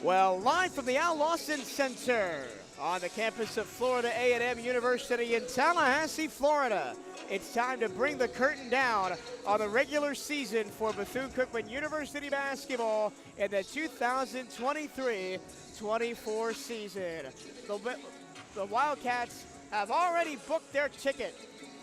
Well, live from the Al Lawson Center on the campus of Florida A&M University in Tallahassee, Florida, it's time to bring the curtain down on the regular season for Bethune-Cookman University basketball in the 2023-24 season. The Wildcats have already booked their ticket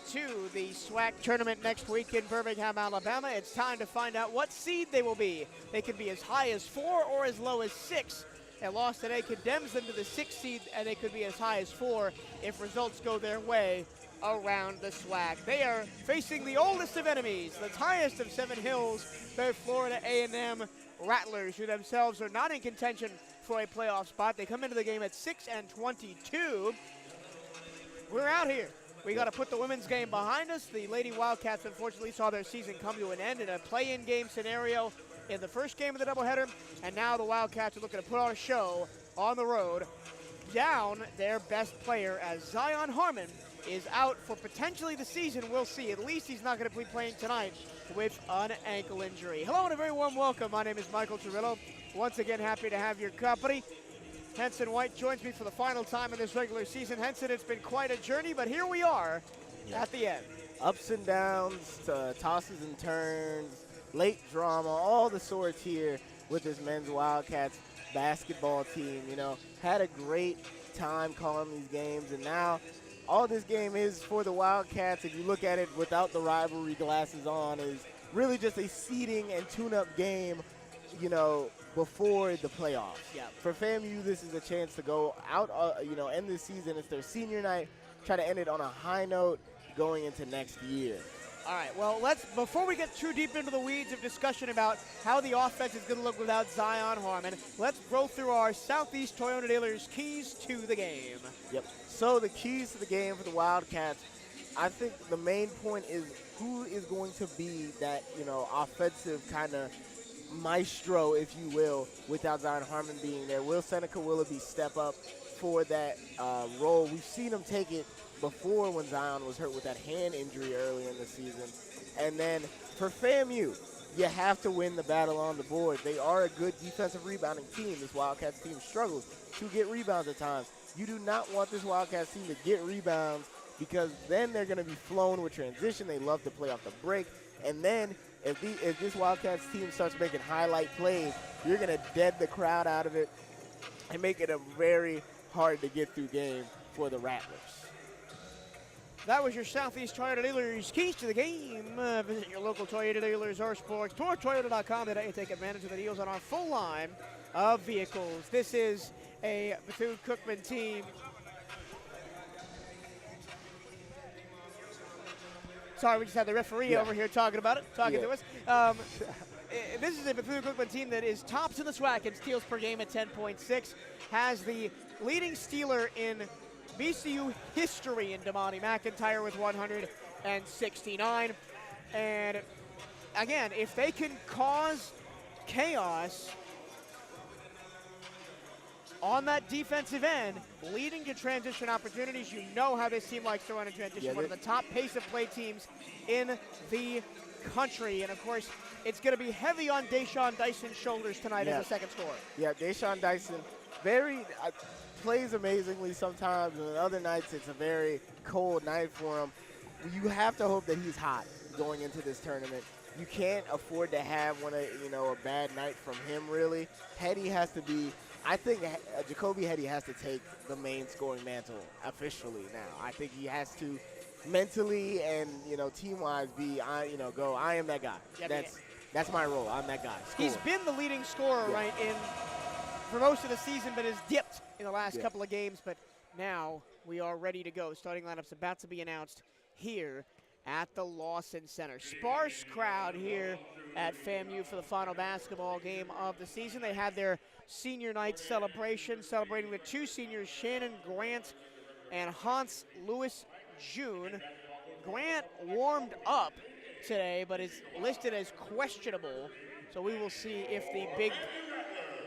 to the SWAC tournament next week in Birmingham, Alabama. It's time to find out what seed they will be. They could be as high as 4 or as low as 6. And loss today condemns them to the 6th seed, and they could be as high as 4 if results go their way around the SWAC. They are facing the oldest of enemies, the highest of 7 hills, the Florida A&M Rattlers, who themselves are not in contention for a playoff spot. They come into the game at 6-22. We're out here. We got to put the women's game behind us. The Lady Wildcats unfortunately saw their season come to an end in a play-in game scenario in the first game of the doubleheader, and now the Wildcats are looking to put on a show on the road, down their best player as Zion Harmon is out for potentially the season. We'll see. At least he's not going to be playing tonight with an ankle injury. Hello and a very warm welcome. My name is Michael Cirillo. Once again, happy to have your company. Henson White joins me for the final time in this regular season. Henson, it's been quite a journey, but here we are at the end. Ups and downs, tosses and turns, late drama, all the sorts here with this men's Wildcats basketball team. You know, had a great time calling these games, and now all this game is for the Wildcats, if you look at it without the rivalry glasses on, is really just a seeding and tune-up game, you know, before the playoffs. Yeah. For FAMU, this is a chance to go out, end this season. It's their senior night, try to end it on a high note going into next year. All right, well, before we get too deep into the weeds of discussion about how the offense is going to look without Zion Harmon, let's go through our Southeast Toyota dealers' keys to the game. Yep. So the keys to the game for the Wildcats, I think the main point is who is going to be that, offensive kind of maestro, if you will, without Zion Harmon being there. Will Seneca Willoughby step up for that role? We've seen him take it before when Zion was hurt with that hand injury early in the season. And then for FAMU, you have to win the battle on the board. They are a good defensive rebounding team. This Wildcats team struggles to get rebounds at times. You do not want this Wildcats team to get rebounds because then they're going to be flown with transition. They love to play off the break. And then if this Wildcats team starts making highlight plays, you're going to dead the crowd out of it and make it a very hard to get through game for the Rattlers. That was your Southeast Toyota dealers' keys to the game. Visit your local Toyota dealers or sports. TourToyota.com today and take advantage of the deals on our full line of vehicles. This is a Bethune-Cookman team. Sorry, we just had the referee over here talking to us. This is a Bethune-Cookman team that is tops in the SWAC in steals per game at 10.6, has the leading stealer in BCU history in Damani McIntyre with 169. And again, if they can cause chaos on that defensive end, leading to transition opportunities, you know how this team likes to run in transition. Yeah, one of the top pace of play teams in the country. And of course, it's going to be heavy on Deshaun Dyson's shoulders tonight as a second scorer. Yeah, Deshaun Dyson, plays amazingly sometimes, and other nights it's a very cold night for him. You have to hope that he's hot going into this tournament. You can't afford to have a bad night from him, really. Hetty has to be, I think Jacoby Hetty has to take the main scoring mantle officially now. I think he has to mentally and, team-wise I am that guy. That's my role. I'm that guy. Score. He's been the leading scorer, right, for most of the season, but has dipped in the last couple of games. But now we are ready to go. Starting lineup's about to be announced here at the Lawson Center. Sparse crowd here at FAMU for the final basketball game of the season. They had their senior night celebration, celebrating the 2 seniors, Shannon Grant and Hans Lewis June. Grant warmed up today, but is listed as questionable. So we will see if the big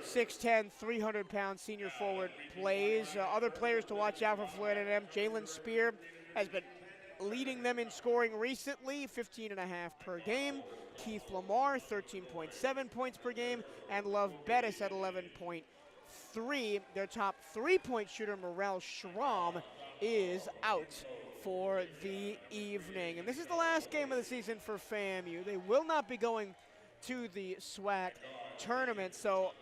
6'10", 300-pound senior forward plays. Other players to watch out for Florida A&M. Jalen Spear has been leading them in scoring recently, 15.5 per game. Keith Lamar, 13.7 points per game. And Love Bettis at 11.3 3. Their top three-point shooter, Morel Schramm, is out for the evening. And this is the last game of the season for FAMU. They will not be going to the SWAC tournament, so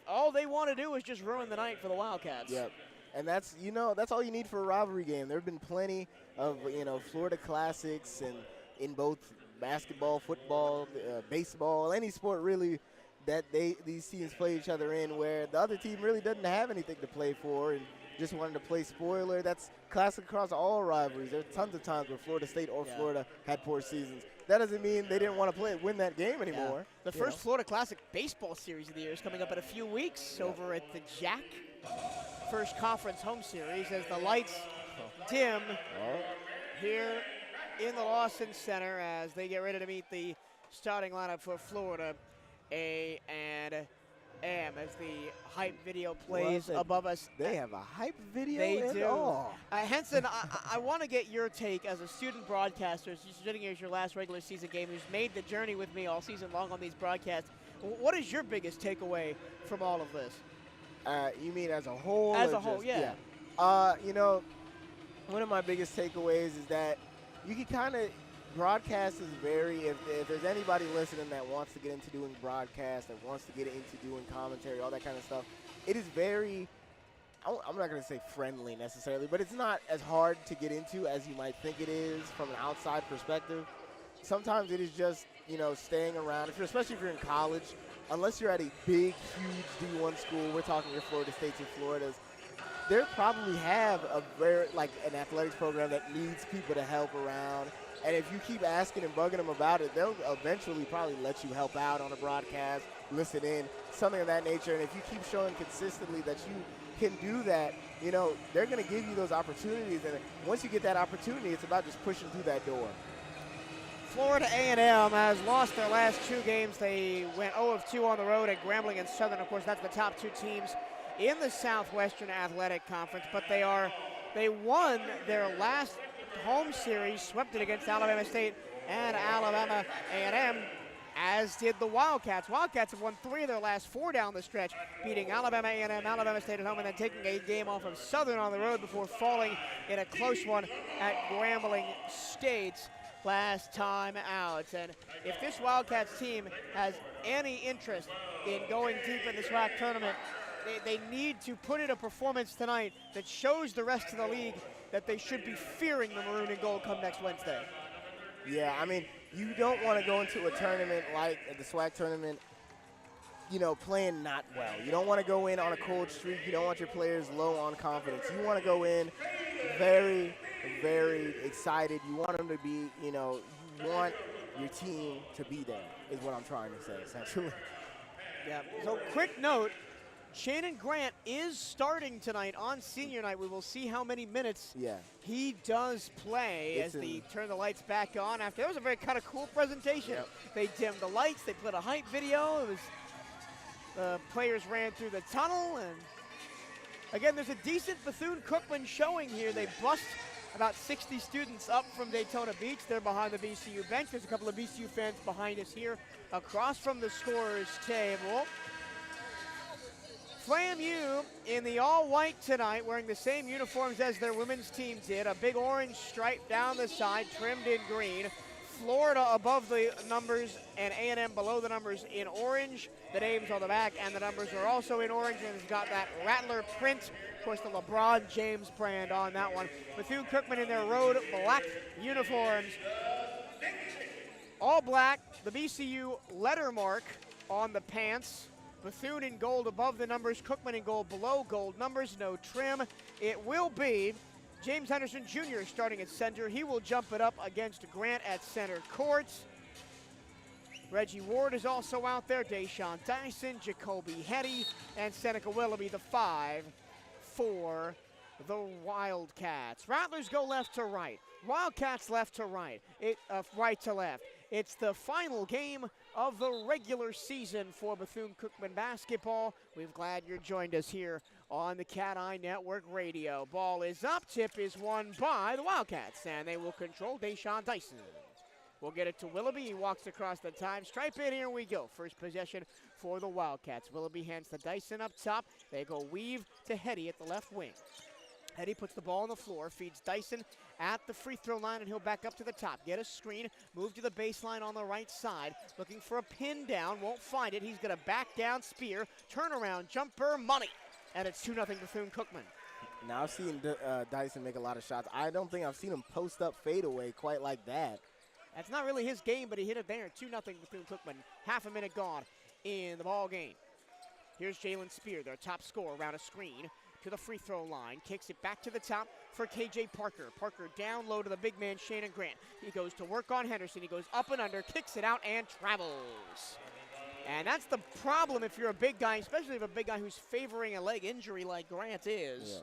all they want to do is just ruin the night for the Wildcats. Yep. And that's, that's all you need for a rivalry game. There have been plenty of, Florida Classics and in both basketball, football, baseball, any sport really that these teams play each other in where the other team really doesn't have anything to play for and just wanted to play spoiler. That's classic across all rivalries. There's tons of times where Florida State or Florida had poor seasons. That doesn't mean they didn't want to win that game anymore. The first Florida Classic baseball series of the year is coming up in a few weeks over at the Jack. First conference home series as the lights dim here in the Lawson Center as they get ready to meet the starting lineup for Florida A and M as the hype video plays above us. They have a hype video? They do. All. Henson, I want to get your take as a student broadcaster, sitting here as your last regular season game, who's made the journey with me all season long on these broadcasts. What is your biggest takeaway from all of this? You mean as a whole? As a whole, yeah. One of my biggest takeaways is that you can kind of broadcast is if there's anybody listening that wants to get into doing broadcast, that wants to get into doing commentary, all that kind of stuff, it is very, I'm not going to say friendly necessarily, but it's not as hard to get into as you might think it is from an outside perspective. Sometimes it is just, staying around, especially if you're in college, unless you're at a big, huge D1 school, we're talking your Florida States and Floridas, they probably have an athletics program that needs people to help around. And if you keep asking and bugging them about it, they'll eventually probably let you help out on a broadcast, listen in, something of that nature. And if you keep showing consistently that you can do that, they're going to give you those opportunities. And once you get that opportunity, it's about just pushing through that door. Florida A&M has lost their last 2 games. They went 0-2 on the road at Grambling and Southern. Of course, that's the top 2 teams in the Southwestern Athletic Conference. But they won their last home series, swept it against Alabama State and Alabama A&M, as did the Wildcats. Wildcats have won 3 of their last 4 down the stretch, beating Alabama A&M, Alabama State at home, and then taking a game off of Southern on the road before falling in a close one at Grambling State last time out. And if this Wildcats team has any interest in going deep in the SWAC tournament, they need to put in a performance tonight that shows the rest of the league that they should be fearing the maroon and gold come next Wednesday. Yeah, I mean, you don't want to go into a tournament like the SWAC tournament, playing not well. You don't want to go in on a cold streak. You don't want your players low on confidence. You want to go in very, very excited. You want them to be, you want your team to be there is what I'm trying to say, essentially. Yeah, so quick note, Shannon Grant is starting tonight on senior night. We will see how many minutes he does play as they turn the lights back on. After that was a very kind of cool presentation. Yep. They dimmed the lights. They put a hype video. It was the players ran through the tunnel. And again, there's a decent Bethune-Cookman showing here. They bust about 60 students up from Daytona Beach. They're behind the VCU bench. There's a couple of VCU fans behind us here across from the scorer's table. FAMU in the all-white tonight, wearing the same uniforms as their women's team did. A big orange stripe down the side, trimmed in green. Florida above the numbers and A&M below the numbers in orange. The names on the back and the numbers are also in orange, and it's got that Rattler print. Of course, the LeBron James brand on that one. Bethune-Cookman in their road black uniforms. All black, the VCU letter mark on the pants. Bethune in gold above the numbers, Cookman in gold below gold numbers, no trim. It will be James Henderson Jr. starting at center. He will jump it up against Grant at center court. Reggie Ward is also out there, Deshaun Dyson, Jacoby Hetty, and Seneca Willoughby, the 5 for the Wildcats. Rattlers go left to right. Wildcats left to right, right to left. It's the final game of the regular season for Bethune-Cookman basketball. We're glad you're joined us here on the CatEye Network radio. Ball is up, tip is won by the Wildcats, and they will control Deshaun Dyson. will get it to Willoughby. He walks across the time stripe, and here we go. First possession for the Wildcats. Willoughby hands to Dyson up top. They go weave to Hetty at the left wing. Hetty puts the ball on the floor, feeds Dyson at the free throw line, and he'll back up to the top. Get a screen, move to the baseline on the right side, looking for a pin down, won't find it. He's going to back down, spear, turnaround, jumper, money. And it's 2-0 Bethune-Cookman. Now I've seen Dyson make a lot of shots. I don't think I've seen him post up fadeaway quite like that. That's not really his game, but he hit it there. 2-0 Bethune-Cookman. Half a minute gone in the ball game. Here's Jalen Spear, their top scorer, around a screen to the free throw line. Kicks it back to the top for KJ Parker. Parker down low to the big man, Shannon Grant. He goes to work on Henderson. He goes up and under, kicks it out, and travels. And that's the problem if you're a big guy, especially if a big guy who's favoring a leg injury like Grant is. Yeah.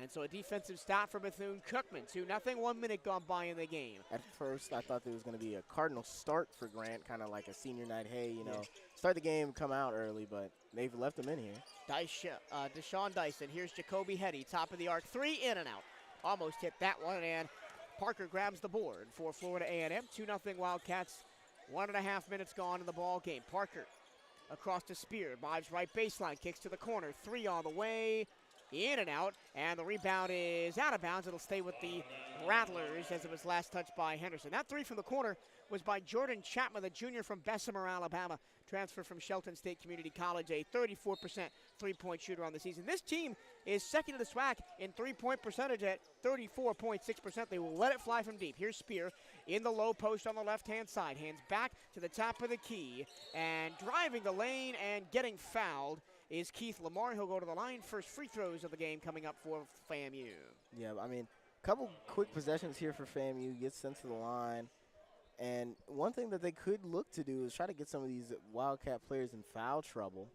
And so a defensive stop for Bethune-Cookman. 2-0, 1 minute gone by in the game. At first, I thought there was going to be a Cardinal start for Grant, kind of like a senior night, hey, you know, start the game, come out early, but they've left him in here. Deshaun Dyson. Here's Jacoby Hetty, top of the arc, 3 in and out. Almost hit that one, and Parker grabs the board for Florida A&M. 2-0 Wildcats, 1.5 minutes gone in the ball game. Parker across to Spear, dives right baseline, kicks to the corner, 3 on the way. In and out, and the rebound is out of bounds. It'll stay with the Rattlers as it was last touched by Henderson. That 3 from the corner was by Jordan Chapman, the junior from Bessemer, Alabama, transfer from Shelton State Community College, a 34% three-point shooter on the season. This team is second in the SWAC in three-point percentage at 34.6%. They will let it fly from deep. Here's Spear in the low post on the left-hand side. Hands back to the top of the key, and driving the lane and getting fouled is Keith Lamar. He'll go to the line. First free throws of the game coming up for FAMU. Yeah, I mean, a couple quick possessions here for FAMU, gets sent to the line. And one thing that they could look to do is try to get some of these Wildcat players in foul trouble.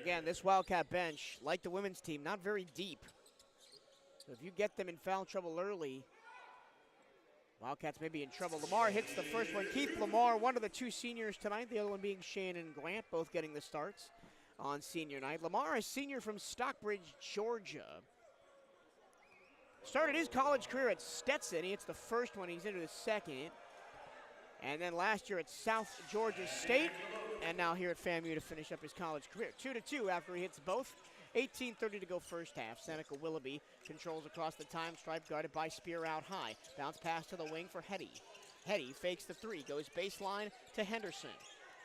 Again, this Wildcat bench, like the women's team, not very deep. So if you get them in foul trouble early, Wildcats may be in trouble. Lamar hits the first one. Keith Lamar, one of the 2 seniors tonight, the other one being Shannon Grant, both getting the starts on senior night. Lamar, a senior from Stockbridge, Georgia. Started his college career at Stetson. He hits the first one. He's into the second. And then last year at South Georgia State. And now here at FAMU to finish up his college career. 2-2 after he hits both. 18:30 to go first half. Seneca Willoughby controls across the time stripe, guarded by Spear out high. Bounce pass to the wing for Hetty. Hetty fakes the 3, goes baseline to Henderson.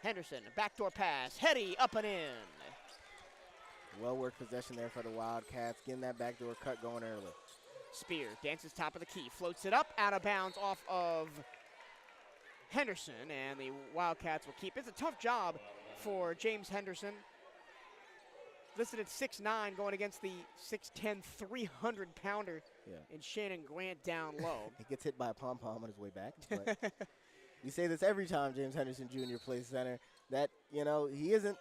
Henderson, backdoor pass. Hetty up and in. Well-worked possession there for the Wildcats, getting that backdoor cut going early. Spear dances top of the key, floats it up, out of bounds off of Henderson, and the Wildcats will keep. It's a tough job for James Henderson. Listed at 6'9", going against the 6'10", 300-pounder in Shannon Grant down low. He gets hit by a pom-pom on his way back. But we say this every time James Henderson Jr. plays center, that, you know, he isn't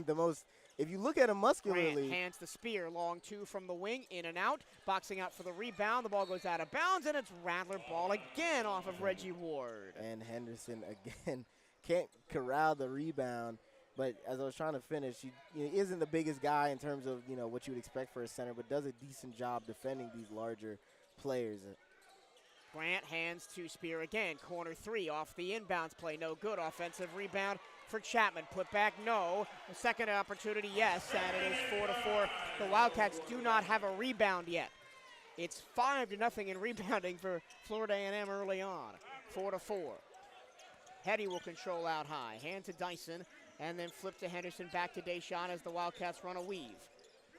the most – if you look at him muscularly. Grant hands the Spear, long 2 from the wing, in and out, boxing out for the rebound. The ball goes out of bounds, and it's Rattler ball again off of Reggie Ward. And Henderson, again, can't corral the rebound. But as I was trying to finish, he isn't the biggest guy in terms of, you know, what you would expect for a center, but does a decent job defending these larger players. Grant hands to Spear again. Corner 3 off the inbounds play. No good. Offensive rebound for Chapman. Put back, no. A second opportunity, yes. And it is 4-4. The Wildcats do not have a rebound yet. It's 5-0 in rebounding for Florida A&M early on. 4-4. Hetty will control out high. Hand to Dyson. And then flip to Henderson, back to Deshaun as the Wildcats run a weave.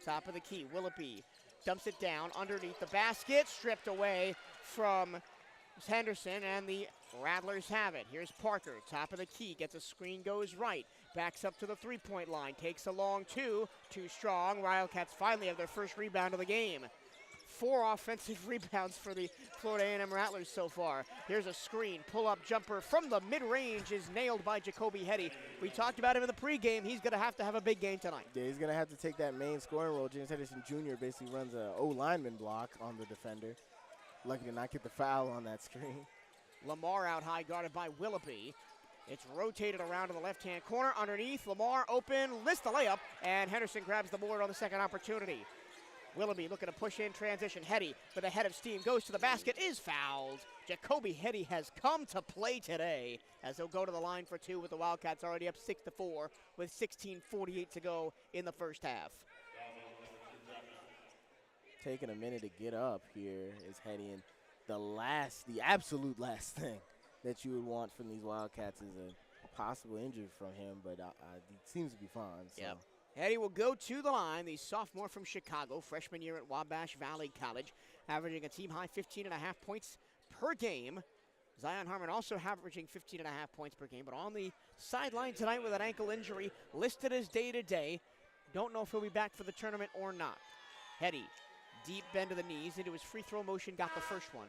Top of the key, Willoughby dumps it down underneath the basket, stripped away from Henderson, and the Rattlers have it. Here's Parker, top of the key, gets a screen, goes right, backs up to the three-point line, takes a long 2, too strong. Wildcats finally have their first rebound of the game. 4 offensive rebounds for the Florida A&M Rattlers so far. Here's a screen, pull-up jumper from the mid-range is nailed by Jacoby Hetty. We talked about him in the pregame. He's going to have a big game tonight. Yeah, he's going to have to take that main scoring role. James Henderson Jr. basically runs a O-lineman block on the defender. Lucky to not get the foul on that screen. Lamar out high, guarded by Willoughby. It's rotated around to the left-hand corner. Underneath, Lamar open, missed the layup, and Henderson grabs the board on the second opportunity. Willoughby looking to push in transition. Hetty with a head of steam goes to the basket, is fouled. Jacoby Hetty has come to play today as he'll go to the line for two with the Wildcats already up 6-4 with 16:48 to go in the first half. Taking a minute to get up here is Hetty, and the absolute last thing that you would want from these Wildcats is a possible injury from him, but he seems to be fine. So. Yep. Hetty will go to the line, the sophomore from Chicago, freshman year at Wabash Valley College, averaging a team-high 15.5 points per game. Zion Harmon also averaging 15.5 points per game, but on the sideline tonight with an ankle injury, listed as day-to-day. Don't know if he'll be back for the tournament or not. Hetty, deep bend to the knees, into his free throw motion, got the first one.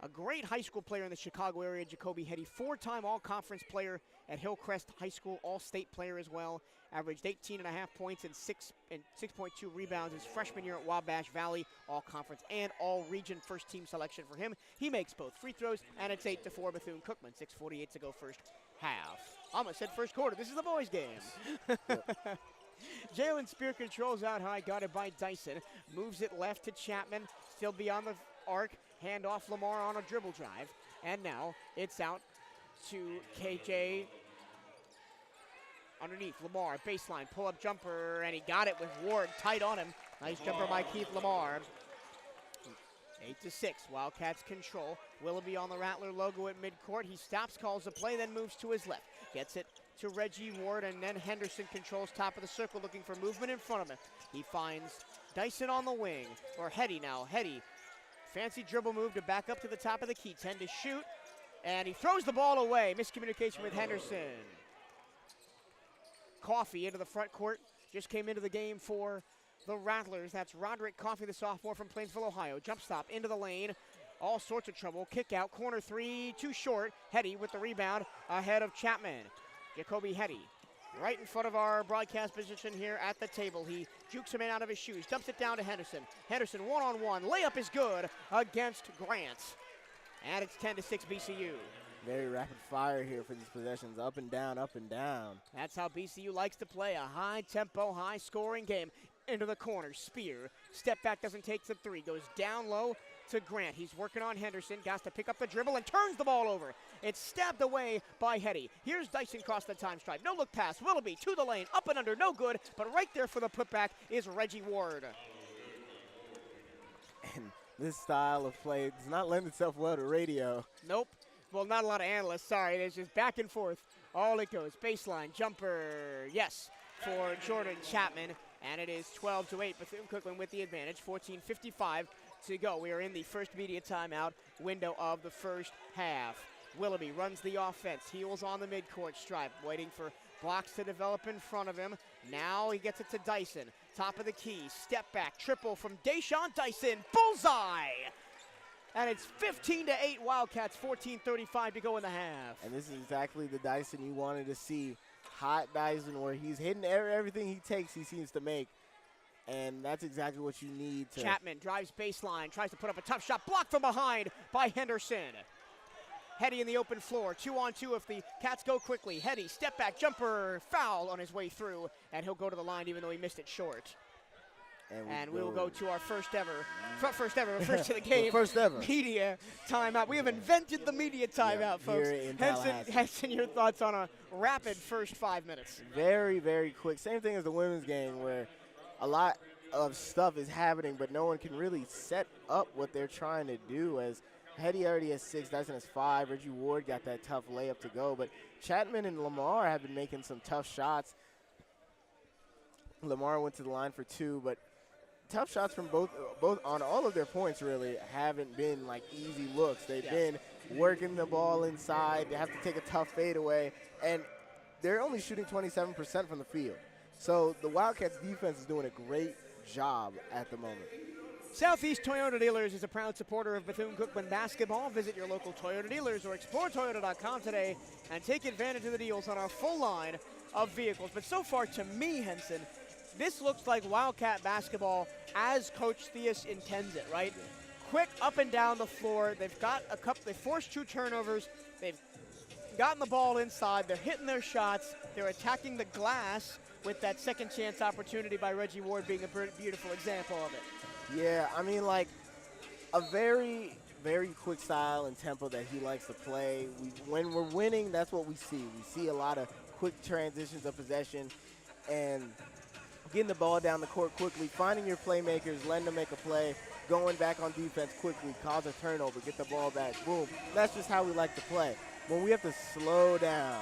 A great high school player in the Chicago area, Jacoby Hetty, four-time all-conference player at Hillcrest High School, all-state player as well. Averaged 18.5 points and 6.2 rebounds his freshman year at Wabash Valley, all-conference and all-region first-team selection for him. He makes both free throws, and it's 8-4 Bethune-Cookman. 6:48 to go first half. Almost said first quarter. This is the boys' game. Jalen Spear controls out high, got it by Dyson. Moves it left to Chapman, still beyond the arc. Hand off Lamar on a dribble drive. And now it's out to KJ underneath. Lamar, baseline, pull-up jumper, and he got it with Ward tight on him. Nice jumper by Keith Lamar. 8-6, Wildcats control. Willoughby on the Rattler logo at midcourt. He stops, calls the play, then moves to his left. Gets it to Reggie Ward, and then Henderson controls top of the circle, looking for movement in front of him. He finds Dyson on the wing, or Hetty now. Hetty, fancy dribble move to back up to the top of the key. 10 to shoot, and he throws the ball away. Miscommunication with Henderson. Coffey into the front court, just came into the game for the Rattlers. That's Roderick Coffey, the sophomore from Plainsville, Ohio. Jump stop into the lane. All sorts of trouble. Kick out, corner three, too short. Hetty with the rebound ahead of Chapman. Jacoby Hetty right in front of our broadcast position here at the table. He jukes him in out of his shoes, dumps it down to Henderson. Henderson one-on-one. Layup is good against Grant. And it's 10-6 BCU. Very rapid fire here for these possessions. Up and down, up and down. That's how BCU likes to play. A high-tempo, high-scoring game. Into the corner. Spear. Step back, doesn't take the three. Goes down low to Grant. He's working on Henderson. Got to pick up the dribble and turns the ball over. It's stabbed away by Hetty. Here's Dyson across the time stripe. No look pass. Willoughby to the lane. Up and under. No good. But right there for the putback is Reggie Ward. And this style of play does not lend itself well to radio. Nope. Well, not a lot of analysts. Sorry. It's just back and forth. All it goes. Baseline. Jumper. Yes. For Jordan Chapman. And it is 12-8. Bethune-Cookman with the advantage. 14:55 to go. We are in the first media timeout window of the first half. Willoughby runs the offense. Heels on the midcourt stripe. Waiting for blocks to develop in front of him. Now he gets it to Dyson. Top of the key. Step back. Triple from Deshaun Dyson. Bullseye! And it's 15-8 Wildcats. 14:35 to go in the half. And this is exactly the Dyson you wanted to see. Hot Dyson, where he's hitting everything he takes, he seems to make. And that's exactly what you need to. Chapman drives baseline, tries to put up a tough shot, blocked from behind by Henderson. Hetty in the open floor, 2-on-2 if the Cats go quickly. Hetty, step back, jumper, foul on his way through, and he'll go to the line even though he missed it short. And we will go to our first to the game. First ever. Media timeout. We have invented the media timeout, folks. Henson, your thoughts on a rapid first 5 minutes? Very, very quick. Same thing as the women's game where a lot of stuff is happening, but no one can really set up what they're trying to do. As Hetty already has 6, Dyson has 5. Reggie Ward got that tough layup to go. But Chapman and Lamar have been making some tough shots. Lamar went to the line for 2, but tough shots from both on all of their points really haven't been like easy looks. They've been working the ball inside. They have to take a tough fadeaway, and they're only shooting 27% from the field. So the Wildcats defense is doing a great job at the moment. Southeast Toyota Dealers is a proud supporter of Bethune-Cookman basketball. Visit your local Toyota dealers or exploretoyota.com today and take advantage of the deals on our full line of vehicles. But so far, to me, Henson, this looks like Wildcat basketball as Coach Theus intends it, right? Quick up and down the floor. They've got they forced 2 turnovers. They've gotten the ball inside. They're hitting their shots. They're attacking the glass with that second chance opportunity by Reggie Ward being a beautiful example of it. Yeah, I mean, like, a very, very quick style and tempo that he likes to play. When we're winning, that's what we see. We see a lot of quick transitions of possession and getting the ball down the court quickly, finding your playmakers, letting them make a play, going back on defense quickly, cause a turnover, get the ball back, boom. That's just how we like to play. When we have to slow down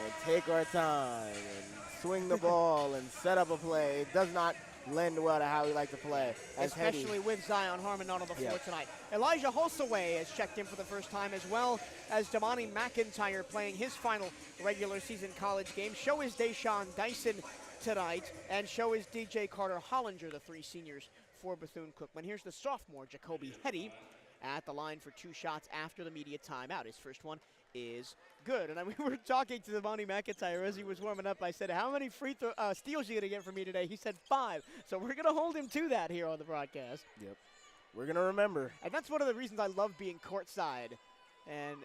and take our time and swing the ball and set up a play, it does not lend well to how we like to play. Especially with Zion Harmon on the floor tonight. Elijah Holsaway has checked in for the first time, as well as Damani McIntyre playing his final regular season college game. Show is Deshaun Dyson tonight, and show is DJ Carter Hollinger, the three seniors for Bethune-Cookman. Here's the sophomore, Jacoby Hetty, at the line for 2 shots after the media timeout. His first one is good. And we were talking to Damani McIntyre as he was warming up. I said, how many steals you going to get from me today? He said 5. So we're going to hold him to that here on the broadcast. Yep. We're going to remember. And that's one of the reasons I love being courtside. And,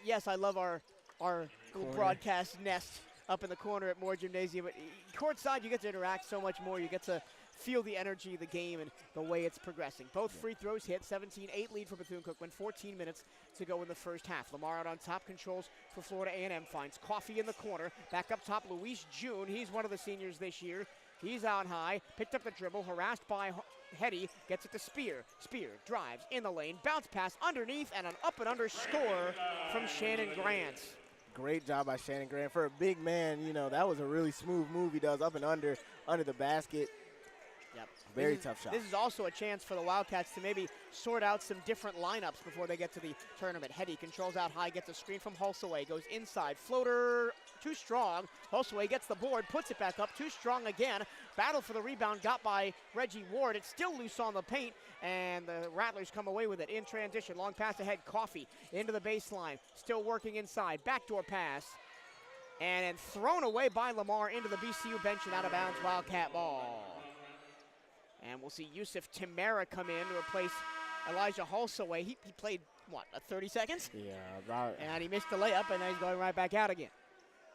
yes, I love our little broadcast nest up in the corner at Moore Gymnasium. But courtside, you get to interact so much more. You get to feel the energy of the game and the way it's progressing. Both free throws hit. 17-8 lead for Bethune-Cookman. 14 minutes to go in the first half. Lamar out on top, controls for Florida A&M. Finds Coffee in the corner. Back up top, Luis June. He's one of the seniors this year. He's out high. Picked up the dribble. Harassed by Hetty. Gets it to Spear. Spear drives in the lane. Bounce pass underneath and an up and under score from Shannon Grant. Great job by Shannon Grant. For a big man, you know, that was a really smooth move he does up and under the basket. Yep. Very tough shot. This is also a chance for the Wildcats to maybe sort out some different lineups before they get to the tournament. Hetty controls out high, gets a screen from Holsaway, goes inside, floater, too strong. Holsaway gets the board, puts it back up, too strong again. Battle for the rebound, got by Reggie Ward. It's still loose on the paint, and the Rattlers come away with it in transition. Long pass ahead, Coffee into the baseline, still working inside, backdoor pass, and then thrown away by Lamar into the BCU bench and out of bounds, Wildcat ball. And we'll see Yusuf Tamara come in to replace Elijah Holsaway. He played, 30 seconds? Yeah, about. And he missed the layup, and then he's going right back out again.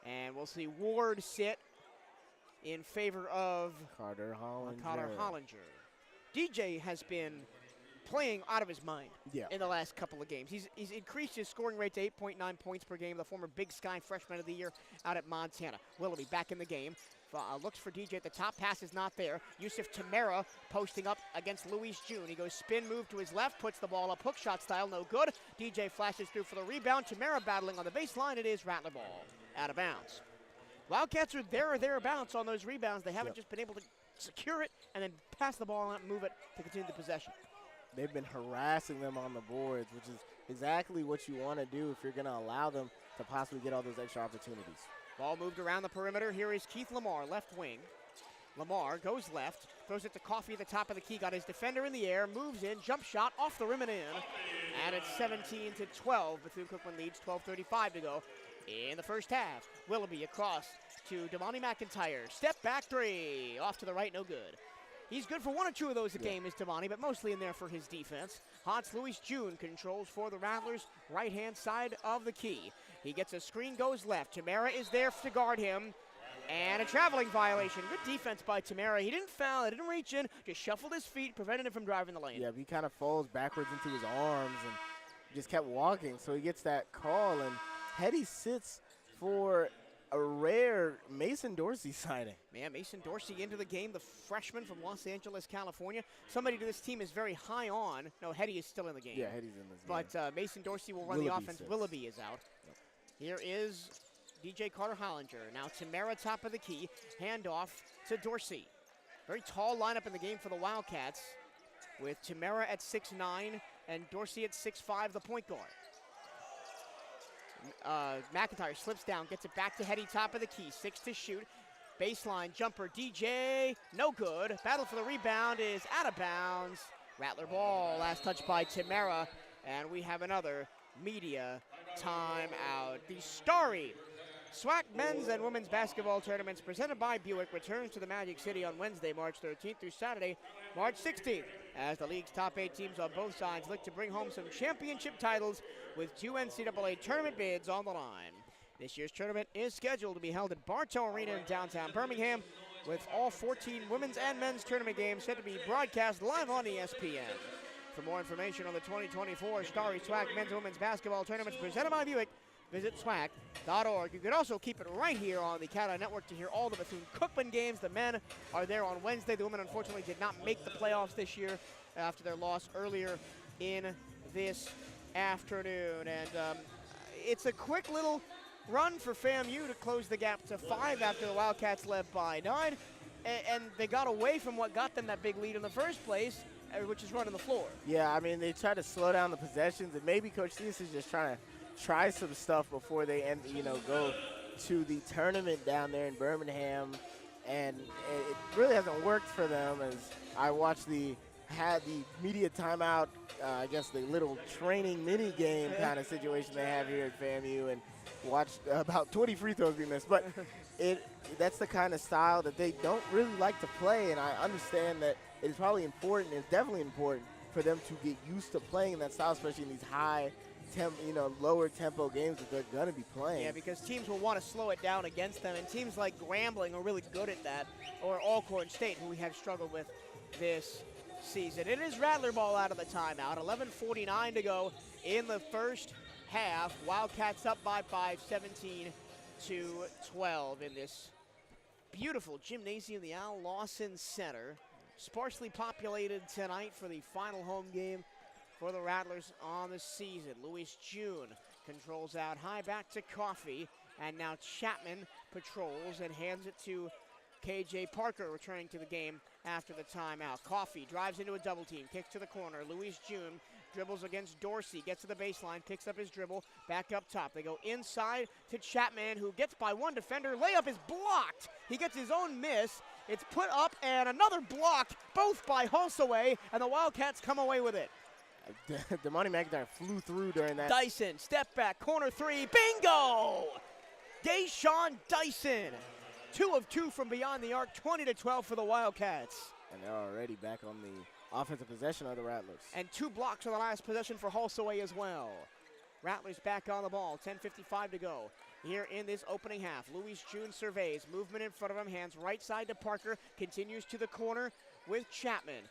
And we'll see Ward sit in favor of Carter Hollinger. DJ has been playing out of his mind in the last couple of games. He's increased his scoring rate to 8.9 points per game, the former Big Sky Freshman of the Year out at Montana. Willoughby back in the game. Looks for DJ at the top. Pass is not there. Yusuf Tamara posting up against Luis June. He goes spin move to his left, puts the ball up, hook shot style, no good. DJ flashes through for the rebound. Tamara battling on the baseline. It is Rattler ball. Out of bounds. Wildcats are there or thereabouts on those rebounds. They haven't just been able to secure it and then pass the ball and move it to continue the possession. They've been harassing them on the boards, which is exactly what you want to do if you're going to allow them to possibly get all those extra opportunities. Ball moved around the perimeter. Here is Keith Lamar, left wing. Lamar goes left, throws it to Coffee at the top of the key, got his defender in the air, moves in, jump shot, off the rim and in. And it's 17-12. Bethune-Cookman leads, 12:35 to go in the first half. Willoughby across to Damani McIntyre. Step back three, off to the right, no good. He's good for 1 or 2 of those a game, is Damani, but mostly in there for his defense. Hans Luis June controls for the Rattlers, right-hand side of the key. He gets a screen, goes left. Tamara is there to guard him. And a traveling violation. Good defense by Tamara. He didn't foul, he didn't reach in, just shuffled his feet, prevented him from driving the lane. Yeah, he kind of falls backwards into his arms and just kept walking. So he gets that call, and Hetty sits for a rare Mason Dorsey signing. Man, Mason Dorsey into the game, the freshman from Los Angeles, California. Somebody to this team is very high on. No, Hetty is still in the game. Yeah, Hetty's in this game. But Mason Dorsey will run Willoughby the offense. sits. Willoughby is out. Yep. Here is DJ Carter Hollinger. Now Tamara top of the key. Handoff to Dorsey. Very tall lineup in the game for the Wildcats, with Tamara at 6'9" and Dorsey at 6'5", the point guard. McIntyre slips down, gets it back to Hetty, top of the key, 6 to shoot. Baseline jumper, DJ, no good. Battle for the rebound is out of bounds. Rattler ball, last touch by Tamara, and we have another media timeout. The Starry SWAC men's and women's basketball tournaments presented by Buick returns to the Magic City on Wednesday, March 13th through Saturday, March 16th, as the league's top 8 teams on both sides look to bring home some championship titles with 2 NCAA tournament bids on the line. This year's tournament is scheduled to be held at Bartow Arena in downtown Birmingham, with all 14 women's and men's tournament games set to be broadcast live on ESPN. For more information on the 2024 Starry SWAC Men's and Women's Basketball Tournaments presented by Buick, visit SWAC.org. You can also keep it right here on the CatEye Network to hear all the Bethune-Cookman games. The men are there on Wednesday. The women, unfortunately, did not make the playoffs this year after their loss earlier in this afternoon. And it's a quick little run for FAMU to close the gap to 5 after the Wildcats led by 9. And they got away from what got them that big lead in the first place, which is running the floor. Yeah, I mean, they tried to slow down the possessions, and maybe Coach Theus is just trying to try some stuff before they go to the tournament down there in Birmingham. And it really hasn't worked for them, as I watched had the media timeout, I guess the little training mini game kind of situation they have here at FAMU, and watched about 20 free throws be missed. But that's the kind of style that they don't really like to play, and I understand that it's probably important, it's definitely important for them to get used to playing in that style, especially in these lower tempo games that they're going to be playing. Yeah, because teams will want to slow it down against them, and teams like Grambling are really good at that, or Alcorn State, who we have struggled with this season. It is Rattler ball out of the timeout. 11:49 to go in the first half. Wildcats up by 5, 17-12 in this beautiful gymnasium, the Al Lawson Center. Sparsely populated tonight for the final home game for the Rattlers on the season. Louis June controls out high, back to Coffey, and now Chapman patrols and hands it to KJ Parker, returning to the game after the timeout. Coffey drives into a double team, kicks to the corner. Louis June dribbles against Dorsey, gets to the baseline, picks up his dribble, back up top. They go inside to Chapman, who gets by one defender. Layup is blocked. He gets his own miss. It's put up, and another block, both by Hulsaway, and the Wildcats come away with it. Damani McIntyre flew through during that. Dyson, step back, corner three, bingo! Deshaun Dyson, 2 of 2 from beyond the arc, 20-12 for the Wildcats. And they're already back on the offensive possession of the Rattlers. And 2 blocks on the last possession for Hulsaway as well. Rattlers back on the ball, 10:55 to go. Here in this opening half, Louis June surveys, movement in front of him, hands right side to Parker, continues to the corner with Chapman.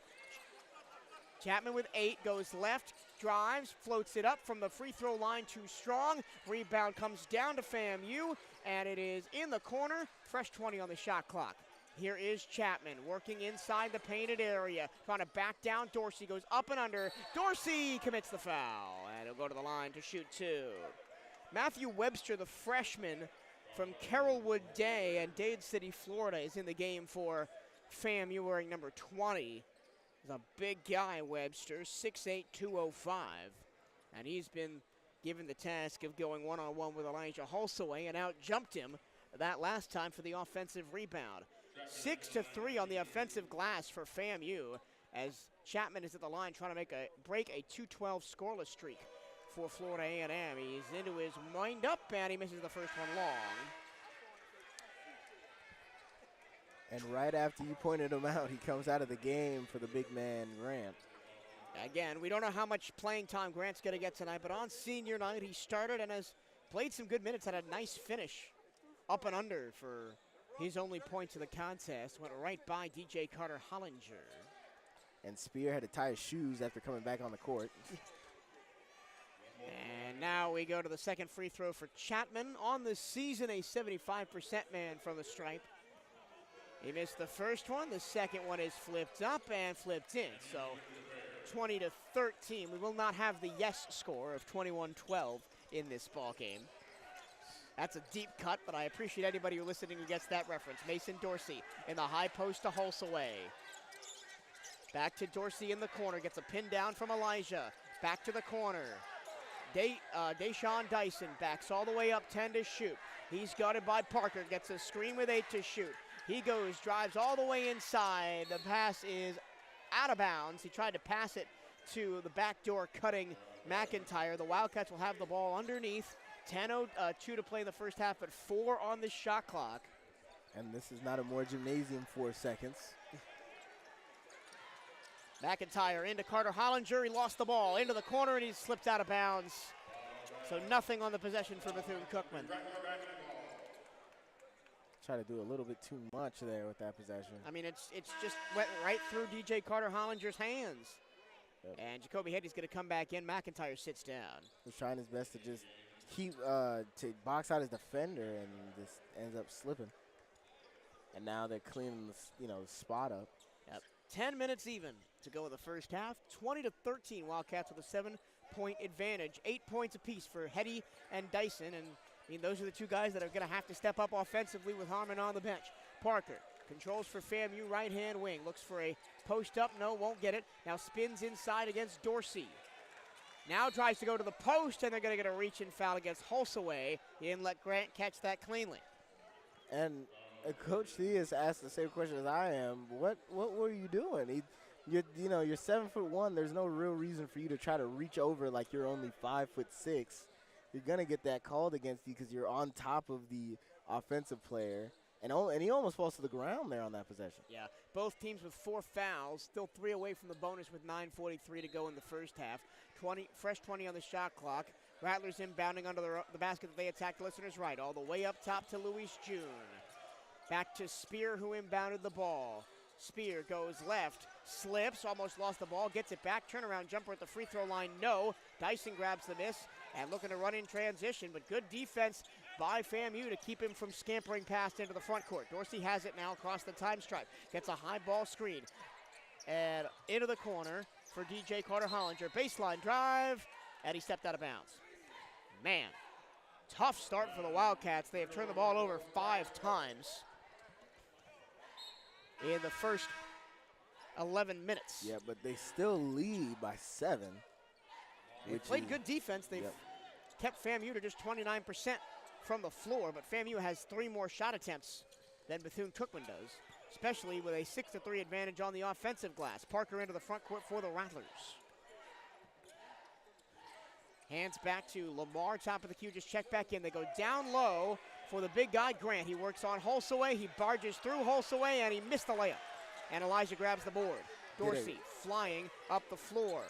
Chapman with 8, goes left, drives, floats it up from the free throw line too strong. Rebound comes down to FAMU, and it is in the corner. Fresh 20 on the shot clock. Here is Chapman working inside the painted area, trying to back down Dorsey, goes up and under. Dorsey commits the foul, and he'll go to the line to shoot 2. Matthew Webster, the freshman from Carrollwood Day and Dade City, Florida, is in the game for FAMU, wearing number 20. He's a big guy, Webster, 6'8", 205. And he's been given the task of going one-on-one with Elijah Hulsaway and out-jumped him that last time for the offensive rebound. 6-3 on the offensive glass for FAMU, as Chapman is at the line trying to break a 2-12 scoreless streak for Florida A&M. He's into his wind-up, and he misses the first one long. And right after you pointed him out, he comes out of the game for the big man, Grant. Again, we don't know how much playing time Grant's going to get tonight, but on senior night, he started and has played some good minutes, had a nice finish up and under for his only points of the contest. Went right by DJ Carter Hollinger. And Spear had to tie his shoes after coming back on the court. And now we go to the second free throw for Chapman. On the season, a 75% man from the stripe. He missed the first one. The second one is flipped up and flipped in. So 20-13. We will not have the yes score of 21-12 in this ball game. That's a deep cut, but I appreciate anybody who listening who gets that reference. Mason Dorsey in the high post to Hulsaway. Back to Dorsey in the corner. Gets a pin down from Elijah. Back to the corner. Deshaun Dyson backs all the way up 10 to shoot. He's guarded by Parker. Gets a screen with 8 to shoot. He goes, drives all the way inside. The pass is out of bounds. He tried to pass it to the backdoor cutting McIntyre. The Wildcats will have the ball underneath. 10:02 to play in the first half, but 4 on the shot clock. And this is not a more gymnasium 4 seconds. McIntyre into Carter Hollinger. He lost the ball into the corner, and he slipped out of bounds. So nothing on the possession for Bethune-Cookman. Try to do a little bit too much there with that possession. I mean, it's just went right through DJ Carter-Hollinger's hands. Yep. And Jacoby Hetty's going to come back in. McIntyre sits down. He's trying his best to just keep to box out his defender, and just ends up slipping. And now they're cleaning the spot up. Yep. 10 minutes even to go in the first half. 20-13 Wildcats with a 7-point advantage. 8 points apiece for Hetty and Dyson. And I mean, those are the two guys that are going to have to step up offensively with Harmon on the bench. Parker controls for FAMU, right-hand wing. Looks for a post up, no, won't get it. Now spins inside against Dorsey. Now tries to go to the post, and they're going to get a reach-in foul against Hulsaway. He didn't let Grant catch that cleanly. And Coach T has asked the same question as I am. What were you doing? You're 7'1". There's no real reason for you to try to reach over like you're only 5'6". You're gonna get that called against you because you're on top of the offensive player. And he almost falls to the ground there on that possession. Yeah, both teams with 4 fouls, still 3 away from the bonus with 9:43 to go in the first half. 20 on the shot clock. Rattlers inbounding under the basket that they attacked. Listeners right, all the way up top to Luis June. Back to Spear, who inbounded the ball. Spear goes left, slips, almost lost the ball, gets it back. Turnaround jumper at the free throw line, no. Dyson grabs the miss and looking to run in transition, but good defense by FAMU to keep him from scampering past into the front court. Dorsey has it now across the time stripe. Gets a high ball screen. And into the corner for DJ Carter-Hollinger. Baseline drive, and he stepped out of bounds. Man, tough start for the Wildcats. They have turned the ball over 5 times in the first 11 minutes. Yeah, but they still lead by 7. They played good defense. They've kept FAMU to just 29% from the floor, but FAMU has 3 more shot attempts than Bethune-Cookman does, especially with a 6-3 advantage on the offensive glass. Parker into the front court for the Rattlers. Hands back to Lamar, top of the key, just check back in. They go down low for the big guy, Grant. He works on Hulsaway. He barges through Hulsaway, and he missed the layup. And Elijah grabs the board. Dorsey flying up the floor.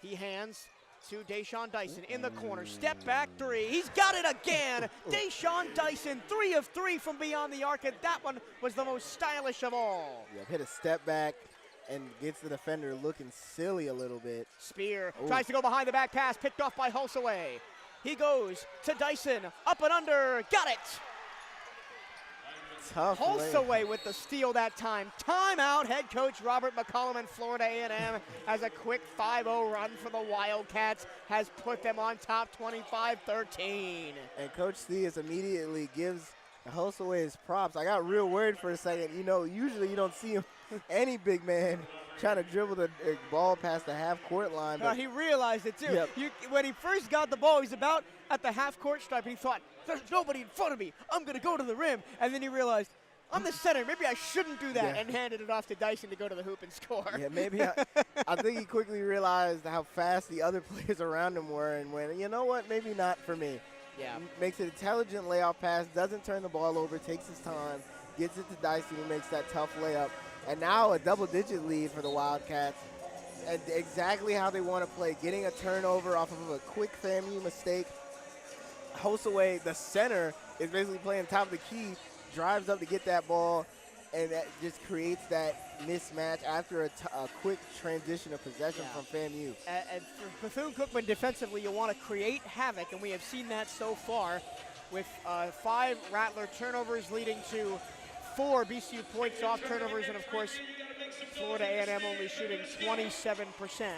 He hands to Deshaun Dyson in the corner. Step back 3. He's got it again. Deshaun Dyson, 3 of 3 from beyond the arc, and that one was the most stylish of all. Yeah, hit a step back and gets the defender looking silly a little bit. Spear tries to go behind the back pass, picked off by Hulsaway. He goes to Dyson, up and under, got it. Tough Hulsaway with the steal that time. Timeout, head coach Robert McCollum and Florida A&M has a quick 5-0 run for the Wildcats, has put them on top 25-13. And Coach Theus immediately gives Hulsaway his props. I got real worried for a second. Usually you don't see him, any big man trying to dribble the ball past the half-court line. But he realized it, too. Yep. When he first got the ball, he's about at the half-court stripe. He thought, there's nobody in front of me. I'm going to go to the rim. And then he realized, I'm the center. Maybe I shouldn't do that, and handed it off to Dyson to go to the hoop and score. Yeah, maybe. I think he quickly realized how fast the other players around him were and went, you know what, maybe not for me. Yeah. Makes an intelligent layoff pass, doesn't turn the ball over, takes his time, gets it to Dyson, who makes that tough layup. And now a double-digit lead for the Wildcats. And exactly how they want to play, getting a turnover off of a quick FAMU mistake. Hulsaway, the center, is basically playing top of the key, drives up to get that ball, and that just creates that mismatch after a quick transition of possession from FAMU. And for Bethune-Cookman defensively, you want to create havoc, and we have seen that so far with 5 Rattler turnovers leading to 4 BCU points off turnovers, and of course, Florida A&M only shooting 27%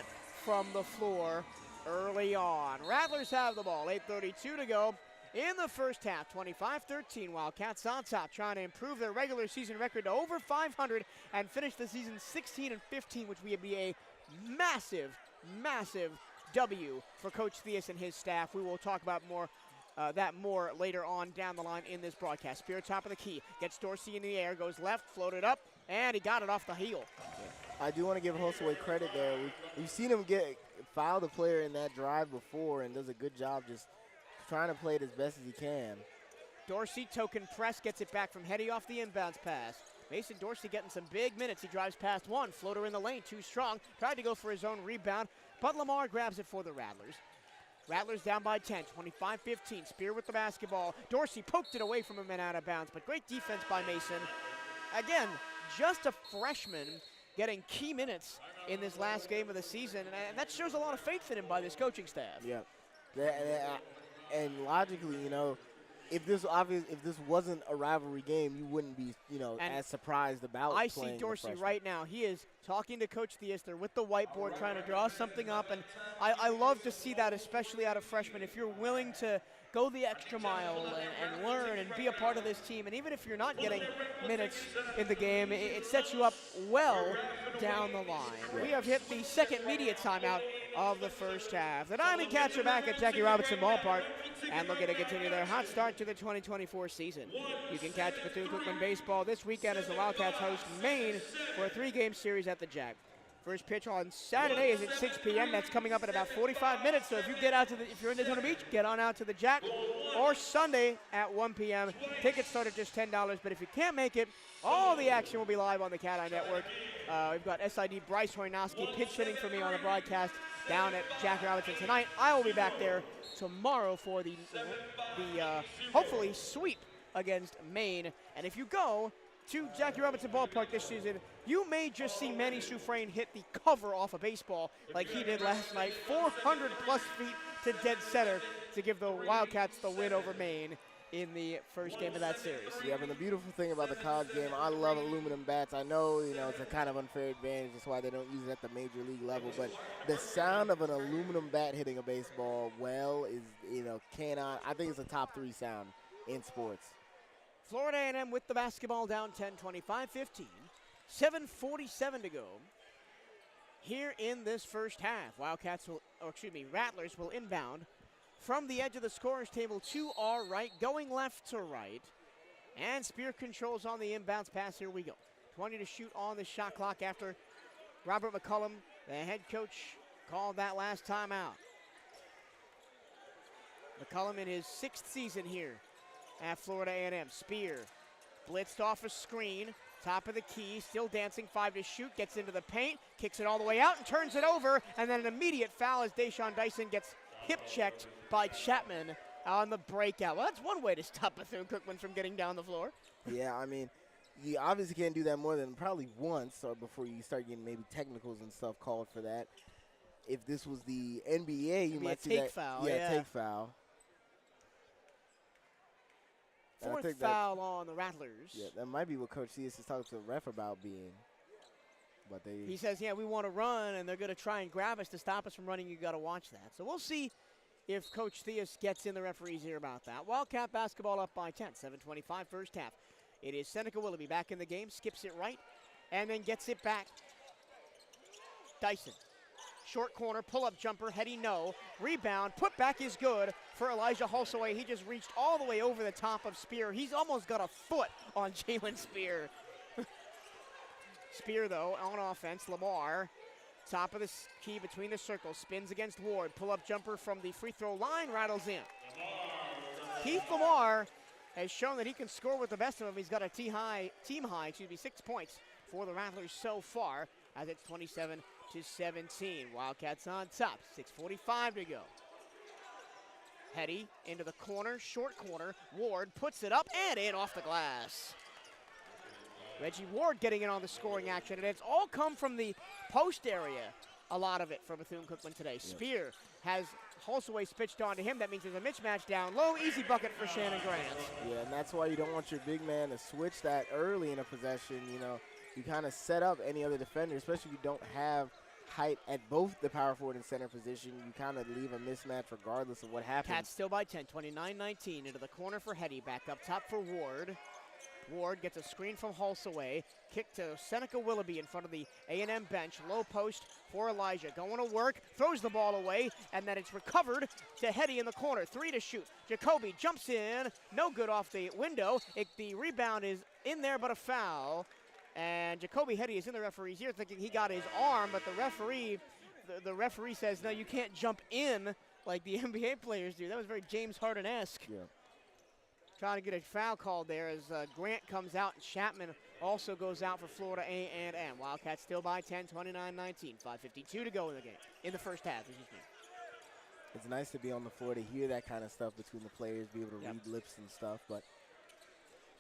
from the floor early on. Rattlers have the ball, 8:32 to go in the first half, 25-13. Wildcats on top, trying to improve their regular season record to over 500 and finish the season 16-15, which would be a massive, massive W for Coach Theus and his staff. We will talk about that more later on down the line in this broadcast. Spear top of the key, gets Dorsey in the air, goes left, floated up, and he got it off the heel. I do want to give Hulsaway credit there. We've seen him foul the player in that drive before and does a good job just trying to play it as best as he can. Dorsey token press, gets it back from Hetty off the inbounds pass. Mason Dorsey getting some big minutes. He drives past one, floater in the lane, too strong. Tried to go for his own rebound, but Lamar grabs it for the Rattlers. Rattlers down by 10, 25-15. Spear with the basketball. Dorsey poked it away from him and out of bounds, but great defense by Mason. Again, just a freshman getting key minutes in this last game of the season, and that shows a lot of faith in him by this coaching staff. Yeah. And logically, if this wasn't a rivalry game, you wouldn't be, as surprised about I playing see Dorsey the freshman. right now. He is talking to Coach Theus. They're with the whiteboard trying to draw something up, and I love to see that, especially out of freshmen. If you're willing to go the extra mile and learn and be a part of this team, and even if you're not getting minutes in the game, it sets you up well down the line. We have hit the second media timeout of the first half. The Diamondbacks are back at Jackie Robinson Ballpark and looking to continue their hot start to the 2024 season. You can catch Bethune-Cookman baseball this weekend as the Wildcats host Maine for a 3-game series at the Jack. First pitch on Saturday is at 6 p.m. That's coming up in about 45 minutes. So if you're in Daytona Beach, get on out to the Jack. Or Sunday at 1 p.m. Tickets start at just $10. But if you can't make it, all the action will be live on the CatEye Network. We've got SID Bryce Hoynoski pitch hitting for me on the broadcast down at Jackie Robinson tonight. I will be back there tomorrow for the hopefully sweep against Maine. And if you go to Jackie Robinson Ballpark this season, you may just see Manny Soufrain hit the cover off a baseball like he did last night, 400-plus feet to dead center to give the Wildcats the win over Maine in the first game of that series. Yeah, but the beautiful thing about the college game, I love aluminum bats. I know, it's a kind of unfair advantage. That's why they don't use it at the major league level. But the sound of an aluminum bat hitting a baseball well is, I think it's a top 3 sound in sports. Florida A&M with the basketball down 10, 25-15. 7:47 to go here in this first half. Rattlers will inbound from the edge of the scorer's table to our right, going left to right. And Spear controls on the inbounds pass. Here we go. 20 to shoot on the shot clock after Robert McCullum, the head coach, called that last time out. McCullum in his 6th season here at Florida A&M. Spear blitzed off a screen, top of the key, still dancing, 5 to shoot, gets into the paint, kicks it all the way out and turns it over, and then an immediate foul as Deshaun Dyson gets hip-checked by Chapman on the breakout. Well, that's one way to stop Bethune-Cookman from getting down the floor. Yeah, you obviously can't do that more than probably once or before you start getting maybe technicals and stuff called for that. If this was the NBA, you might see that. Foul, take foul. Fourth foul on the Rattlers. Yeah, that might be what Coach Theus is talking to the ref about being. But he says, we want to run, and they're going to try and grab us to stop us from running. You got to watch that. So we'll see if Coach Theus gets in the referees here about that. Wildcat basketball up by 10, 7:25 first half. It is Seneca Willoughby back in the game, skips it right, and then gets it back. Dyson. Short corner, pull-up jumper, heady no. Rebound, put back is good for Elijah Hulsaway. He just reached all the way over the top of Spear. He's almost got a foot on Jalen Spear. Spear, though, on offense. Lamar, top of the key between the circles, spins against Ward. Pull-up jumper from the free throw line, rattles in. Keith Lamar has shown that he can score with the best of them. He's got a team high, 6 points for the Rattlers so far, as it's 27-17. Wildcats on top, 6:45 to go. Heady into the corner, short corner. Ward puts it up and in off the glass. Reggie Ward getting in on the scoring action, and it's all come from the post area, a lot of it for Bethune-Cookman today. Yep. Spear has Hulsaway pitched onto him. That means there's a mismatch down low. Easy bucket for Shannon Grant. Yeah, and that's why you don't want your big man to switch that early in a possession. You kind of set up any other defender, especially if you don't have height at both the power forward and center position. You kind of leave a mismatch regardless of what happens. Cats still by 10, 29-19. Into the corner for Heady. Back up top for Ward. Ward gets a screen from Hulsaway. Kick to Seneca Willoughby in front of the A&M bench. Low post for Elijah. Going to work. Throws the ball away. And then it's recovered to Heady in the corner. 3 to shoot. Jacoby jumps in. No good off the window. The rebound is in there, but a foul. And Jacoby Heady is in the referee's ear thinking he got his arm, but the referee says, no, you can't jump in like the NBA players do. That was very James Harden-esque. Yeah. Trying to get a foul called there as Grant comes out, and Chapman also goes out for Florida A&M. Wildcats still by 10, 29-19. 5:52 to go in the game, in the first half, excuse me. it's nice to be on the floor to hear that kind of stuff between the players, be able to read lips and stuff. But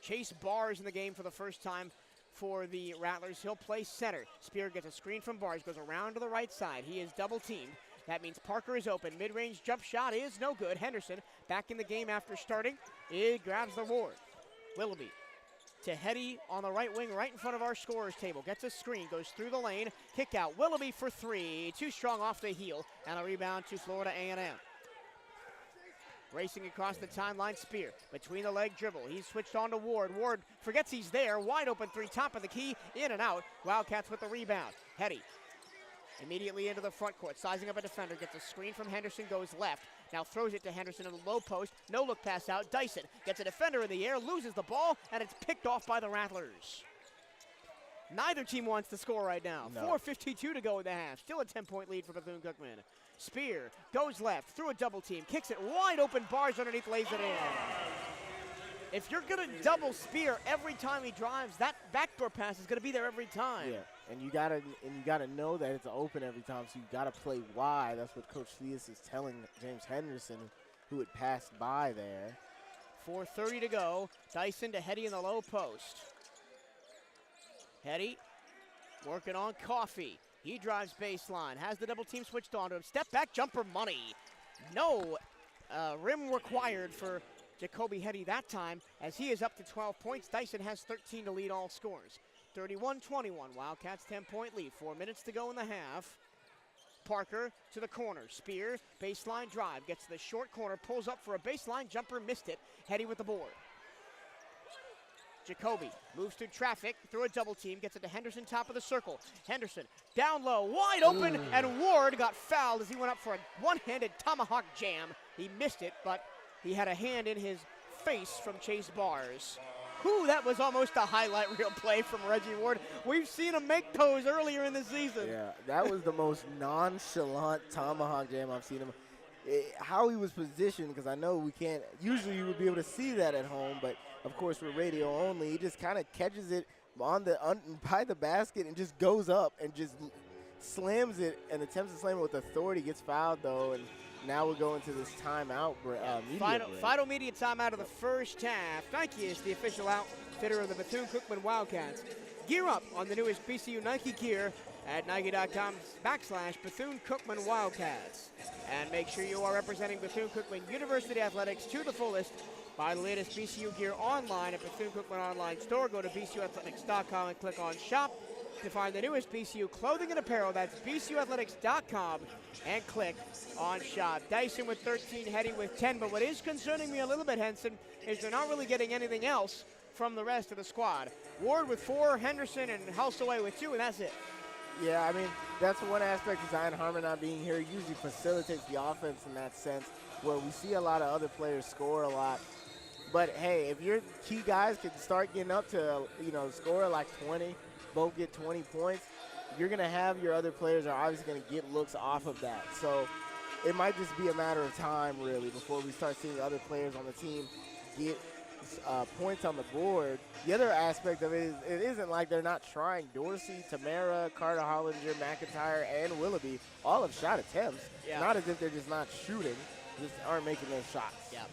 Chase Bars in the game for the first time for the Rattlers. He'll play center. Spear gets a screen from Bars, goes around to the right side. He is double teamed. That means Parker is open. Mid-range jump shot is no good. Henderson back in the game after starting. It grabs the board. Willoughby to Hetty on the right wing, right in front of our scorer's table. Gets a screen, goes through the lane. Kick out. Willoughby for three. Too strong off the heel. And a rebound to Florida A&M. Racing across the timeline, Spear. Between the leg dribble. He's switched on to Ward. Ward forgets he's there. Wide open three, top of the key. In and out. Wildcats with the rebound. Hetty immediately into the front court. Sizing up a defender. Gets a screen from Henderson. Goes left. Now throws it to Henderson in the low post. No look pass out. Dyson gets a defender in the air. Loses the ball. And it's picked off by the Rattlers. Neither team wants to score right now. No. 4:52 to go in the half. Still a 10-point lead for Bethune-Cookman. Spear goes left through a double team. Kicks it wide open. Bars underneath. Lays it in. If you're going to double Spear every time he drives, that backdoor pass is going to be there every time. yeah, and you gotta know that it's open every time, so you gotta play wide. That's what Coach Theus is telling James Henderson, who had passed by there. 4:30 to go. Dyson to Hetty in the low post. Hetty working on Coffee. He drives baseline. Has the double team switched on to him. Step back jumper money. No rim required for Jacoby Hetty that time, as he is up to 12 points. Dyson has 13 to lead all scores. 31-21. Wildcats 10-point lead. 4 minutes to go in the half. Parker to the corner. Spear, baseline drive. Gets to the short corner. Pulls up for a baseline jumper. Missed it. Hetty with the board. Jacoby moves through traffic, through a double team, gets it to Henderson, top of the circle. Henderson down low, wide open, and Ward got fouled as he went up for a one-handed tomahawk jam. He missed it, but he had a hand in his face from Chase Bars. Whew, that was almost a highlight reel play from Reggie Ward. We've seen him make those earlier in the season. Yeah, that was the most nonchalant tomahawk jam I've seen him. How he was positioned, because I know we can't, usually you would be able to see that at home, but of course we're radio only. He just kind of catches it by the basket and just goes up and just slams it and attempts to slam it with authority. Gets fouled though, and now we're going to this timeout. Final media timeout of the first half. Nike is the official outfitter of the Bethune-Cookman Wildcats. Gear up on the newest BCU Nike gear at Nike.com/Bethune-Cookman Wildcats. And make sure you are representing Bethune-Cookman University Athletics to the fullest. Buy the latest BCU gear online at Bethune-Cookman Online Store. Go to BCUathletics.com and click on Shop to find the newest BCU clothing and apparel. That's BCUathletics.com and click on Shop. Dyson with 13, Hetty with 10. But what is concerning me a little bit, Henson, is they're not really getting anything else from the rest of the squad. Ward with 4, Henderson and Helsaway with 2, and that's it. Yeah, I mean, that's one aspect of Zion Harmon not being here. He usually facilitates the offense in that sense, where we see a lot of other players score a lot. But, hey, if your key guys can start getting up to, score like 20, both get 20 points, you're going to have your other players are obviously going to get looks off of that. So it might just be a matter of time, really, before we start seeing other players on the team get points on the board. The other aspect of it is it isn't like they're not trying. Dorsey, Tamara, Carter Hollinger, McIntyre, and Willoughby all have shot attempts. Yeah. Not as if they're just not shooting, just aren't making those shots. Yeah.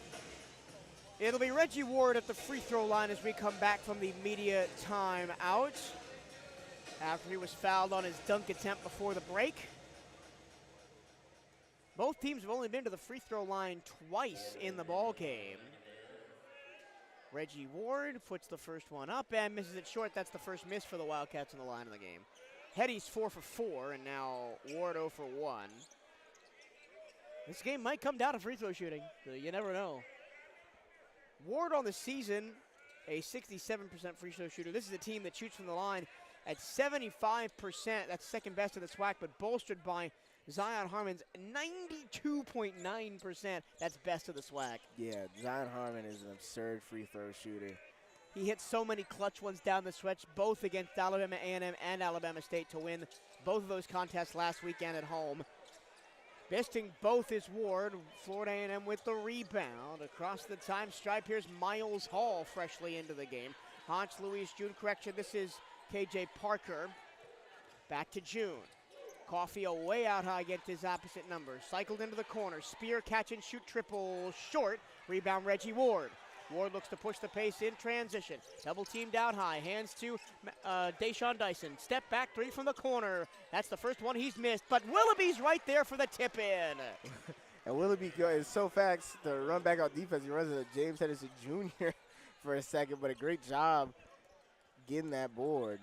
It'll be Reggie Ward at the free throw line as we come back from the media timeout. After he was fouled on his dunk attempt before the break. Both teams have only been to the free throw line twice in the ball game. Reggie Ward puts the first one up and misses it short. That's the first miss for the Wildcats in the line of the game. Hetty's 4 for 4, and now Ward 0 for 1. This game might come down to free throw shooting. You never know. Ward on the season, a 67% free throw shooter. This is a team that shoots from the line at 75%. That's second best in the SWAC, but bolstered by Zion Harmon's 92.9%. That's best of the SWAC. Yeah, Zion Harmon is an absurd free throw shooter. He hit so many clutch ones down the stretch, both against Alabama A&M and Alabama State to win both of those contests last weekend at home. Besting both is Ward. Florida A&M with the rebound. Across the time stripe, here's Miles Hall freshly into the game. Hans Louise June, correction, this is KJ Parker. Back to June. Coffee away out high against his opposite number. Cycled into the corner. Spear, catch and shoot triple short. Rebound Reggie Ward. Ward looks to push the pace in transition. Double teamed out high. Hands to Deshaun Dyson. Step back three from the corner. That's the first one he's missed. But Willoughby's right there for the tip in. And Willoughby is so fast to run back on defense. He runs into James Henderson Jr. for a second, but a great job getting that board.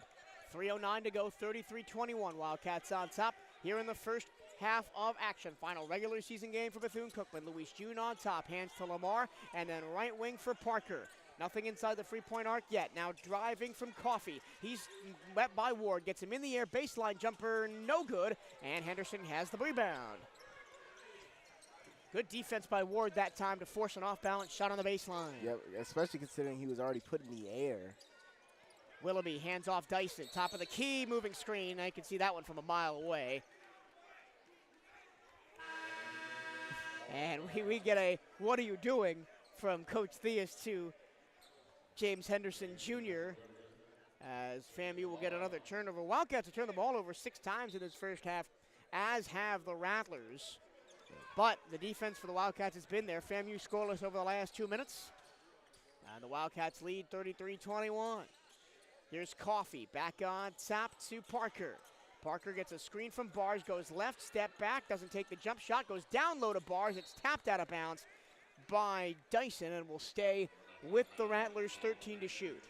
3:09 to go, 33-21. Wildcats on top here in the first half of action. Final regular season game for Bethune-Cookman. Luis June on top, hands to Lamar, and then right wing for Parker. Nothing inside the three-point arc yet. Now driving from Coffee. He's met by Ward, gets him in the air, baseline jumper, no good, and Henderson has the rebound. Good defense by Ward that time to force an off-balance shot on the baseline. Yep, especially considering he was already put in the air. Willoughby hands off Dyson. Top of the key, moving screen. I can see that one from a mile away. And we get a "what are you doing" from Coach Theus to James Henderson Jr. as FAMU will get another turnover. Wildcats have turned the ball over 6 times in this first half, as have the Rattlers. But the defense for the Wildcats has been there. FAMU scoreless over the last 2 minutes. And the Wildcats lead 33-21. Here's Coffee back on top to Parker. Parker gets a screen from Bars, goes left, step back, doesn't take the jump shot, goes down low to Bars. It's tapped out of bounds by Dyson and will stay with the Rattlers, 13 to shoot.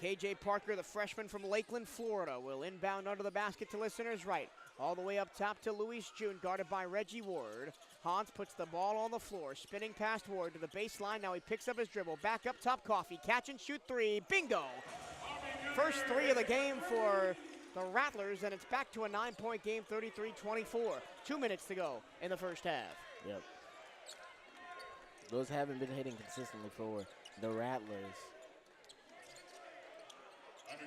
KJ Parker, the freshman from Lakeland, Florida, will inbound under the basket to listeners right. All the way up top to Luis June, guarded by Reggie Ward. Hans puts the ball on the floor, spinning past Ward to the baseline. Now he picks up his dribble. Back up top, Coffee. Catch and shoot three. Bingo! First 3 of the game for the Rattlers, and it's back to a 9-point game, 33-24. 2 minutes to go in the first half. Yep. Those haven't been hitting consistently for the Rattlers.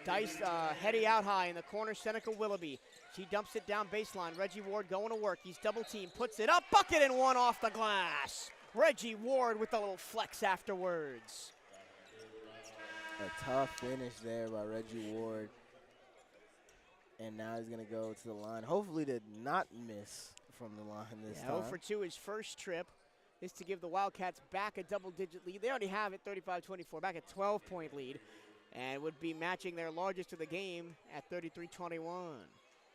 Dice heading out high in the corner, Seneca Willoughby. She dumps it down baseline. Reggie Ward going to work. He's double teamed, puts it up, bucket and one off the glass. Reggie Ward with a little flex afterwards. A tough finish there by Reggie Ward. And now he's going to go to the line. Hopefully to not miss from the line this time. 0 for 2 his first trip is to give the Wildcats back a double-digit lead. They already have it 35-24, back a 12-point lead, and would be matching their largest of the game at 33-21.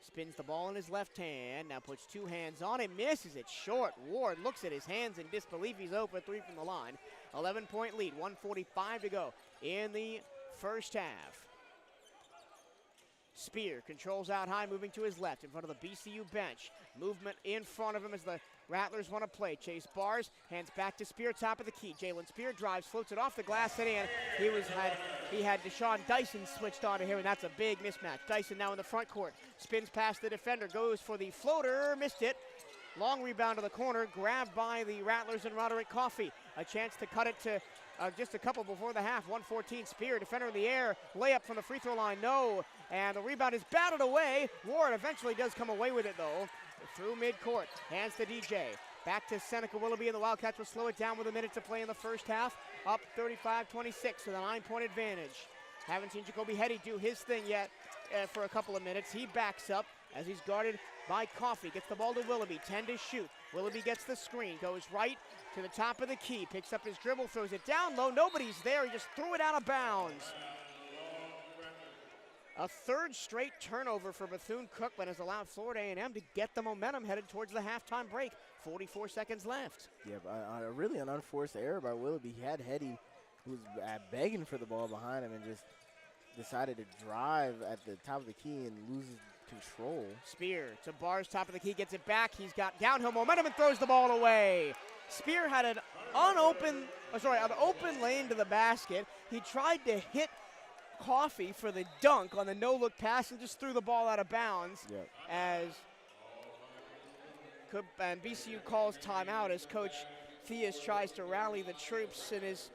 Spins the ball in his left hand, now puts 2 hands on it, misses it short. Ward looks at his hands in disbelief. He's 0 for 3 from the line. 11-point lead, 1:45 to go in the first half. Spear controls out high, moving to his left in front of the BCU bench. Movement in front of him as the Rattlers want to play. Chase Bars, hands back to Spear, top of the key. Jalen Spear drives, floats it off the glass and in. He had Deshaun Dyson switched onto him, and that's a big mismatch. Dyson now in the front court, spins past the defender, goes for the floater, missed it. Long rebound to the corner, grabbed by the Rattlers and Roderick Coffey. A chance to cut it to just a couple before the half. 1:14 Spear, defender in the air, layup from the free throw line, no. And the rebound is batted away. Ward eventually does come away with it though. Through midcourt, hands to DJ. Back to Seneca Willoughby, and the Wildcats will slow it down with a minute to play in the first half. Up 35-26 with a 9-point advantage. Haven't seen Jacoby Hetty do his thing yet for a couple of minutes. He backs up as he's guarded by Coffey. Gets the ball to Willoughby, 10 to shoot. Willoughby gets the screen, goes right to the top of the key, picks up his dribble, throws it down low. Nobody's there, he just threw it out of bounds. A third straight turnover for Bethune-Cookman has allowed Florida A&M to get the momentum headed towards the halftime break. 44 seconds left. Yeah, really an unforced error by Willoughby. He had Hetty, who was begging for the ball behind him, and just decided to drive at the top of the key and loses control. Spear to Bars, top of the key, gets it back. He's got downhill momentum and throws the ball away. Spear had an open lane to the basket. He tried to hit Coffey for the dunk on the no-look pass and just threw the ball out of bounds. Yep. And BCU calls timeout as Coach Theus tries to rally the troops. In his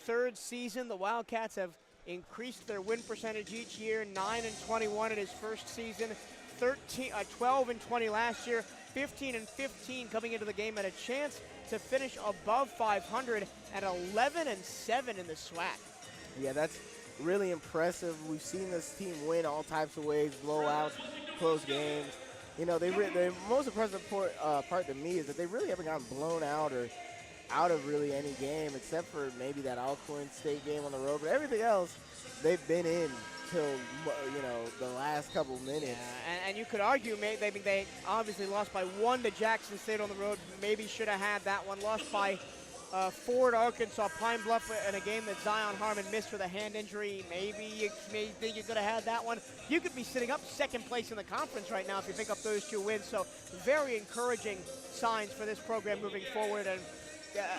third season, the Wildcats have increased their win percentage each year, 9-21 in his first season, 12-20 last year, 15-15 coming into the game, and a chance to finish above 500 at 11-7 in the SWAC. Yeah, really impressive. We've seen this team win all types of ways, blowouts, close games. You know, the most impressive part to me is that they really haven't gotten blown out or out of really any game except for maybe that Alcorn State game on the road. But everything else, they've been in till, you know, the last couple minutes. Yeah, and you could argue they obviously lost by 1 to Jackson State on the road. Maybe should have had that one. Lost by 4 to Arkansas Pine Bluff in a game that Zion Harmon missed with a hand injury. Maybe you think you could have had that one. You could be sitting up second place in the conference right now if you pick up those 2 wins. So very encouraging signs for this program moving forward, and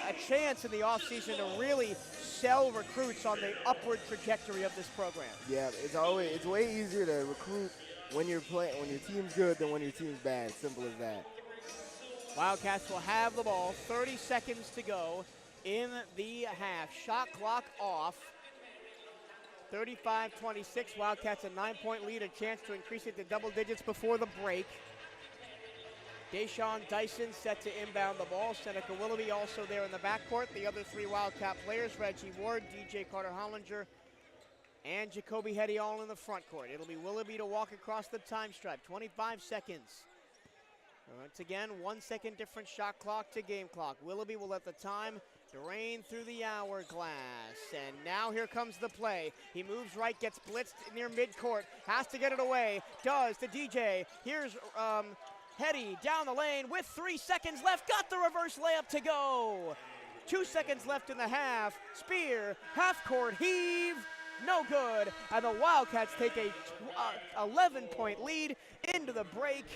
a chance in the offseason to really sell recruits on the upward trajectory of this program. Yeah, it's way easier to recruit when your team's good than when your team's bad. Simple as that. Wildcats will have the ball. 30 seconds to go in the half. Shot clock off. 35-26. Wildcats a 9-point lead. A chance to increase it to double digits before the break. Deshaun Dyson set to inbound the ball. Seneca Willoughby also there in the backcourt. The other 3 Wildcat players, Reggie Ward, DJ Carter-Hollinger, and Jacoby Hetty all in the front court. It'll be Willoughby to walk across the time stripe. 25 seconds. Once again, 1 second different shot clock to game clock. Willoughby will let the time drain through the hourglass. And now here comes the play. He moves right, gets blitzed near midcourt. Has to get it away. Does to DJ. Here's Hetty down the lane with 3 seconds left. Got the reverse layup to go. 2 seconds left in the half. Spear, half court heave. No good. And the Wildcats take a 11-point lead into the break.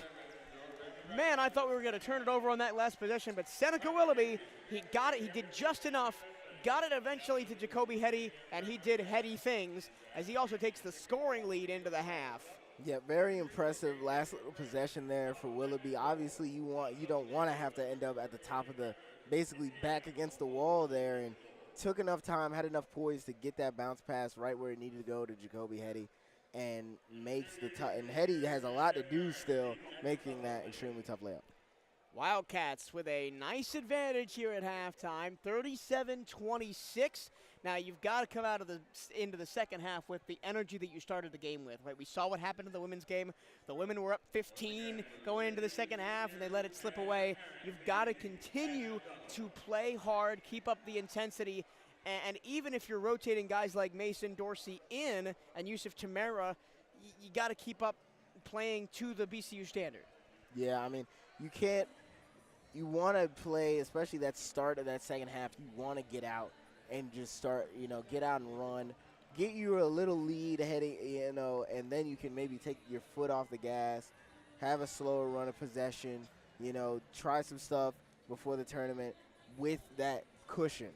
Man, I thought we were going to turn it over on that last possession, but Seneca Willoughby, he got it. He did just enough. Got it eventually to Jacoby Hetty, and he did Hetty things, as he also takes the scoring lead into the half. Yeah, very impressive last little possession there for Willoughby. Obviously, you don't want to have to end up at the top of the, basically back against the wall there, and took enough time, had enough poise to get that bounce pass right where it needed to go to Jacoby Hetty, and makes and Hetty has a lot to do still, making that extremely tough layup. Wildcats with a nice advantage here at halftime, 37-26. Now you've got to come out of into the second half with the energy that you started the game with, right? We saw what happened in the women's game. The women were up 15 going into the second half, and they let it slip away. You've got to continue to play hard, keep up the intensity, and even if you're rotating guys like Mason Dorsey in and Yusuf Tamara, you got to keep up playing to the BCU standard. Yeah, I mean, you want to play, especially that start of that second half, you want to get out and just start, get out and run, get you a little lead heading, and then you can maybe take your foot off the gas, have a slower run of possession, try some stuff before the tournament with that cushion.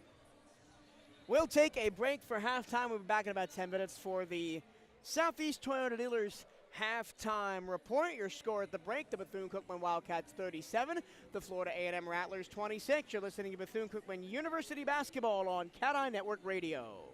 We'll take a break for halftime. We'll be back in about 10 minutes for the Southeast Toyota Dealers halftime report. Your score at the break: the Bethune-Cookman Wildcats 37, the Florida A&M Rattlers 26. You're listening to Bethune-Cookman University Basketball on CatEye Network Radio.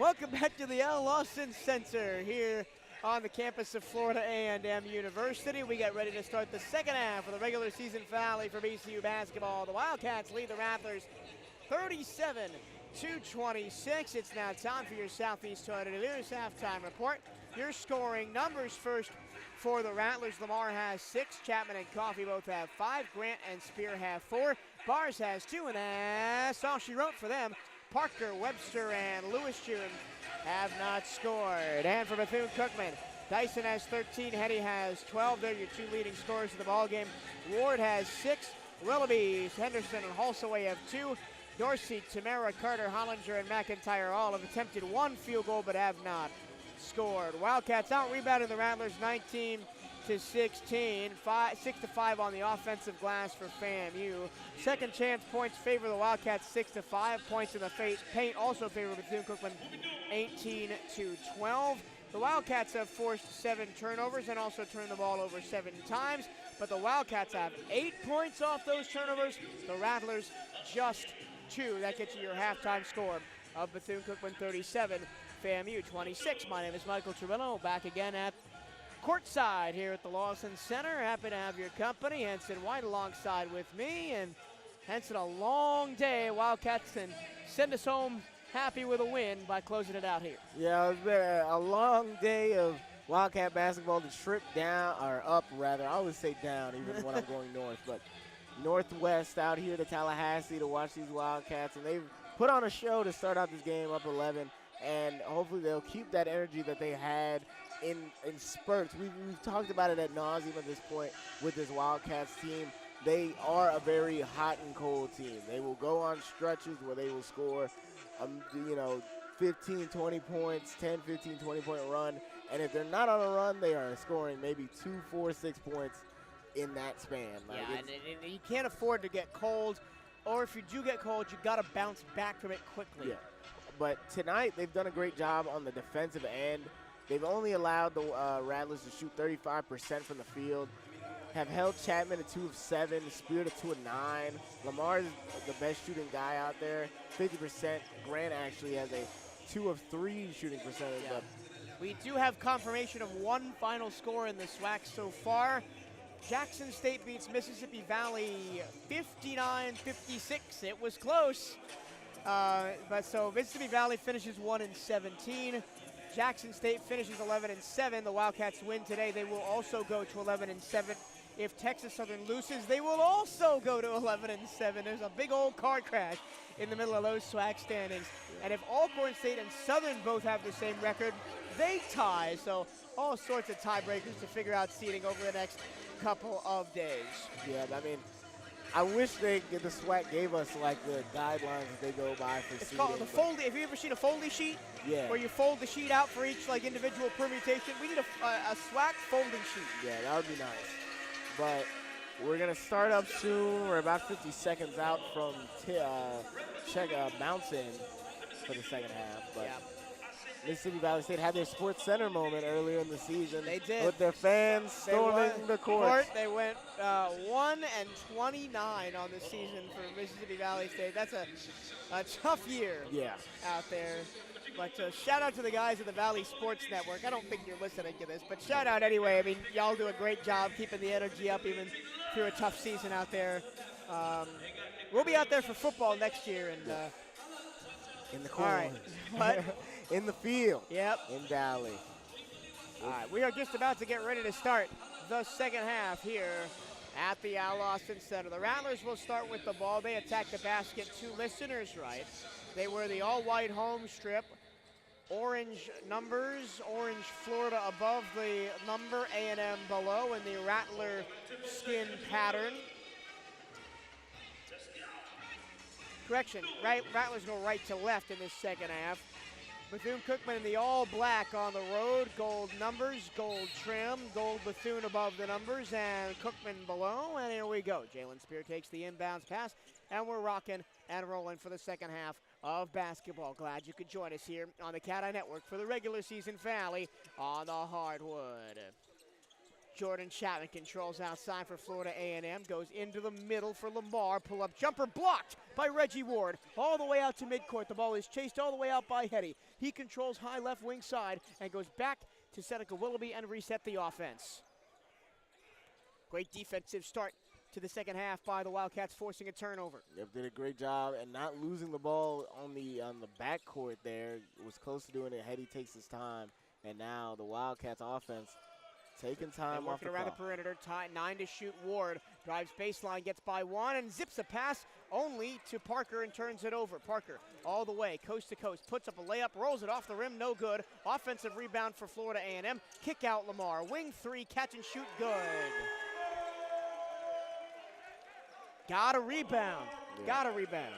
Welcome back to the Al Lawson Center here on the campus of Florida A&M University. We get ready to start the second half of the regular season finale for BCU basketball. The Wildcats lead the Rattlers 37-26. It's now time for your Southeast Toyota Dealers halftime report. Your scoring numbers first for the Rattlers. Lamar has 6. Chapman and Coffee both have 5. Grant and Spear have 4. Bars has 2, and that's all she wrote for them. Parker, Webster, and Lewis June have not scored. And for Bethune-Cookman, Dyson has 13, Hetty has 12. They're your 2 leading scorers of the ballgame. Ward has 6. Willoughby, Henderson, and Holsaway have 2. Dorsey, Tamara, Carter, Hollinger, and McIntyre all have attempted 1 field goal but have not scored. Wildcats out-rebounded the Rattlers 19-16, 6-5 on the offensive glass for FAMU. Second chance points favor the Wildcats 6-5. Points in the paint also favor Bethune-Cookman 18-12. The Wildcats have forced 7 turnovers and also turned the ball over 7 times, but the Wildcats have 8 points off those turnovers. The Rattlers just 2. That gets you your halftime score of Bethune-Cookman 37, FAMU 26. My name is Michael Trujillo, back again at courtside here at the Lawson Center. Happy to have your company. Henson White alongside with me. And Henson, a long day. Wildcats can send us home happy with a win by closing it out here. Yeah, it's been a long day of Wildcat basketball. The trip down, or up rather. I always say down even when I'm going north. But northwest out here to Tallahassee to watch these Wildcats. And they've put on a show to start out this game up 11. And hopefully they'll keep that energy that they had in spurts. We've talked about it ad nauseum at this point with this Wildcats team. They are a very hot and cold team. They will go on stretches where they will score, 15, 20 points, 10, 15, 20-point run. And if they're not on a run, they are scoring maybe 2, 4, 6 points in that span. And you can't afford to get cold, or if you do get cold, you got to bounce back from it quickly. Yeah. But tonight, they've done a great job on the defensive end. They've only allowed the Rattlers to shoot 35% from the field, have held Chapman to 2 of 7, Spear to 2 of 9. Lamar's the best shooting guy out there, 50%. Grant actually has a 2 of 3 shooting percentage. Yeah. We do have confirmation of 1 final score in the SWAC so far. Jackson State beats Mississippi Valley 59-56. It was close. But so Mississippi Valley finishes 1-17. Jackson State finishes 11-7. The Wildcats win today. They will also go to 11-7. If Texas Southern loses, they will also go to 11-7. There's a big old car crash in the middle of those SWAC standings. And if Alcorn State and Southern both have the same record, they tie. So all sorts of tiebreakers to figure out seeding over the next couple of days. Yeah, I mean, I wish the SWAC gave us like the guidelines that they go by for seeding. It's called the Foldy. Have you ever seen a Foldy sheet? Yeah. Where you fold the sheet out for each like individual permutation. We need a SWAC folding sheet. Yeah, that would be nice. But we're gonna start up soon. We're about 50 seconds out from bounce in for the second half. But yeah. Mississippi Valley State had their Sports Center moment earlier in the season. They did. With their fans storming the court. They went 1-29 on the season for Mississippi Valley State. That's a tough year out there. But shout out to the guys at the Valley Sports Network. I don't think you're listening to this, but shout out anyway. I mean, y'all do a great job keeping the energy up even through a tough season out there. We'll be out there for football next year. And in the court. All right. What? In the field. Yep. In Valley. All right, we are just about to get ready to start the second half here at the Al Lawson Center. The Rattlers will start with the ball. They attack the basket to listeners' right. They wear the all-white home strip, orange numbers, orange Florida above the number, A&M below, and the Rattler skin pattern. Correction, Rattlers go right to left in this second half. Bethune-Cookman in the all-black on the road, gold numbers, gold trim, gold Bethune above the numbers, and Cookman below, and here we go. Jalen Spear takes the inbounds pass, and we're rocking and rolling for the second half of basketball. Glad you could join us here on the CatEye Network for the regular season finale on the hardwood. Jordan Chapman controls outside for Florida A&M, goes into the middle for Lamar. Pull-up jumper blocked by Reggie Ward. All the way out to midcourt. The ball is chased all the way out by Hetty. He controls high left wing side and goes back to Seneca Willoughby and reset the offense. Great defensive start to the second half by the Wildcats, forcing a turnover. Yep, did a great job and not losing the ball on the backcourt there. It was close to doing it. Hetty takes his time, and now the Wildcats offense taking time off the working around clock. the perimeter, 9 to shoot. Ward drives baseline, gets by one, and zips a pass only to Parker and turns it over. Parker all the way, coast to coast, puts up a layup, rolls it off the rim, no good. Offensive rebound for Florida A&M. Kick out Lamar. Wing three, catch and shoot, good. Got a rebound. Yeah. Got a rebound.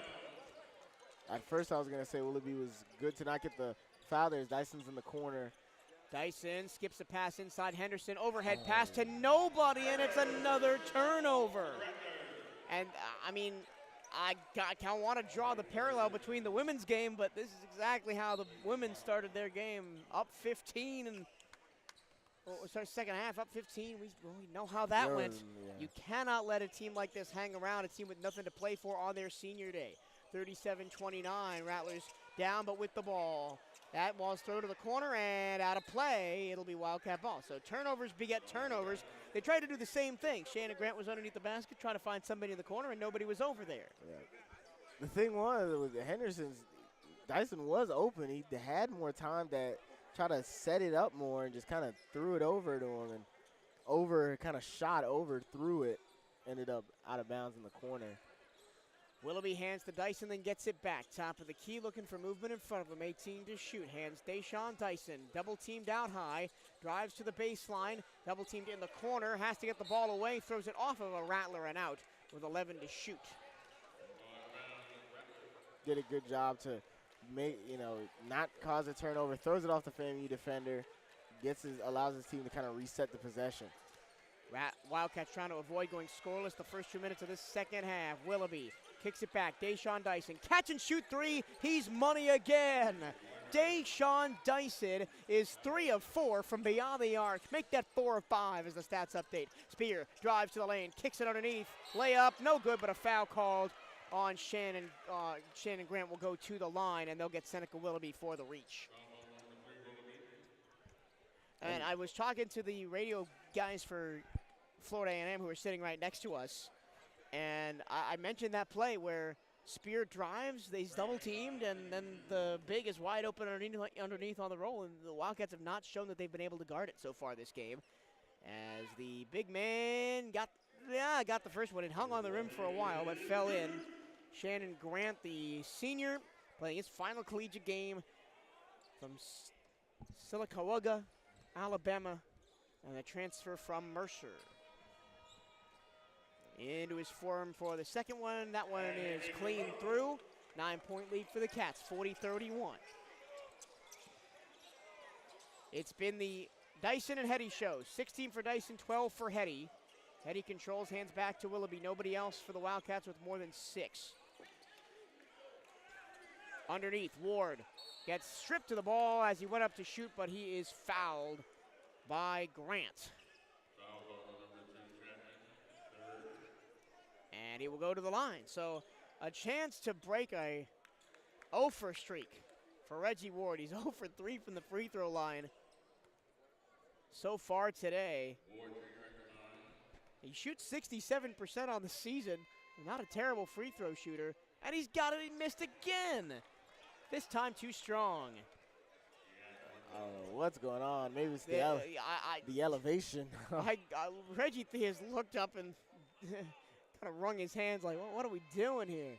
At first I was going to say Willoughby was good to not get the foul there as Dyson's in the corner. Dyson skips a pass inside Henderson. Overhead pass to nobody, and it's another turnover. And, I mean, I kind of want to draw the parallel between the women's game, but this is exactly how the women started their game. Up 15, and second half, up 15. We know how that went. Yeah. You cannot let a team like this hang around, a team with nothing to play for on their senior day. 37-29, Rattlers down, but with the ball. That ball's thrown to the corner and out of play. It'll be Wildcat ball. So turnovers beget turnovers. They tried to do the same thing. Shannon Grant was underneath the basket trying to find somebody in the corner, and nobody was over there. Yeah. The thing was, with Dyson was open. He had more time to try to set it up more and just kind of threw it over to him, and kind of shot over, threw it, ended up out of bounds in the corner. Willoughby hands to Dyson, then gets it back. Top of the key, looking for movement in front of him. 18 to shoot. Hands Deshaun Dyson. Double teamed out high. Drives to the baseline. Double teamed in the corner. Has to get the ball away. Throws it off of a Rattler and out with 11 to shoot. Did a good job to not cause a turnover. Throws it off the FAMU defender. Allows his team to kind of reset the possession. Wildcats trying to avoid going scoreless the first 2 minutes of this second half. Willoughby kicks it back. Deshaun Dyson. Catch and shoot three. He's money again. Deshaun Dyson is 3 of 4 from beyond the arc. Make that 4 of 5 as the stats update. Spear drives to the lane. Kicks it underneath. Layup. No good, but a foul called on Shannon. Shannon Grant will go to the line, and they'll get Seneca Willoughby for the reach. And I was talking to the radio guys for Florida A&M who are sitting right next to us, and I mentioned that play where Spear drives, he's double teamed, and then the big is wide open underneath on the roll, and the Wildcats have not shown that they've been able to guard it so far this game. As the big man got the first one. It hung on the rim for a while, but fell in. Shannon Grant, the senior, playing his final collegiate game from Sylacauga, Alabama, and a transfer from Mercer. Into his form for the second one. That one is clean through. 9-point lead for the Cats, 40-31. It's been the Dyson and Hetty show. 16 for Dyson, 12 for Hetty. Hetty controls, hands back to Willoughby. Nobody else for the Wildcats with more than 6. Underneath, Ward gets stripped to the ball as he went up to shoot, but he is fouled by Grant. And he will go to the line. So a chance to break a 0-for streak for Reggie Ward. He's 0 for 3 from the free throw line so far today. He shoots 67% on the season. Not a terrible free throw shooter. And he's got it, he missed again. This time too strong. I don't know what's going on. Maybe it's the elevation. Reggie has looked up and kind of wrung his hands like, what are we doing here?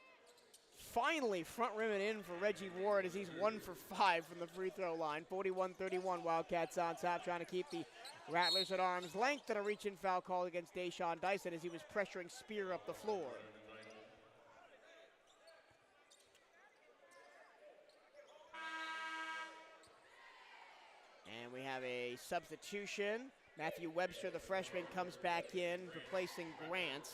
Finally front rimming in for Reggie Ward as he's 1 for 5 from the free throw line. 41-31, Wildcats on top, trying to keep the Rattlers at arm's length, and a reach-in foul call against Deshaun Dyson as he was pressuring Spear up the floor. And we have a substitution. Matthew Webster, the freshman, comes back in, replacing Grant.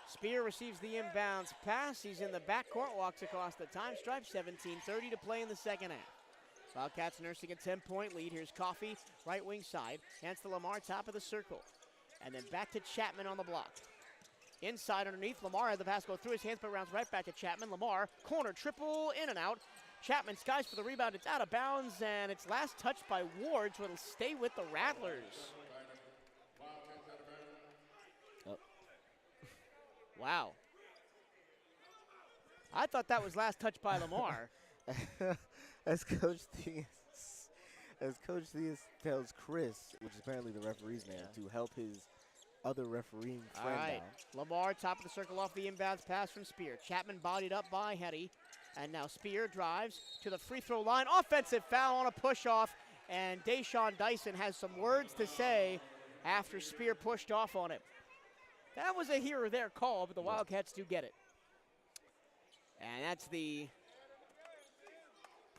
Spear receives the inbounds pass. He's in the backcourt, walks across the time stripe. 17:30 to play in the second half. Wildcats nursing a 10-point lead. Here's Coffee, right wing side. Hands to Lamar, top of the circle. And then back to Chapman on the block. Inside underneath, Lamar had the pass go through his hands, but rounds right back to Chapman. Lamar, corner, triple, in and out. Chapman skies for the rebound. It's out of bounds, and it's last touched by Ward, so it'll stay with the Rattlers. Oh. Wow. I thought that was last touched by Lamar. As Coach Theus tells Chris, which is apparently the referee's name, to help his other refereeing friend All right. out. Lamar, top of the circle off the inbounds pass from Spear. Chapman bodied up by Hetty. And now Spear drives to the free throw line. Offensive foul on a push-off. And Deshaun Dyson has some words to say after Spear pushed off on him. That was a here or there call, but the Wildcats do get it. And that's the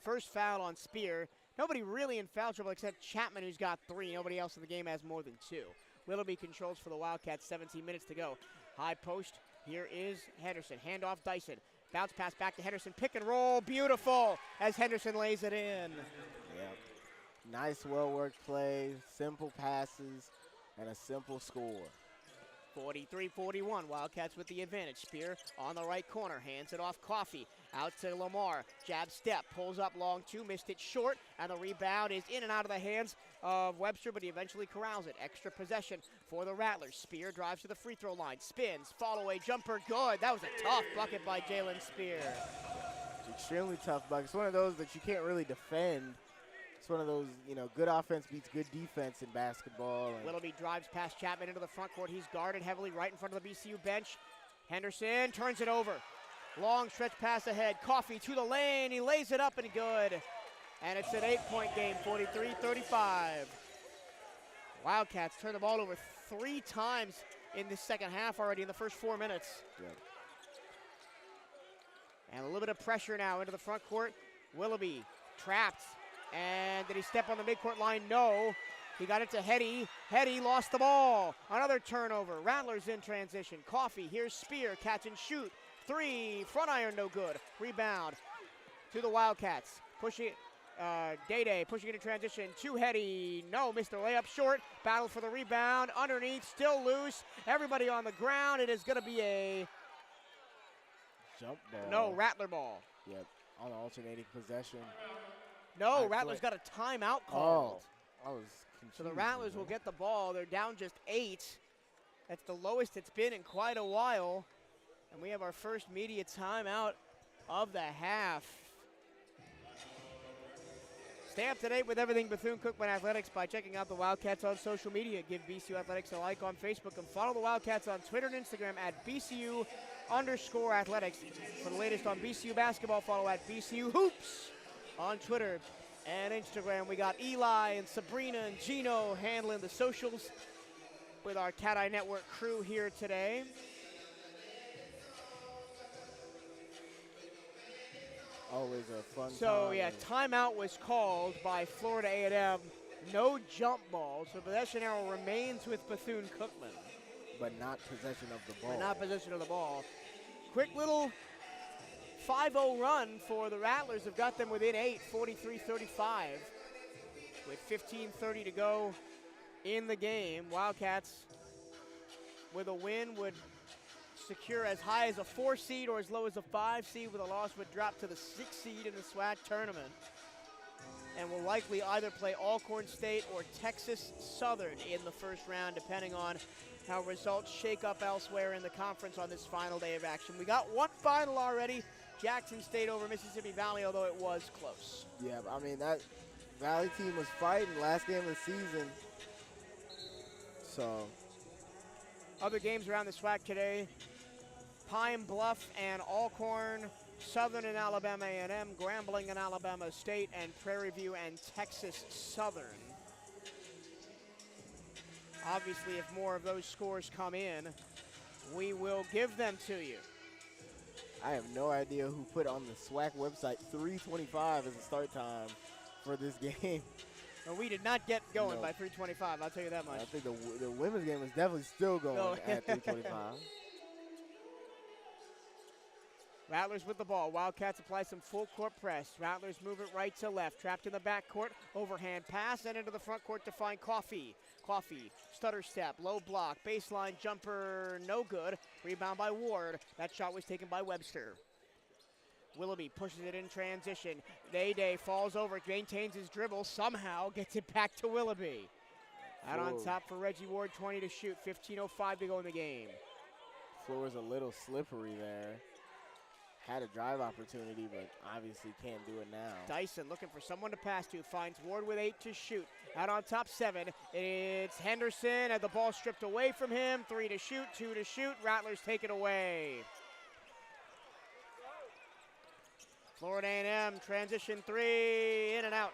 first foul on Spear. Nobody really in foul trouble except Chapman, who's got 3. Nobody else in the game has more than 2. Willoughby controls for the Wildcats, 17 minutes to go. High post, here is Henderson. Handoff Dyson. Bounce pass back to Henderson. Pick and roll, beautiful, as Henderson lays it in. Yeah. Nice, well-worked play, simple passes, and a simple score. 43-41, Wildcats with the advantage. Spear on the right corner, hands it off Coffee. Out to Lamar, jab step, pulls up long 2, missed it short, and the rebound is in and out of the hands of Webster, but he eventually corrals it. Extra possession for the Rattlers. Spear drives to the free throw line, spins, fall away jumper, good. That was a tough bucket by Jalen Spear. It's extremely tough bucket. It's one of those that you can't really defend. It's one of those, good offense beats good defense in basketball. Willoughby drives past Chapman into the front court. He's guarded heavily right in front of the BCU bench. Henderson turns it over. Long stretch pass ahead. Coffee to the lane. He lays it up and good. And it's an 8-point game, 43-35. Wildcats turn the ball over 3 times in the second half already in the first 4 minutes. Yep. And a little bit of pressure now into the front court. Willoughby trapped. And did he step on the midcourt line? No. He got it to Hetty. Hetty lost the ball. Another turnover. Rattlers in transition. Coffee. Here's Spear. Catch and shoot. 3. Front iron no good. Rebound to the Wildcats. Pushing it. Day pushing it in transition to Hetty. No, missed the layup short. Battle for the rebound. Underneath. Still loose. Everybody on the ground. It is going to be a jump ball. No, Rattler ball. Yep. On alternating possession. No, Rattlers got a timeout called. I was confused. So the Rattlers will get the ball. They're down just 8. That's the lowest it's been in quite a while. And we have our first media timeout of the half. Stay up to date with everything Bethune-Cookman Athletics by checking out the Wildcats on social media. Give BCU Athletics a like on Facebook and follow the Wildcats on Twitter and Instagram at BCU_Athletics. For the latest on BCU basketball, follow at BCU Hoops on Twitter and Instagram. We got Eli and Sabrina and Gino handling the socials with our CatEye Network crew here today. Always a fun So, time. yeah, timeout was called by Florida A&M. No jump ball, so possession arrow remains with Bethune-Cookman. But not possession of the ball. But not possession of the ball. Quick little 5-0 run for the Rattlers have got them within 8, 43-35. With 15:30 to go in the game. Wildcats with a win would secure as high as a 4 seed or as low as a 5 seed. With a loss would drop to the 6 seed in the SWAC tournament. And will likely either play Alcorn State or Texas Southern in the first round, depending on how results shake up elsewhere in the conference on this final day of action. We got one final already. Jackson State over Mississippi Valley, although it was close. Yeah, I mean, that Valley team was fighting last game of the season. So. Other games around the SWAC today. Pine Bluff and Alcorn, Southern and Alabama A&M, Grambling and Alabama State, and Prairie View and Texas Southern. Obviously, if more of those scores come in, we will give them to you. I have no idea who put on the SWAC website 3:25 as the start time for this game. And we did not get going No. by 3:25, I'll tell you that much. I think the women's game was definitely still going No. at 3:25. Rattlers with the ball. Wildcats apply some full court press. Rattlers move it right to left. Trapped in the backcourt. Overhand pass and into the front court to find Coffee. Coffee, stutter step, low block, baseline jumper, no good. Rebound by Ward. That shot was taken by Webster. Willoughby pushes it in transition. Day falls over, maintains his dribble, somehow gets it back to Willoughby. Out on top for Reggie Ward, 20 to shoot, 15:05 to go in the game. Floor's a little slippery there. Had a drive opportunity, but obviously can't do it now. Dyson looking for someone to pass to, finds Ward with 8 to shoot. Out on top, 7. It's Henderson, and the ball stripped away from him. 3 to shoot, 2 to shoot. Rattlers take it away. Florida A&M transition 3, in and out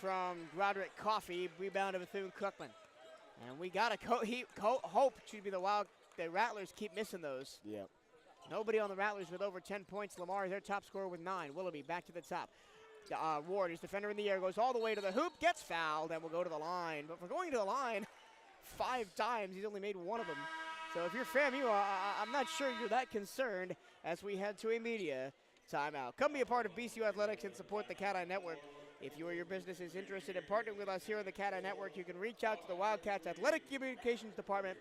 from Roderick Coffee. Rebound to Bethune-Cookman. And we got to hope the Rattlers keep missing those. Yep. Nobody on the Rattlers with over 10 points. Lamar is their top scorer with 9. Willoughby back to the top. Ward, his defender in the air, goes all the way to the hoop, gets fouled, and will go to the line. But for going to the line 5 times, he's only made 1 of them. So if you're FAMU, I'm not sure you're that concerned as we head to a media timeout. Come be a part of BCU Athletics and support the CatEye Network. If you or your business is interested in partnering with us here on the CatEye Network, you can reach out to the Wildcats Athletic Communications Department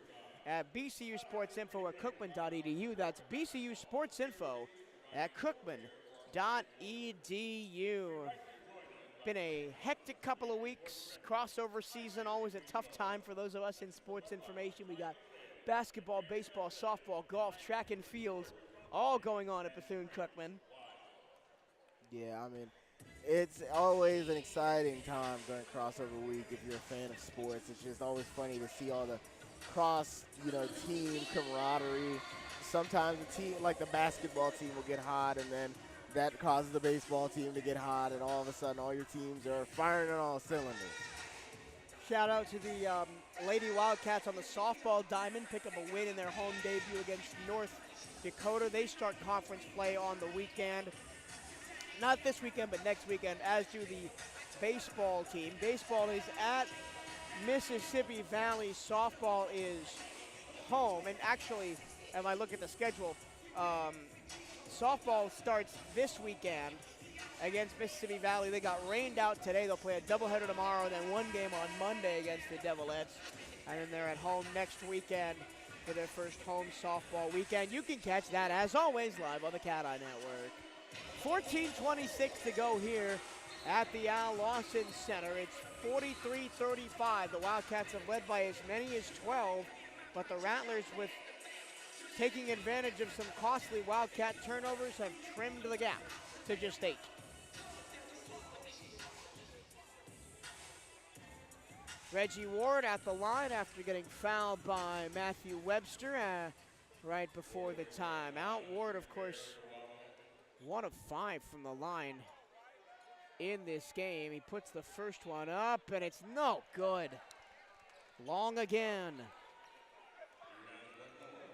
at bcusportsinfo@cookman.edu. That's bcusportsinfo at cookman.edu. Been a hectic couple of weeks. Crossover season, always a tough time for those of us in sports information. We got basketball, baseball, softball, golf, track and field, all going on at Bethune-Cookman. Yeah, I mean, it's always an exciting time during crossover week if you're a fan of sports. It's just always funny to see all the team camaraderie. Sometimes a team like the basketball team will get hot, and then that causes the baseball team to get hot, and all of a sudden all your teams are firing on all cylinders. Shout out to the Lady Wildcats on the softball diamond. Pick up a win in their home debut against North Dakota. They start conference play on the weekend. Not this weekend, but next weekend, as do the baseball team. Baseball is at Mississippi Valley. Softball is home. And actually, if I look at the schedule, softball starts this weekend against Mississippi Valley. They got rained out today. They'll play a doubleheader tomorrow, and then 1 game on Monday against the Devilettes. And then they're at home next weekend for their first home softball weekend. You can catch that, as always, live on the CatEye Network. 14:26 to go here at the Al Lawson Center. It's 43-35. The Wildcats have led by as many as 12, but the Rattlers, with taking advantage of some costly Wildcat turnovers, have trimmed the gap to just 8. Reggie Ward at the line after getting fouled by Matthew Webster right before the timeout. Ward, of course, 1 of 5 from the line in this game. He puts the first one up, and it's no good. Long again.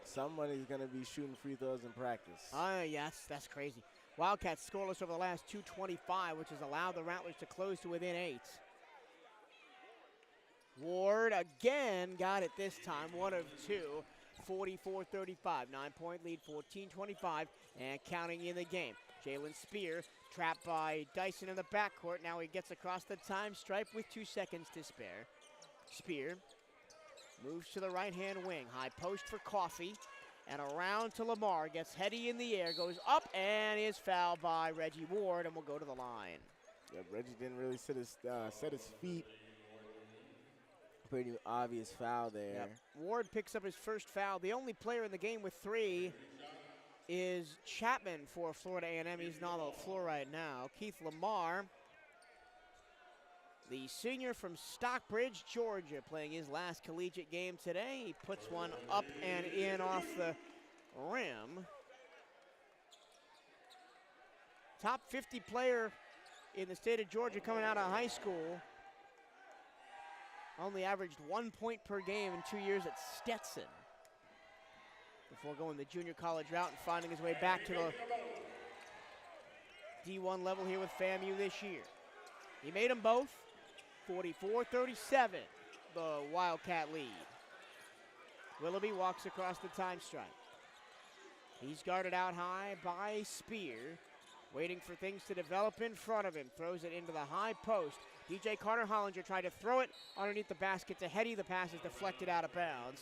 Somebody's going to be shooting free throws in practice. Yes, that's crazy. Wildcats scoreless over the last 2:25, which has allowed the Rattlers to close to within 8. Ward again got it this time, 1 of 2. 44-35, 9-point lead, 14-25, and counting in the game. Jalen Spear trapped by Dyson in the backcourt. Now he gets across the time stripe with 2 seconds to spare. Spear moves to the right-hand wing. High post for Coffee, and around to Lamar. Gets heady in the air, goes up, and is fouled by Reggie Ward, and will go to the line. Yeah, Reggie didn't really set his feet. Pretty obvious foul there. Yep. Ward picks up his first foul. The only player in the game with 3 is Chapman for Florida A&M. He's not on the floor right now. Keith Lamar, the senior from Stockbridge, Georgia, playing his last collegiate game today. He puts one up and in off the rim. Top 50 player in the state of Georgia coming out of high school. Only averaged 1 point per game in 2 years at Stetson before going the junior college route and finding his way back to the D1 level here with FAMU this year. He made them both. 44-37, the Wildcat lead. Willoughby walks across the time stripe. He's guarded out high by Spear, waiting for things to develop in front of him. Throws it into the high post. DJ Carter-Hollinger tried to throw it underneath the basket to Hetty. The pass is deflected out of bounds.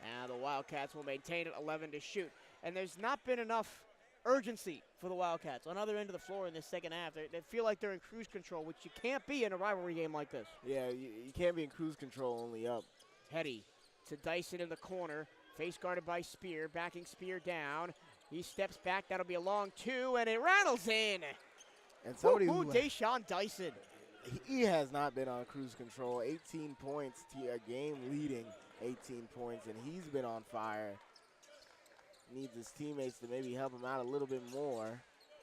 Now the Wildcats will maintain it, 11 to shoot. And there's not been enough urgency for the Wildcats on the other end of the floor in this second half. They feel like they're in cruise control, which you can't be in a rivalry game like this. Yeah, you can't be in cruise control only up. Hetty to Dyson in the corner. Face guarded by Spear, backing Spear down. He steps back. That'll be a long two, and it rattles in. And somebody Deshaun Dyson. He has not been on cruise control. 18 points, a game leading 18 points, and he's been on fire. Needs his teammates to maybe help him out a little bit more.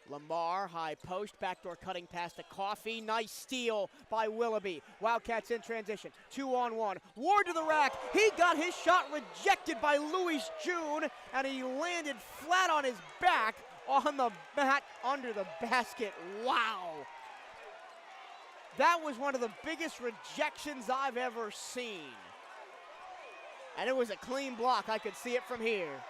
Lamar, high post, backdoor cutting pass to Coffey. Nice steal by Willoughby. Wildcats in transition, 2-on-1. Ward to the rack. He got his shot rejected by Luis June, and he landed flat on his back on the mat under the basket. Wow. That was one of the biggest rejections I've ever seen. And it was a clean block. I could see it from here.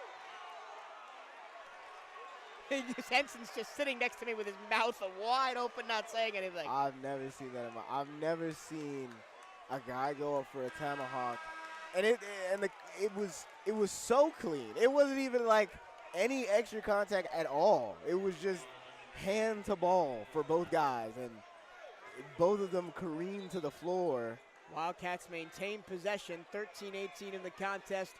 Henson's just sitting next to me with his mouth wide open, not saying anything. I've never seen that I've never seen a guy go up for a tomahawk, and it was so clean. It wasn't even like any extra contact at all. It was just hand to ball for both guys, and both of them careened to the floor. Wildcats maintain possession, 13-18 in the contest.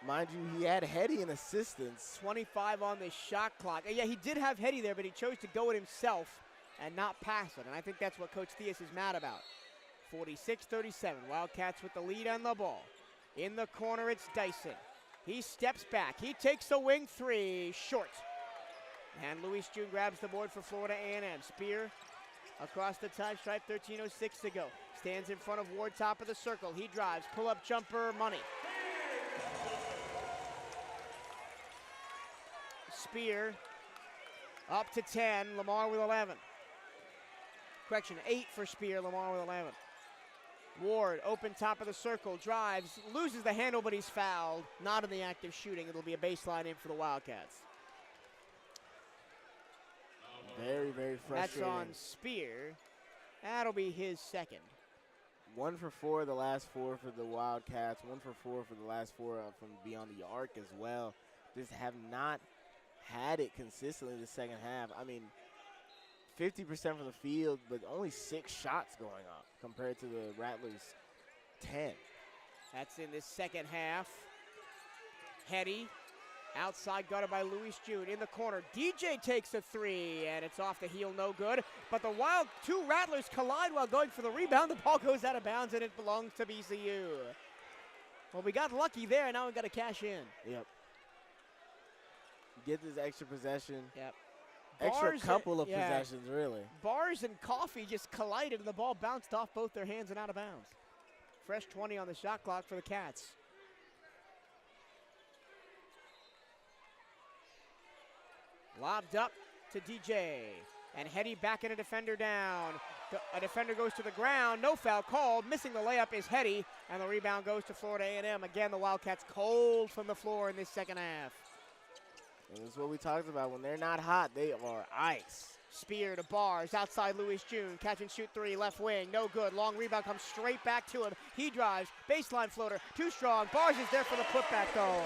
Mind you, he had Hetty in assistance. 25 on the shot clock. Yeah, he did have Hetty there, but he chose to go it himself and not pass it. And I think that's what Coach Theus is mad about. 46-37, Wildcats with the lead on the ball. In the corner, it's Dyson. He steps back. He takes a wing three, short. And Luis June grabs the board for Florida A&M. Spear across the time stripe, 13:06 to go. Stands in front of Ward, top of the circle. He drives, pull-up jumper, money. Spear up to 10, Lamar with 11. Correction, 8 for Spear, Lamar with 11. Ward, open top of the circle, drives, loses the handle, but he's fouled. Not in the act of shooting. It'll be a baseline in for the Wildcats. Very, very frustrating. That's on Spear. That'll be his second. 1 for 4 the last 4 for the Wildcats. 1 for 4 for the last 4 from beyond the arc as well. Just have not had it consistently the second half. I mean, 50% from the field, but only 6 shots going up compared to the Rattlers' 10. That's in this second half. Hetty, outside guarded by Luis June. In the corner, DJ takes a three, and it's off the heel, no good. But the two Rattlers collide while going for the rebound. The ball goes out of bounds, and it belongs to BCU. Well, we got lucky there, now we've got to cash in. Yep. Get this extra possession. Yep. Extra couple of possessions, really. Bars and Coffey just collided, and the ball bounced off both their hands and out of bounds. Fresh 20 on the shot clock for the Cats. Lobbed up to DJ. And Hetty backing a defender down. A defender goes to the ground. No foul called. Missing the layup is Hetty. And the rebound goes to Florida A&M. Again, the Wildcats cold from the floor in this second half. And this is what we talked about. When they're not hot, they are ice. Spear to Bars, outside Luis June. Catch and shoot three, left wing, no good. Long rebound comes straight back to him. He drives, baseline floater, too strong. Bars is there for the putback though.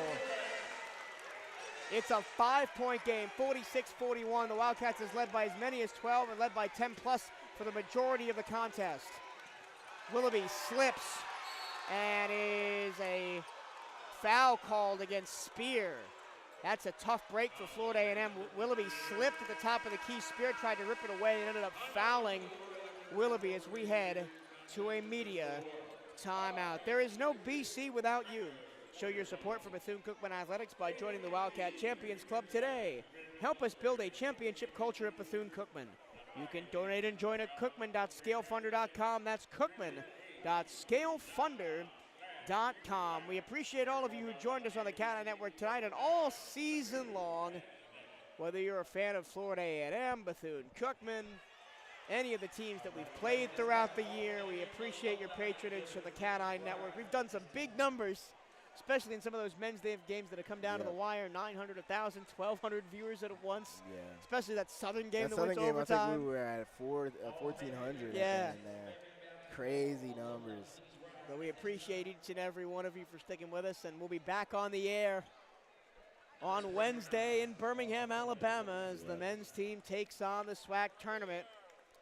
It's a 5-point game, 46-41. The Wildcats is led by as many as 12 and led by 10 plus for the majority of the contest. Willoughby slips and is a foul called against Spear. That's a tough break for Florida A&M. Willoughby slipped at the top of the key. Spear tried to rip it away and ended up fouling Willoughby as we head to a media timeout. There is no BC without you. Show your support for Bethune-Cookman Athletics by joining the Wildcat Champions Club today. Help us build a championship culture at Bethune-Cookman. You can donate and join at cookman.scalefunder.com. That's cookman.scalefunder.com. We appreciate all of you who joined us on the CatEye Network tonight and all season long. Whether you're a fan of Florida A&M, Bethune-Cookman, any of the teams that we've played throughout the year, we appreciate your patronage of the CatEye Network. We've done some big numbers especially in some of those men's games that have come down to the wire, 900, 1,000, 1,200 viewers at once. Yeah. Especially that Southern game That that went to Southern game, I overtime. think we were at 1,400. Yeah. Crazy numbers. But we appreciate each and every one of you for sticking with us, and we'll be back on the air on Wednesday in Birmingham, Alabama, as the men's team takes on the SWAC tournament.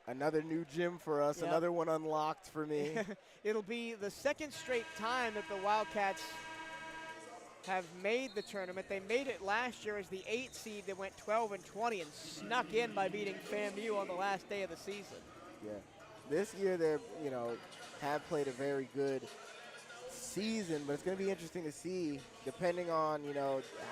Another new gym for us, another one unlocked for me. It'll be the second straight time that the Wildcats have made the tournament. They made it last year as the 8th seed that went 12-20 and snuck in by beating FAMU on the last day of the season. Yeah. This year they have played a very good season, but it's going to be interesting to see, depending on,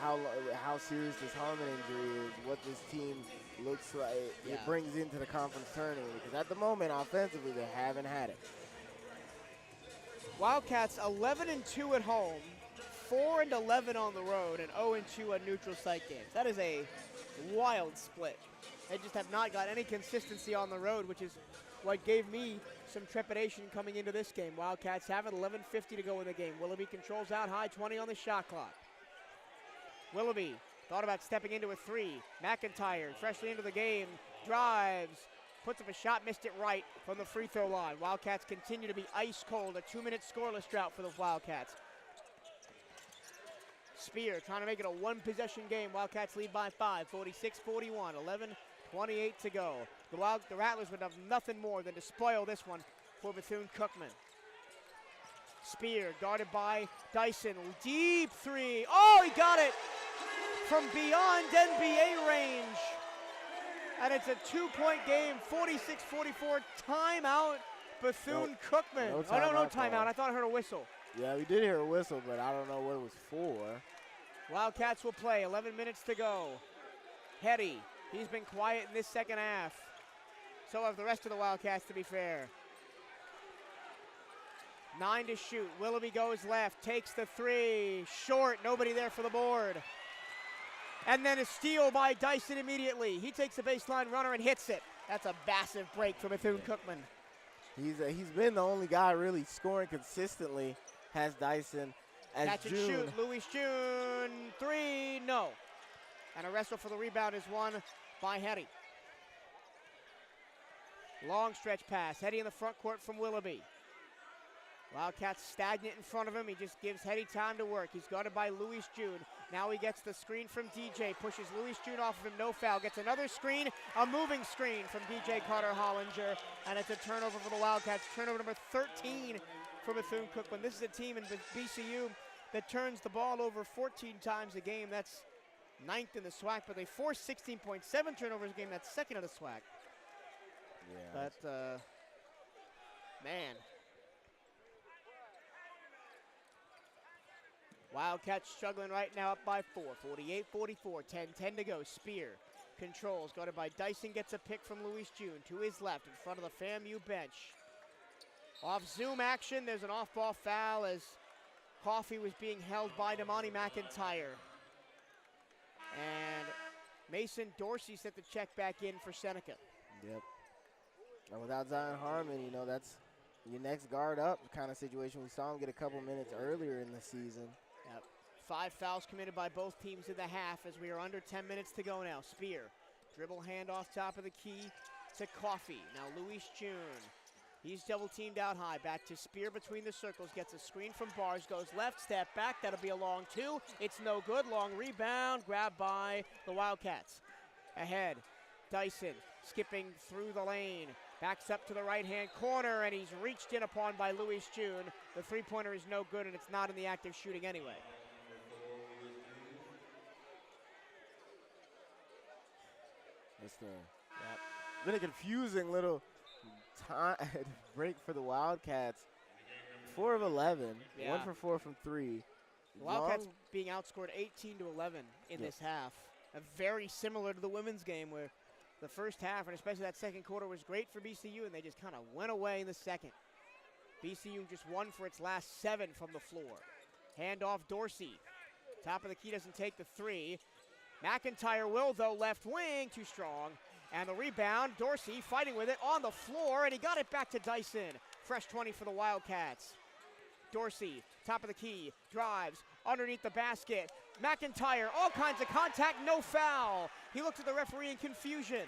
how serious this Harmon injury is, what this team looks like it brings into the conference tournament, because at the moment, offensively, they haven't had it. Wildcats 11-2 at home, 4-11 on the road, and 0-2 on neutral site games. That is a wild split. They just have not got any consistency on the road, which is what gave me some trepidation coming into this game. Wildcats have it, 11:50 to go in the game. Willoughby controls out high, 20 on the shot clock. Willoughby thought about stepping into a three. McIntyre, freshly into the game, drives, puts up a shot, missed it right from the free throw line. Wildcats continue to be ice cold, a 2-minute scoreless drought for the Wildcats. Spear trying to make it a one-possession game. Wildcats lead by 5, 46-41, 11:28 to go. The Rattlers would have nothing more than to spoil this one for Bethune-Cookman. Spear guarded by Dyson. Deep three. Oh, he got it from beyond NBA range. And it's a 2-point game, 46-44. Timeout, Bethune-Cookman. No timeout. I thought I heard a whistle. Yeah, we did hear a whistle, but I don't know what it was for. Wildcats will play, 11 minutes to go. Hetty, he's been quiet in this second half. So have the rest of the Wildcats, to be fair. 9 to shoot. Willoughby goes left, takes the three. Short, nobody there for the board. And then a steal by Dyson immediately. He takes a baseline runner and hits it. That's a massive break for Bethune-Cookman. He's been the only guy really scoring consistently, has Dyson. As Catch and shoot, Louis June, three, no. And a wrestle for the rebound is won by Hetty. Long stretch pass, Hetty in the front court from Willoughby. Wildcats stagnant in front of him. He just gives Hetty time to work. He's guarded by Louis June. Now he gets the screen from DJ, pushes Louis June off of him, no foul. Gets another screen, a moving screen from DJ Carter-Hollinger, and it's a turnover for the Wildcats. Turnover number 13 for Bethune-Cookman. This is a team in BCU that turns the ball over 14 times a game. That's 9th in the SWAC, but they force 16.7 turnovers a game. That's 2nd in the SWAC. Yeah. But, man. Wildcats struggling right now, up by 4, 48-44, 10-10 to go. Spear controls, guarded by Dyson, gets a pick from Louis June to his left in front of the FAMU bench. Off zoom action, there's an off-ball foul as Coffey was being held by Damani McIntyre. And Mason Dorsey set the check back in for Seneca. Yep. And without Zion Harmon, that's your next guard up kind of situation. We saw him get a couple minutes earlier in the season. Yep. 5 fouls committed by both teams in the half as we are under 10 minutes to go now. Spear, dribble handoff top of the key to Coffey. Now Louis June. He's double teamed out high. Back to Spear between the circles. Gets a screen from Bars. Goes left, step back. That'll be a long 2. It's no good. Long rebound. Grabbed by the Wildcats. Ahead. Dyson skipping through the lane. Backs up to the right-hand corner, and he's reached in upon by Louis June. The three-pointer is no good, and it's not in the act of shooting anyway. It's been a confusing little time break for the Wildcats. 4 of 11, 1 for 4 from 3. The Wildcats being outscored 18-11 in this half. Very similar to the women's game where the first half, and especially that second quarter, was great for BCU, and they just kind of went away in the second. BCU just won for its last 7 from the floor. Handoff Dorsey. Top of the key, doesn't take the 3. McIntyre will, though, left wing, too strong. And the rebound, Dorsey fighting with it on the floor, and he got it back to Dyson. Fresh 20 for the Wildcats. Dorsey, top of the key, drives, underneath the basket. McIntyre, all kinds of contact, no foul. He looks at the referee in confusion.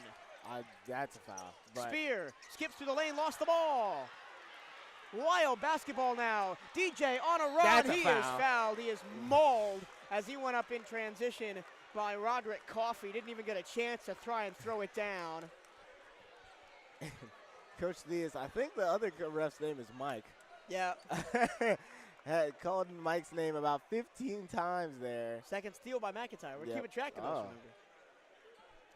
That's a foul. But Spear skips through the lane, lost the ball. Wild basketball now. DJ on a run. That's a He foul. is fouled. He is mauled as he went up in transition by Roderick Coffey. Didn't even get a chance to try and throw it down. Coach Theus, I think the other ref's name is Mike. Yeah. Had called Mike's name about 15 times there. Second steal by McIntyre. We're Yep. keeping track of those, remember.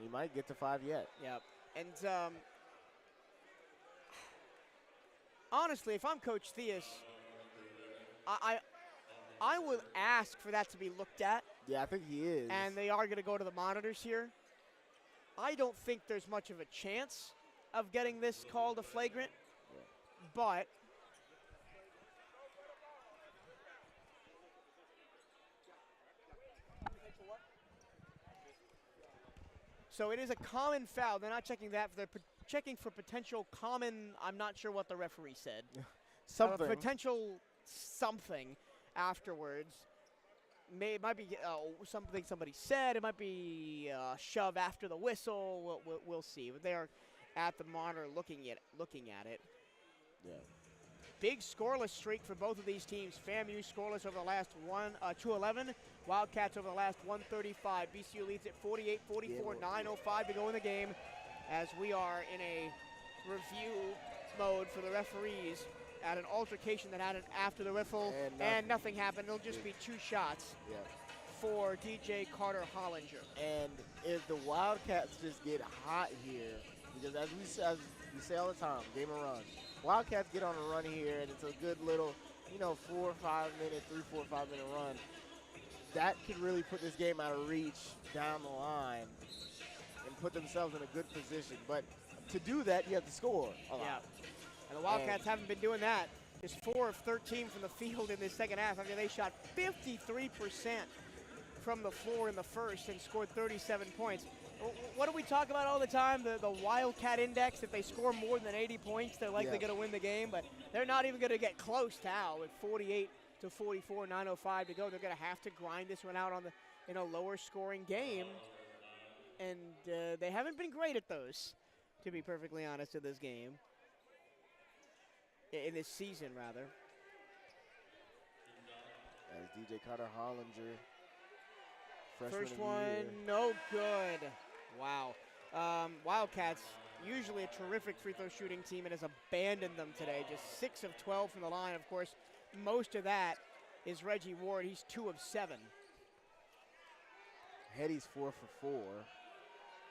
He might get to 5 yet. Yep. And honestly, if I'm Coach Theus, I would ask for that to be looked at. Yeah, I think he is. And they are going to go to the monitors here. I don't think there's much of a chance of getting this called a flagrant, but so it is a common foul. They're not checking that. They're checking for potential common, I'm not sure what the referee said. Something. Potential something afterwards. It might be something somebody said. It might be a shove after the whistle. We'll see. But they are at the monitor looking at it. Yeah. Big scoreless streak for both of these teams. FAMU scoreless over the last 2:11. Wildcats over the last 135. BCU leads at 48-44. 9:05 to go in the game as we are in a review mode for the referees at an altercation that happened after the whistle, and nothing happened. It'll just be 2 shots for DJ Carter Hollinger. And if the Wildcats just get hot here, because as we say all the time, game of run. Wildcats get on a run here, and it's a good little, 4 or 5 minute, 3, 4, 5 minute run. That could really put this game out of reach down the line and put themselves in a good position. But to do that, you have to score a lot. Yeah. And the Wildcats haven't been doing that. Just 4 of 13 from the field in this second half. I mean, they shot 53% from the floor in the first and scored 37 points. What do we talk about all the time? The Wildcat index. If they score more than 80 points, they're likely going to win the game. But they're not even going to get close now with 48-44, 9:05 to go. They're going to have to grind this one out in a lower scoring game. And they haven't been great at those, to be perfectly honest, in this game. In this season, rather. As DJ Carter Hollinger, First one, no good. Wow. Wildcats, usually a terrific free throw shooting team, and has abandoned them today. Just 6 of 12 from the line. Of course, most of that is Reggie Ward. He's 2 of 7. Hetty's 4 for 4.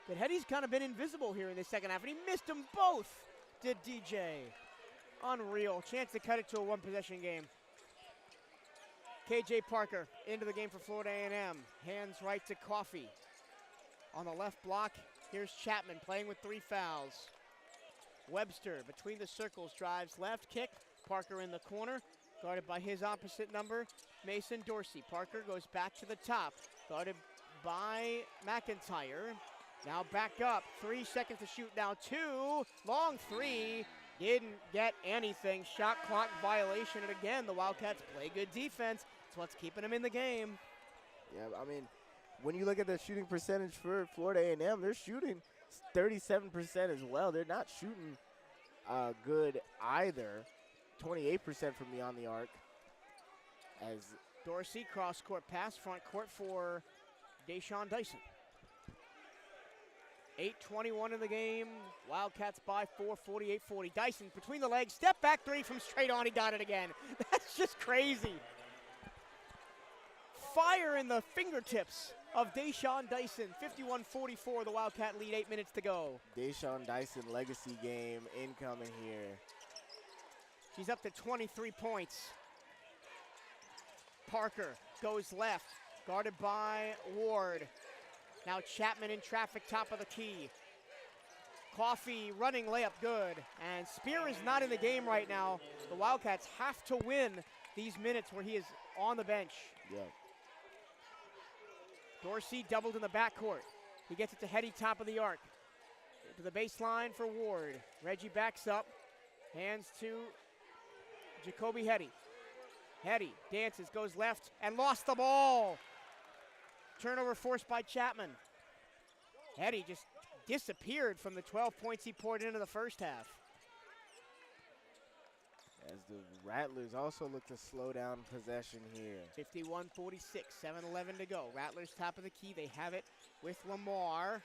But Hetty's kind of been invisible here in the second half, and he missed them both, did DJ. Unreal. Chance to cut it to a 1-possession game. KJ Parker into the game for Florida A&M. Hands right to Coffey. On the left block, here's Chapman playing with 3 fouls. Webster between the circles, drives left, kick. Parker in the corner, guarded by his opposite number, Mason Dorsey. Parker goes back to the top, guarded by McIntyre. Now back up, 3 seconds to shoot, now 2, long 3. Didn't get anything. Shot clock violation, and again, the Wildcats play good defense. It's what's keeping them in the game. Yeah, I mean, when you look at the shooting percentage for Florida A&M, they're shooting 37% as well. They're not shooting good either. 28% from beyond the arc. As Dorsey, cross-court pass, front court for Deshaun Dyson. 8:21 in the game. Wildcats by 4, 48-40. Dyson between the legs, step back 3 from straight on. He got it again. That's just crazy. Fire in the fingertips of Deshaun Dyson. 51-44, the Wildcat lead, 8 minutes to go. Deshaun Dyson legacy game incoming here. She's up to 23 points. Parker goes left, guarded by Ward. Now Chapman in traffic, top of the key. Coffey running layup good. And Spear is not in the game right now. The Wildcats have to win these minutes where he is on the bench. Yeah. Dorsey doubled in the backcourt. He gets it to Hetty, top of the arc. To the baseline for Ward. Reggie backs up. Hands to Jacoby Hetty. Hetty dances, goes left, and lost the ball. Turnover forced by Chapman. Hetty just disappeared from the 12 points he poured into the first half. As the Rattlers also look to slow down possession here. 51-46, 7:11 to go. Rattlers top of the key. They have it with Lamar.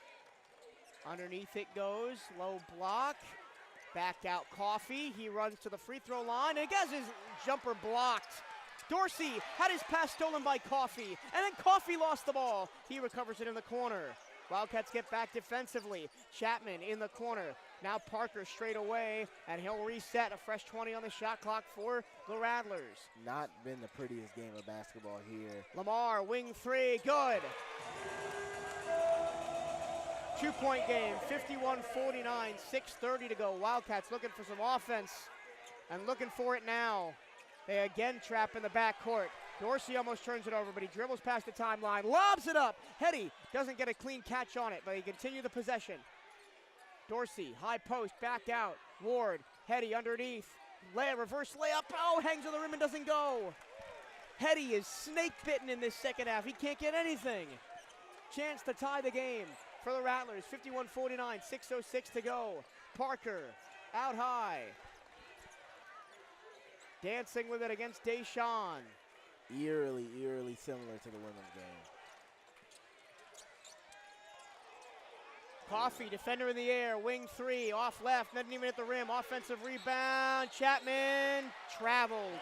Underneath it goes. Low block. Back out Coffee. He runs to the free throw line and gets his jumper blocked. Dorsey had his pass stolen by Coffee, and then Coffee lost the ball. He recovers it in the corner. Wildcats get back defensively. Chapman in the corner. Now Parker straight away, and he'll reset. A fresh 20 on the shot clock for the Rattlers. Not been the prettiest game of basketball here. Lamar, wing three, good. 2-point game, 51-49, 6:30 to go. Wildcats looking for some offense and looking for it now. They again trap in the backcourt. Dorsey almost turns it over, but he dribbles past the timeline, lobs it up. Hetty doesn't get a clean catch on it, but he continue the possession. Dorsey, high post, back out. Ward, Hetty underneath. Reverse layup, oh, hangs on the rim and doesn't go. Hetty is snake bitten in this second half. He can't get anything. Chance to tie the game for the Rattlers, 51-49, 6:06 to go. Parker, out high. Dancing with it against Deshawn. Eerily similar to the women's game. Coffee, defender in the air, wing three, off left, doesn't even hit the rim. Offensive rebound, Chapman traveled.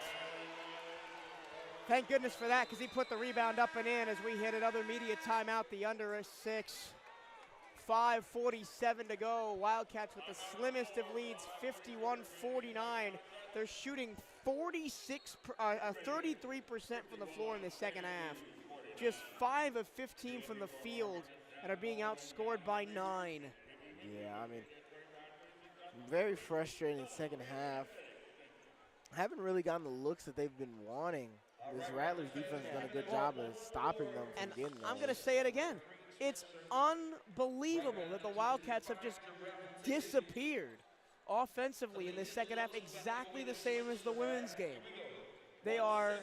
Thank goodness for that, because he put the rebound up and in as we hit another media timeout, the under a 6. 5:47 to go. Wildcats with the slimmest of leads, 51-49. They're shooting 33% from the floor in the second half. Just 5 of 15 from the field and are being outscored by 9. Yeah, I mean, very frustrating second half. Haven't really gotten the looks that they've been wanting. This Rattlers defense has done a good job of stopping them from getting those. I'm going to say it again. It's unbelievable that the Wildcats have just disappeared offensively in this second half, exactly the same as the women's game. They are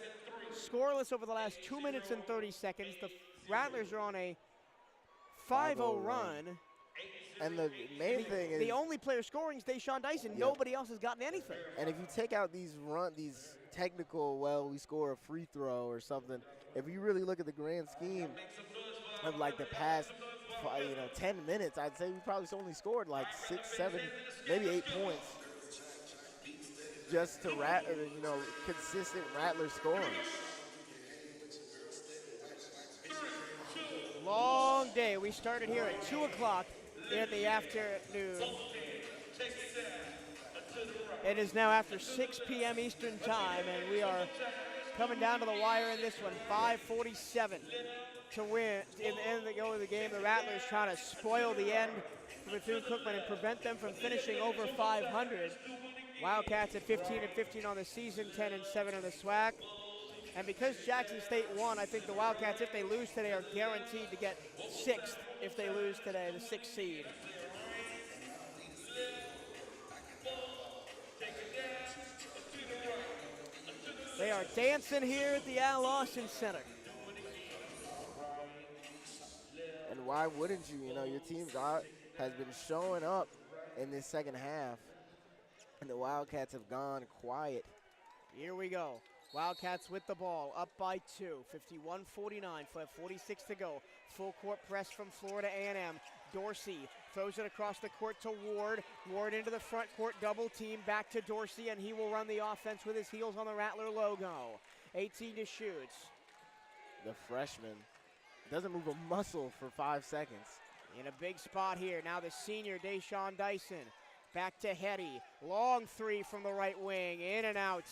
scoreless over the last 2 minutes and 30 seconds. The Rattlers are on a 5-0 run. And the main thing is the only player scoring is Deshawn Dyson. Yep. Nobody else has gotten anything. And if you take out these technical, we score a free throw or something, if you really look at the grand scheme of like the past 10 minutes, I'd say we probably only scored like 6, 7, maybe 8 points just to consistent Rattler scoring. Long day. We started here at 2 o'clock in the afternoon. It is now after 6 p.m. Eastern time, and we are coming down to the wire in this one. 5:47 to win. In the end of the game, the Rattlers trying to spoil the end for Bethune-Cookman and prevent them from finishing over 500. Wildcats at 15-15 on the season, 10-7 on the SWAC. And because Jackson State won, I think the Wildcats, if they lose today, are guaranteed to get 6th if they lose today, the 6th seed. They are dancing here at the Al Lawson Center. And why wouldn't you? Your team has been showing up in this second half, and the Wildcats have gone quiet. Here we go. Wildcats with the ball, up by 2, 51-49, 5:46 to go. Full court press from Florida A&M. Dorsey throws it across the court to Ward. Ward into the front court, double team, back to Dorsey, and he will run the offense with his heels on the Rattler logo. 18 to shoot. The freshman doesn't move a muscle for 5 seconds. In a big spot here, now the senior, Deshawn Dyson. Back to Hetty, long three from the right wing, in and out.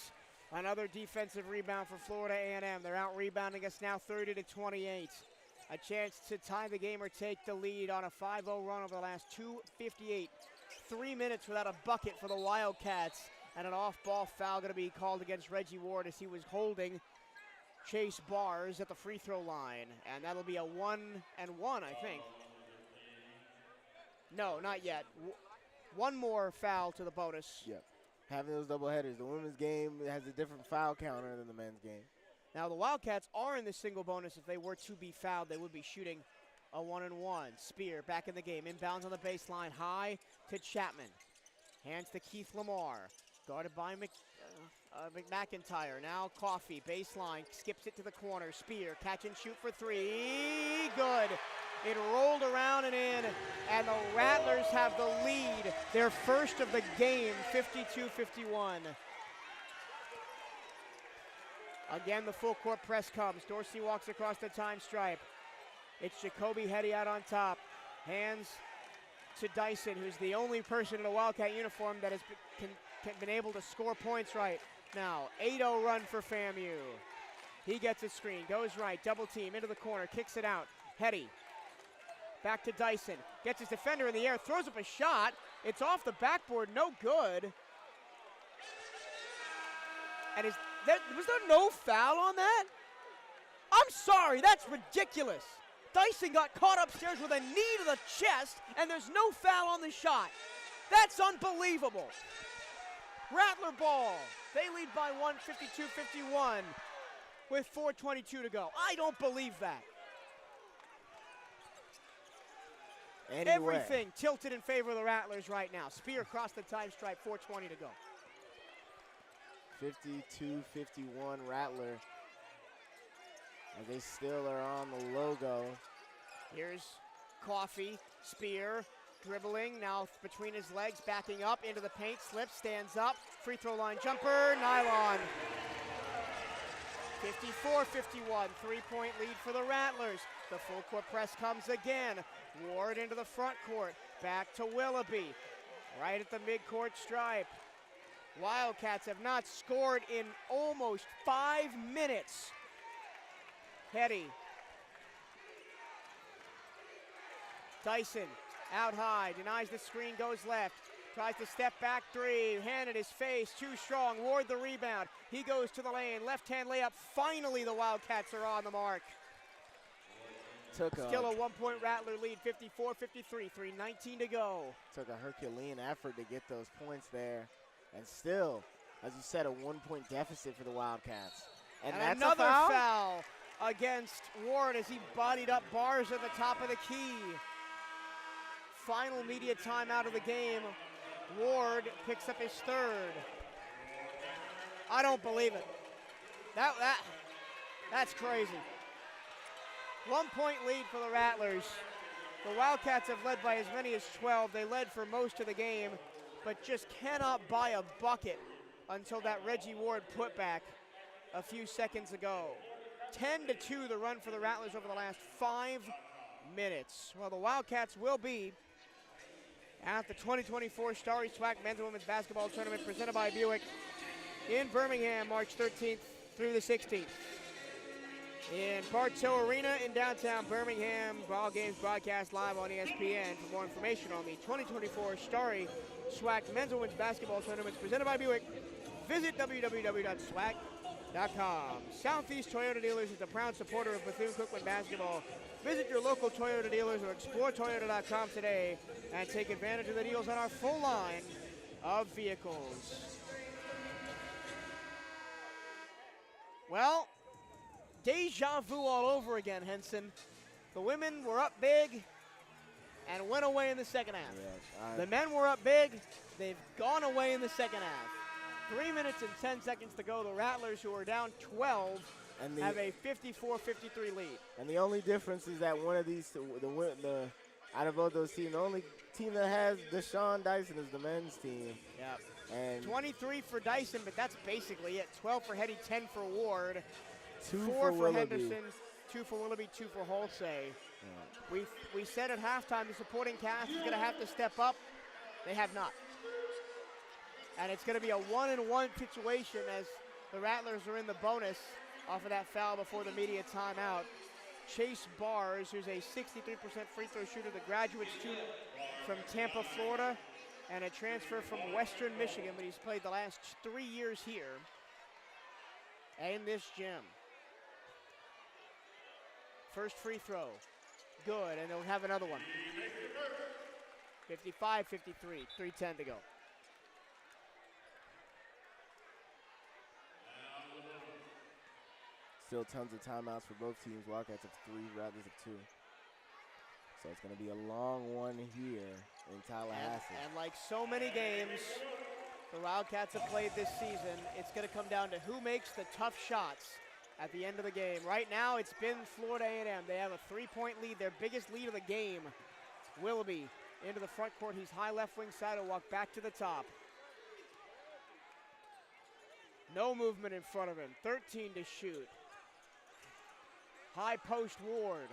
Another defensive rebound for Florida A&M. They're out rebounding us now 30-28. A chance to tie the game or take the lead on a 5-0 run over the last 2:58. 3 minutes without a bucket for the Wildcats. And an off-ball foul going to be called against Reggie Ward as he was holding Chase Bars at the free throw line. And that'll be a 1-1, I think. No, not yet. One more foul to the bonus. Yep. having those doubleheaders. The women's game has a different foul counter than the men's game. Now the Wildcats are in the single bonus. If they were to be fouled, they would be shooting a 1-and-1. Spear back in the game. Inbounds on the baseline. High to Chapman. Hands to Keith Lamar. Guarded by McIntyre. Now Coffee. Baseline. Skips it to the corner. Spear. Catch and shoot for three. Good. It rolled around and in. And the Rattlers have the lead. Their first of the game. 52-51. Again, the full court press comes. Dorsey walks across the time stripe. It's Jacoby Hetty out on top. Hands to Dyson, who's the only person in a Wildcat uniform that has been able to score points right now. 8-0 run for FAMU. He gets a screen, goes right, double team into the corner, kicks it out. Hetty back to Dyson. Gets his defender in the air, throws up a shot. It's off the backboard, no good. And was there no foul on that? I'm sorry, that's ridiculous. Dyson got caught upstairs with a knee to the chest, and there's no foul on the shot. That's unbelievable. Rattler ball. They lead by 1, 52-51, with 4:22 to go. I don't believe that. Anyway. Everything tilted in favor of the Rattlers right now. Spear across the time stripe, 4:20 to go. 52-51 Rattler. And they still are on the logo. Here's Coffee, Spear, dribbling, now between his legs, backing up into the paint, slips, stands up, free throw line jumper, nylon. 54-51, three-point lead for the Rattlers. The full court press comes again. Ward into the front court, back to Willoughby, right at the midcourt stripe. Wildcats have not scored in almost 5 minutes. Hetty. Dyson out high, denies the screen, goes left. Tries to step back three, hand at his face, too strong. Ward the rebound. He goes to the lane, left-hand layup. Finally, the Wildcats are on the mark. Still a 1-point Rattler lead, 54-53, 3:19 to go. Took a Herculean effort to get those points there. And still, as you said, a 1-point deficit for the Wildcats. And that's another a foul against Ward as he bodied up Bars at the top of the key. Final media timeout of the game. Ward picks up his third. I don't believe it. That's crazy. 1-point lead for the Rattlers. The Wildcats have led by as many as 12. They led for most of the game, but just cannot buy a bucket until that Reggie Ward putback a few seconds ago. 10-2 the run for the Rattlers over the last 5 minutes. Well, the Wildcats will be at the 2024 Starry SWAC Men's and Women's Basketball Tournament presented by Buick in Birmingham, March 13th through the 16th. In Bartow Arena in downtown Birmingham, ball games broadcast live on ESPN. For more information on the 2024 Starry SWAC Men's and Women's Basketball Tournaments presented by Buick, visit www.swac.com. Southeast Toyota Dealers is a proud supporter of Bethune-Cookman basketball. Visit your local Toyota dealers or explore Toyota.com today and take advantage of the deals on our full line of vehicles. Well, deja vu all over again, Henson. The women were up big and went away in the second half. Yes, the men were up big. They've gone away in the second half. 3 minutes and 10 seconds to go. The Rattlers, who are down 12, have a 54-53 lead. And the only difference is that one of these, out of both those teams, the only team that has Deshaun Dyson is the men's team. Yeah. And 23 for Dyson, but that's basically it. 12 for Hetty, 10 for Ward. 2 4 for Willoughby. Henderson, 2 for Willoughby, 2 for Holsey. Yeah. We said at halftime the supporting cast is going to have to step up. They have not. And it's going to be a 1-and-1 situation as the Rattlers are in the bonus off of that foul before the media timeout. Chase Bars, who's a 63% free throw shooter, the graduate student from Tampa, Florida, and a transfer from Western Michigan, but he's played the last 3 years here in this gym. First free throw, good, and they'll have another one. 55-53, 3:10 to go. Still tons of timeouts for both teams. Wildcats have 3, Rattlers have 2. So it's going to be a long one here in Tallahassee. And like so many games the Wildcats have played this season, it's going to come down to who makes the tough shots at the end of the game. Right now, it's been Florida A&M. They have a 3-point lead, their biggest lead of the game. Willoughby into the front court. He's high left wing side to walk back to the top. No movement in front of him. 13 to shoot. High post Ward.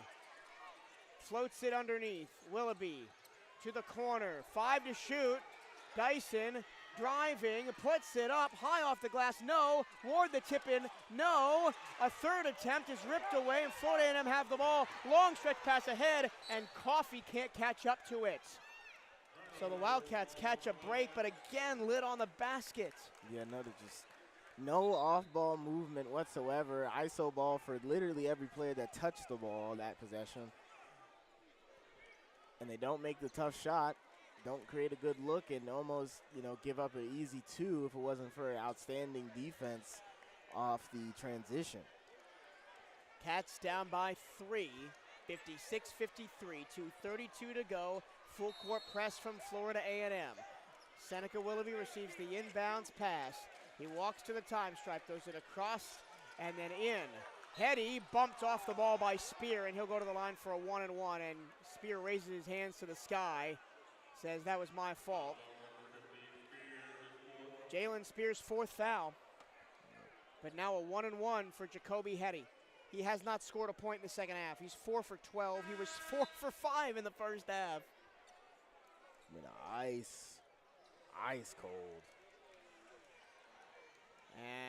Floats it underneath. Willoughby to the corner. 5 to shoot. Dyson driving, puts it up, high off the glass, no. Ward the tip in, no. A third attempt is ripped away, and Florida A&M have the ball. Long stretch pass ahead, and Coffey can't catch up to it. So the Wildcats catch a break, but again lit on the basket. Yeah, no off-ball movement whatsoever. ISO ball for literally every player that touched the ball that possession. And they don't make the tough shot. Don't create a good look and almost, give up an easy 2 if it wasn't for outstanding defense off the transition. Cats down by 3, 56-53, 2:32 to go. Full court press from Florida A&M. Seneca Willoughby receives the inbounds pass. He walks to the time stripe, throws it across and then in. Hetty bumped off the ball by Spear, and he'll go to the line for a 1-and-1, and Spear raises his hands to the sky. Says that was my fault. Jalen Spears' 4th foul. But now a 1-and-1 for Jacoby Hetty. He has not scored a point in the second half. He's 4 for 12. He was 4 for 5 in the first half. Ice cold.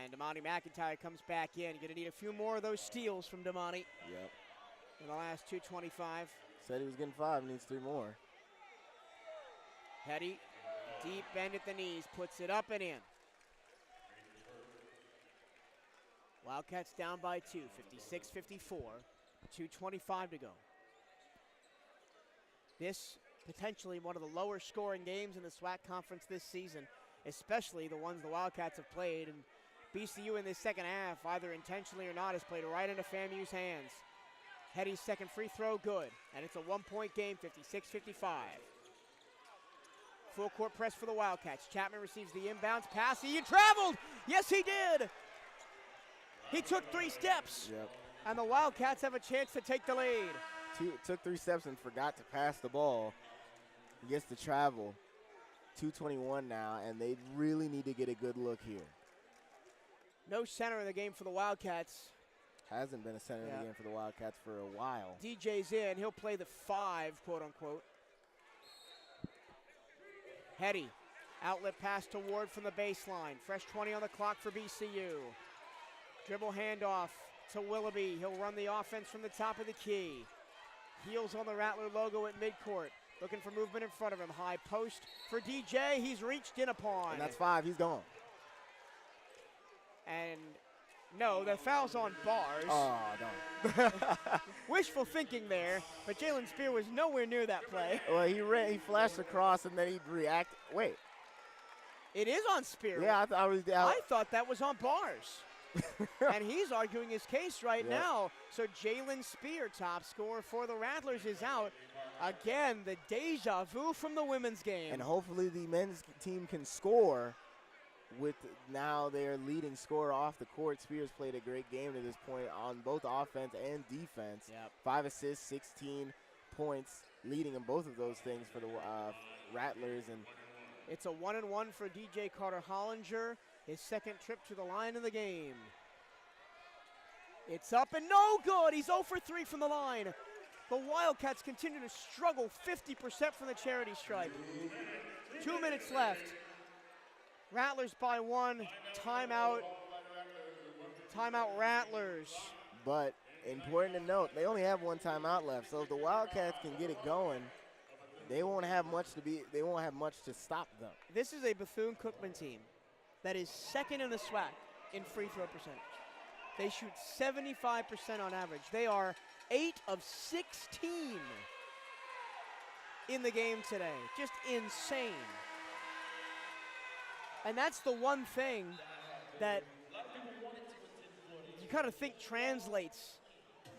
And Damani McIntyre comes back in. You're going to need a few more of those steals from Damani. Yep. In the last 2:25. Said he was getting 5, needs 3 more. Hetty, deep bend at the knees, puts it up and in. Wildcats down by 2, 56-54, 2:25 to go. This potentially one of the lower scoring games in the SWAC conference this season, especially the ones the Wildcats have played. And BCU in this second half, either intentionally or not, has played right into FAMU's hands. Hetty's second free throw, good. And it's a 1-point game, 56-55. Full court press for the Wildcats. Chapman receives the inbounds pass. He traveled! Yes, he did! He took 3 steps. Yep. And the Wildcats have a chance to take the lead. Took 3 steps and forgot to pass the ball. He gets to travel. 2:21 now, and they really need to get a good look here. No center in the game for the Wildcats. Hasn't been a center in the game for the Wildcats for a while. DJ's in. He'll play the 5, quote-unquote. Hetty, outlet pass to Ward from the baseline. Fresh 20 on the clock for BCU. Dribble handoff to Willoughby. He'll run the offense from the top of the key. Heels on the Rattler logo at midcourt. Looking for movement in front of him. High post for DJ. He's reached in upon. And that's 5. He's gone. And no, the foul's on Bars. Oh, no. Wishful thinking there, but Jalen Spear was nowhere near that play. Well, he flashed across and then he'd react. Wait. It is on Spear. Yeah, I thought that was on Bars. And he's arguing his case right now. So Jalen Spear, top scorer for the Rattlers, is out. Again, the deja vu from the women's game. And hopefully the men's team can score with now their leading scorer off the court. Spears played a great game to this point on both offense and defense. Yep. 5 assists, 16 points, leading in both of those things for the Rattlers. And it's a 1-and-1 for DJ Carter Hollinger. His second trip to the line of the game. It's up and no good. He's 0 for 3 from the line. The Wildcats continue to struggle, 50% from the charity stripe. 2 minutes left. Rattlers by 1. Timeout. Timeout Rattlers. But important to note, they only have 1 timeout left. So if the Wildcats can get it going, they won't have much to stop them. This is a Bethune-Cookman team that is second in the SWAC in free throw percentage. They shoot 75% on average. They are 8 of 16 in the game today. Just insane. And that's the one thing that kind of think translates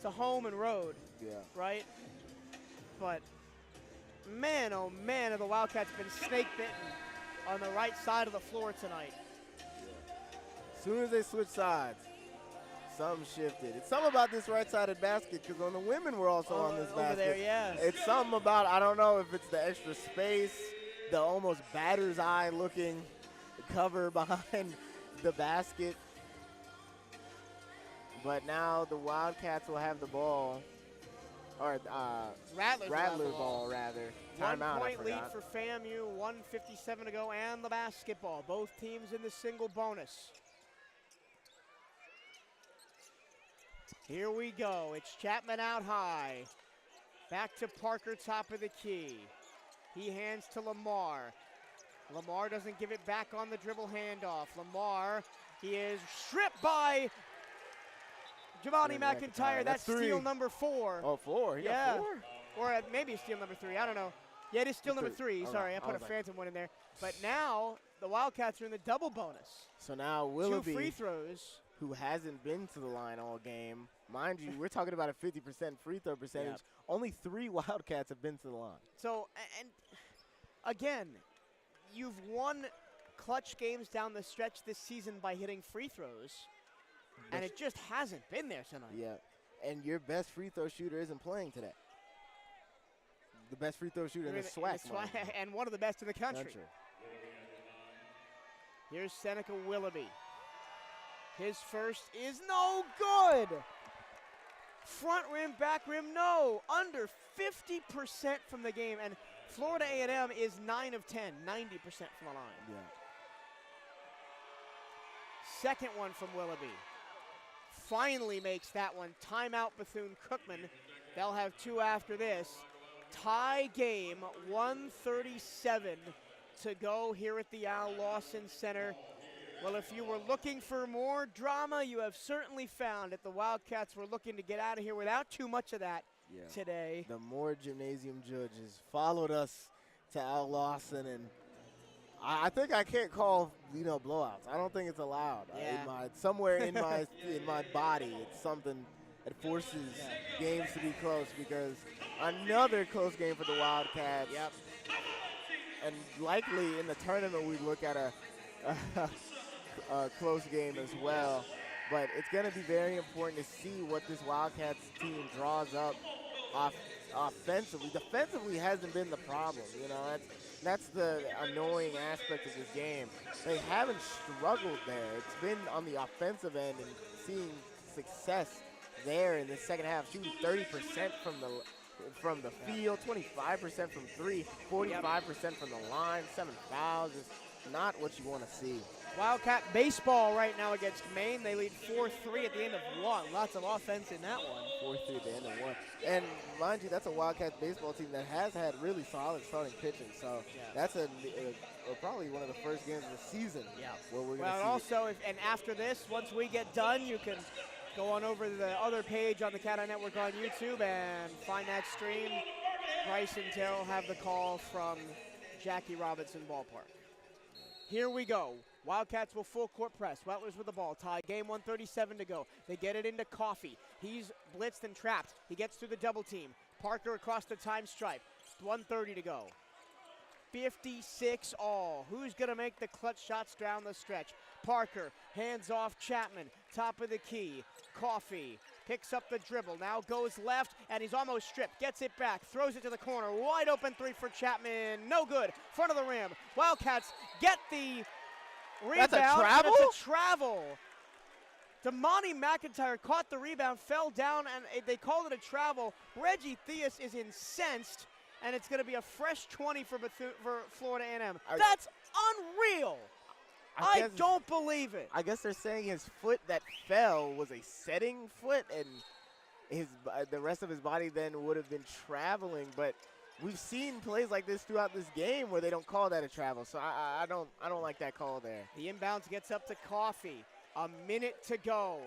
to home and road, right? But man, oh man, have the Wildcats been snake bitten on the right side of the floor tonight. As soon as they switch sides, something shifted. It's something about this right-sided basket because on the women we're also on this basket. Over there, yeah. It's something about, I don't know if it's the extra space, the almost batter's eye looking cover behind the basket. But now the Wildcats will have the ball, or Rattler ball rather. Timeout, 1 point lead for FAMU, 1:57 to go, and the basketball. Both teams in the single bonus. Here we go. It's Chapman out high. Back to Parker, top of the key. He hands to Lamar. Lamar doesn't give it back on the dribble handoff. Lamar, he is stripped by Giovanni McIntyre. That's steal number 4. Oh, 4? He got 4? Or maybe steal number 3. I don't know. Yeah, it is steal number 3. Sorry, I put a phantom one in there. But now the Wildcats are in the double bonus. So now Willoughby, 2 free throws, who hasn't been to the line all game. Mind you, we're talking about a 50% free throw percentage. Yep. Only 3 Wildcats have been to the line. So, and again, you've won clutch games down the stretch this season by hitting free throws, and it just hasn't been there tonight. Yeah, and your best free throw shooter isn't playing today. The best free throw shooter in the SWAC. And one of the best in the country. Here's Seneca Willoughby. His first is no good. Front rim, back rim, no. Under 50% from the game. And Florida A&M is 9 of 10, 90% from the line. Yeah. Second one from Willoughby. Finally makes that one. Timeout Bethune-Cookman. They'll have 2 after this. Tie game, 1:37 to go here at the Al Lawson Center. Well, if you were looking for more drama, you have certainly found it. The Wildcats were looking to get out of here without too much of that today. The Moore Gymnasium judges followed us to Al Lawson, and I think I can't call blowouts. I don't think it's allowed. Yeah. Somewhere in my in my body, it's something that forces games to be close, because another close game for the Wildcats. Yep. And likely in the tournament we look at a close game as well. But it's going to be very important to see what this Wildcats team draws up offensively. Defensively hasn't been the problem. That's the annoying aspect of this game. They haven't struggled there. It's been on the offensive end and seeing success there in the second half, shooting 30% from the field, 25% from 3, 45% from the line, 7 fouls. It's not what you want to see. Wildcat baseball right now against Maine. They lead 4-3 at the end of 1. Lots of offense in that one. 4-3 at the end of 1. And mind you, that's a Wildcat baseball team that has had really solid starting pitching. So that's probably one of the first games of the season. Yeah. Where we're well, also, and after this, once we get done, you can go on over to the other page on the CatEye Network on YouTube and find that stream. Bryce and Terrell have the call from Jackie Robinson Ballpark. Here we go. Wildcats will full court press. Wettlers with the ball. Tie game, 1:37 to go. They get it into Coffey. He's blitzed and trapped. He gets through the double team. Parker across the time stripe. 1:30 to go. 56 all. Who's going to make the clutch shots down the stretch? Parker, hands off Chapman. Top of the key. Coffey picks up the dribble. Now goes left, and he's almost stripped. Gets it back. Throws it to the corner. Wide open 3 for Chapman. No good. Front of the rim. Wildcats get the rebound. That's a travel? It's a travel. Damani McIntyre caught the rebound, fell down, and they called it a travel. Reggie Theus is incensed, and it's going to be a fresh 20 for Florida A&M. That's unreal. I don't believe it. I guess they're saying his foot that fell was a setting foot, and the rest of his body then would have been traveling. But we've seen plays like this throughout this game where they don't call that a travel. So I don't like that call there. The inbounds gets up to Coffey. A minute to go.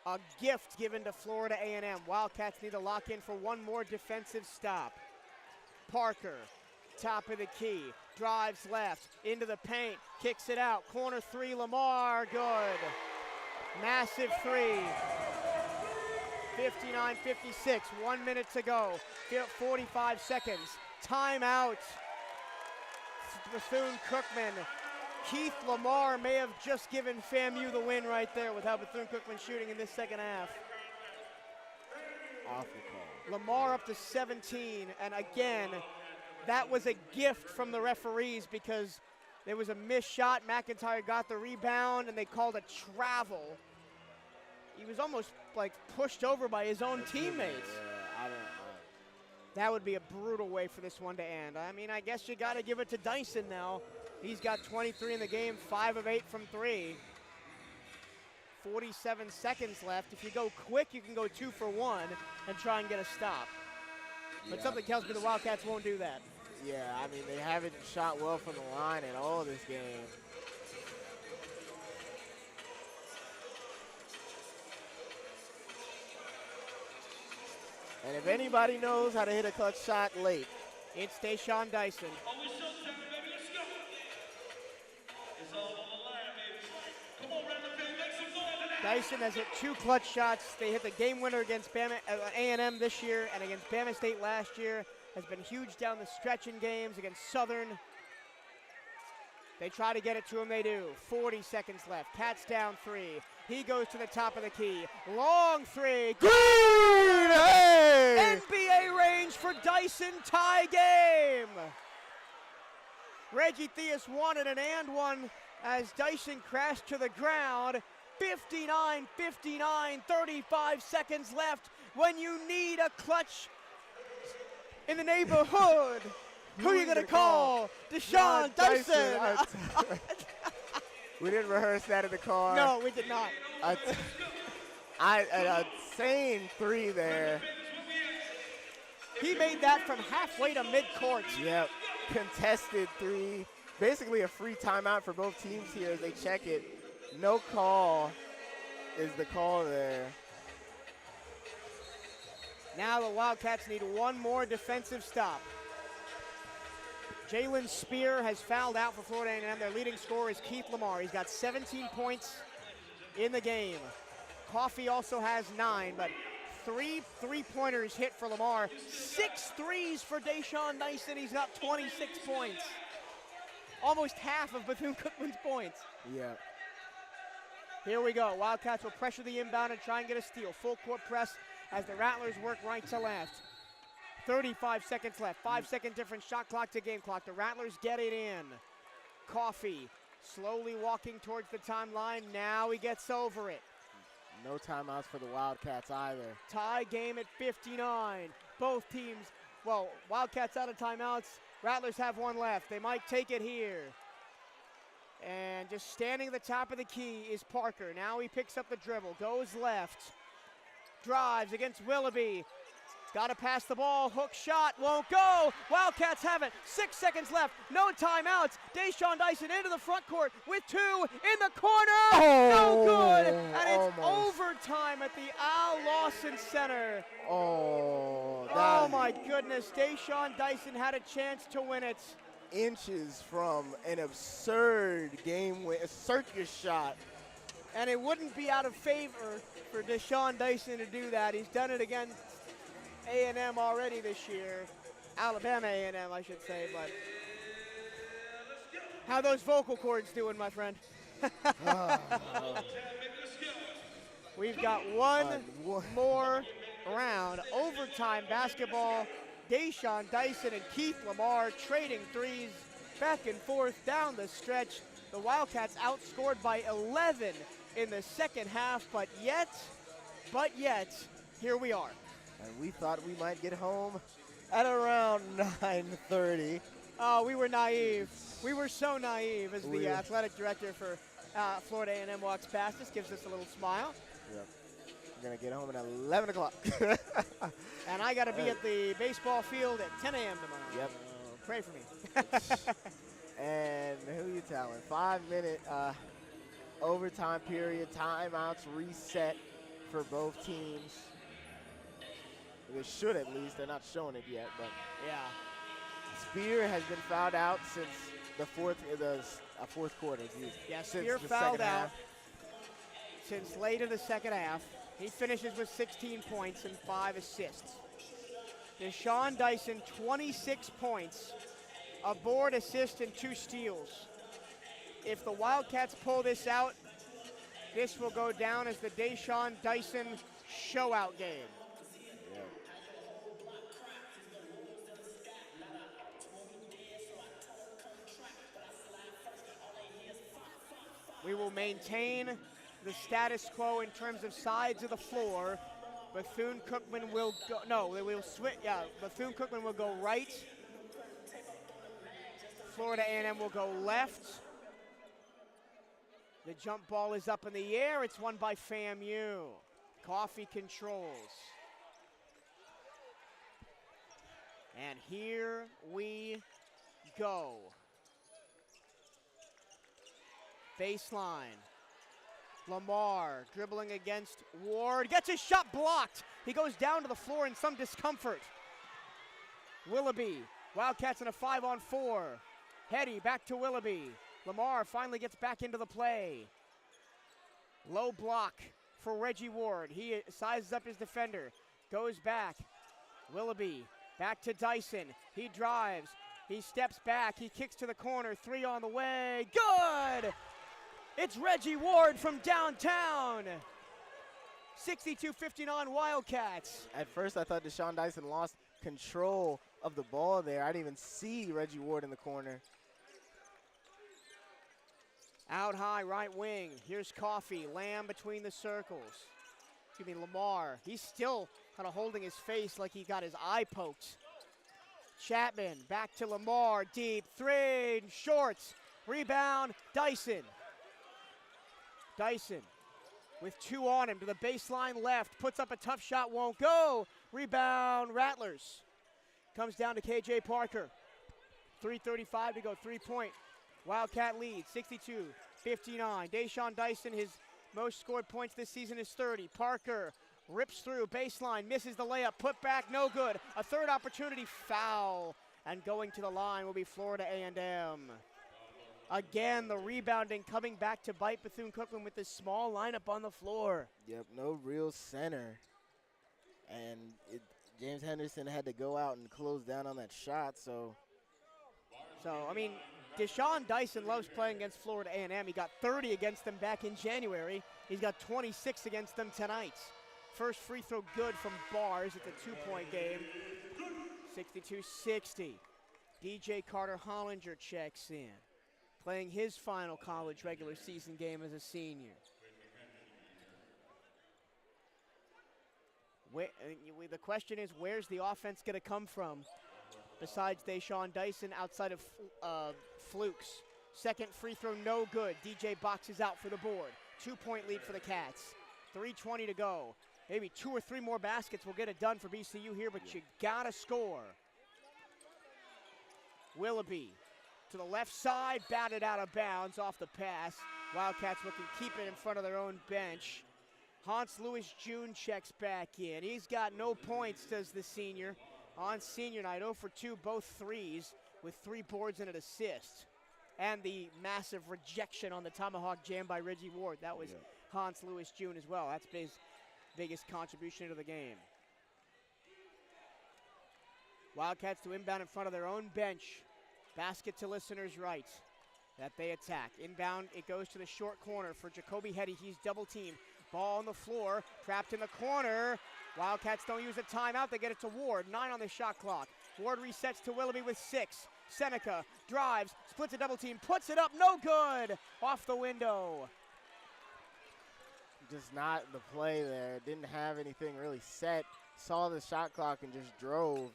A gift given to Florida A&M. Wildcats need to lock in for one more defensive stop. Parker, top of the key, drives left, into the paint, kicks it out. Corner 3, Lamar, good. Massive 3. 59-56, 1 minute to go, 45 seconds. Timeout. Bethune-Cookman. Keith Lamar may have just given FAMU the win right there with how Bethune-Cookman shooting in this second half. Awful call. Lamar up to 17, and again, that was a gift from the referees because there was a missed shot. McIntyre got the rebound, and they called a travel. He was almost like pushed over by his own teammates. Yeah, I don't know. That would be a brutal way for this one to end. I mean, I guess you got to give it to Dyson now. He's got 23 in the game, 5 of 8 from 3. 47 seconds left. If you go quick, you can go 2 for 1 and try and get a stop. But something tells me the Wildcats won't do that. Yeah, I mean, they haven't shot well from the line at all this game. And if anybody knows how to hit a clutch shot late, it's Deshaun Dyson. Dyson has hit 2 clutch shots. They hit the game winner against A&M this year and against Bama State last year. Has been huge down the stretch in games against Southern. They try to get it to him, they do. 40 seconds left. Cats down 3. He goes to the top of the key. Long 3. Green! Hey! NBA range for Dyson, tie game. Reggie Theus wanted an and one as Dyson crashed to the ground. 59-59, 35 seconds left when you need a clutch in the neighborhood. Who are you going to call? Deshaun Dyson. We didn't rehearse that in the car. No, we did not. An insane 3 there. He made that from halfway to midcourt. Yep. Contested 3. Basically a free timeout for both teams here as they check it. No call is the call there. Now the Wildcats need one more defensive stop. Jalen Spear has fouled out for Florida A&M. Their leading scorer is Keith Lamar. He's got 17 points in the game. Coffey also has 9, but 3 three-pointers hit for Lamar. 6 threes for Deshaun Dyson. He's got 26 points. Almost half of Bethune-Cookman's points. Yeah. Here we go. Wildcats will pressure the inbound and try and get a steal. Full court press as the Rattlers work right to left. 35 seconds left. 5-second difference. Shot clock to game clock. The Rattlers get it in. Coffey slowly walking towards the timeline. Now he gets over it. No timeouts for the Wildcats either. Tie game at 59. Both teams, well, Wildcats out of timeouts. Rattlers have 1 left. They might take it here. And just standing at the top of the key is Parker. Now he picks up the dribble, goes left, drives against Willoughby. Got to pass the ball, hook shot, won't go. Wildcats have it, 6 seconds left, no timeouts. Deshaun Dyson into the front court with 2 in the corner. No good, and it's overtime at the Al Lawson Center. Oh my goodness, Deshaun Dyson had a chance to win it. Inches from an absurd game win, a circus shot. And it wouldn't be out of favor for Deshaun Dyson to do that. He's done it against A&M already this year. Alabama A&M, I should say, but how those vocal cords doing, my friend? We've got one more round. Overtime basketball. Deshaun Dyson and Keith Lamar trading threes back and forth down the stretch. The Wildcats outscored by 11 in the second half, but yet, here we are. And we thought we might get home at around 9:30. Oh, we were naive. We were so naive as the athletic director for Florida A&M walks past us, gives us a little smile. Yep. We're going to get home at 11 o'clock. And I got to be at the baseball field at 10 a.m. tomorrow. Yep. Pray for me. And who you telling? 5-minute overtime period. Timeouts reset for both teams. They should at least. They're not showing it yet, but yeah. Spear has been fouled out since the fourth quarter. Yeah, Spear fouled out since late in the second half. He finishes with 16 points and 5 assists. Deshaun Dyson, 26 points, a board, assist, and 2 steals. If the Wildcats pull this out, this will go down as the Deshaun Dyson show-out game. Yeah. We will maintain the status quo in terms of sides of the floor. Bethune-Cookman will go, no, they will switch, yeah, Bethune-Cookman will go right. Florida A&M will go left. The jump ball is up in the air. It's won by FAMU. Coffee controls. And here we go. Baseline. Lamar dribbling against Ward. Gets his shot blocked. He goes down to the floor in some discomfort. Willoughby. Wildcats in a 5-on-4. Hetty back to Willoughby. Lamar finally gets back into the play. Low block for Reggie Ward. He sizes up his defender. Goes back. Willoughby back to Dyson. He drives. He steps back. He kicks to the corner. 3 on the way. Good! It's Reggie Ward from downtown. 62-59 Wildcats. At first, I thought Deshaun Dyson lost control of the ball there. I didn't even see Reggie Ward in the corner. Out high, right wing. Here's Coffee. Lamb between the circles. Excuse me, Lamar. He's still kind of holding his face like he got his eye poked. Chapman back to Lamar. Deep 3, shorts. Rebound, Dyson. Dyson with 2 on him to the baseline left. Puts up a tough shot, won't go. Rebound, Rattlers. Comes down to KJ Parker. 3:35 to go, 3-point. Wildcat lead, 62-59. Deshaun Dyson, his most scored points this season is 30. Parker rips through, baseline, misses the layup, put back, no good. A third opportunity, foul. And going to the line will be Florida A&M. Again, the rebounding coming back to bite Bethune-Cookman with this small lineup on the floor. Yep, no real center. And James Henderson had to go out and close down on that shot, so I mean, Deshaun Dyson loves playing against Florida A&M. He got 30 against them back in January. He's got 26 against them tonight. First free throw good from Bars. It's a 2-point game. 62-60. DJ Carter Hollinger checks in, playing his final college regular season game as a senior. The question is, where's the offense going to come from besides Deshaun Dyson outside of Flukes? Second free throw, no good. DJ boxes out for the board. 2-point lead for the Cats. 3:20 to go. Maybe 2 or 3 more baskets will get it done for BCU here, but you gotta score. Willoughby to the left side, batted out of bounds off the pass. Wildcats looking to keep it in front of their own bench. Hans Lewis June checks back in. He's got no points, does the senior. On senior night, 0 for 2, both threes, with 3 boards and an assist. And the massive rejection on the tomahawk jam by Reggie Ward. That was Hans Lewis June as well. That's his biggest contribution to the game. Wildcats to inbound in front of their own bench. Basket to listeners' right. That they attack. Inbound, it goes to the short corner for Jacoby Hetty. He's double teamed. Ball on the floor, trapped in the corner. Wildcats don't use a timeout. They get it to Ward. 9 on the shot clock. Ward resets to Willoughby with 6. Seneca drives, splits a double team, puts it up, no good. Off the window. just not the play there. Didn't have anything really set. Saw the shot clock and just drove.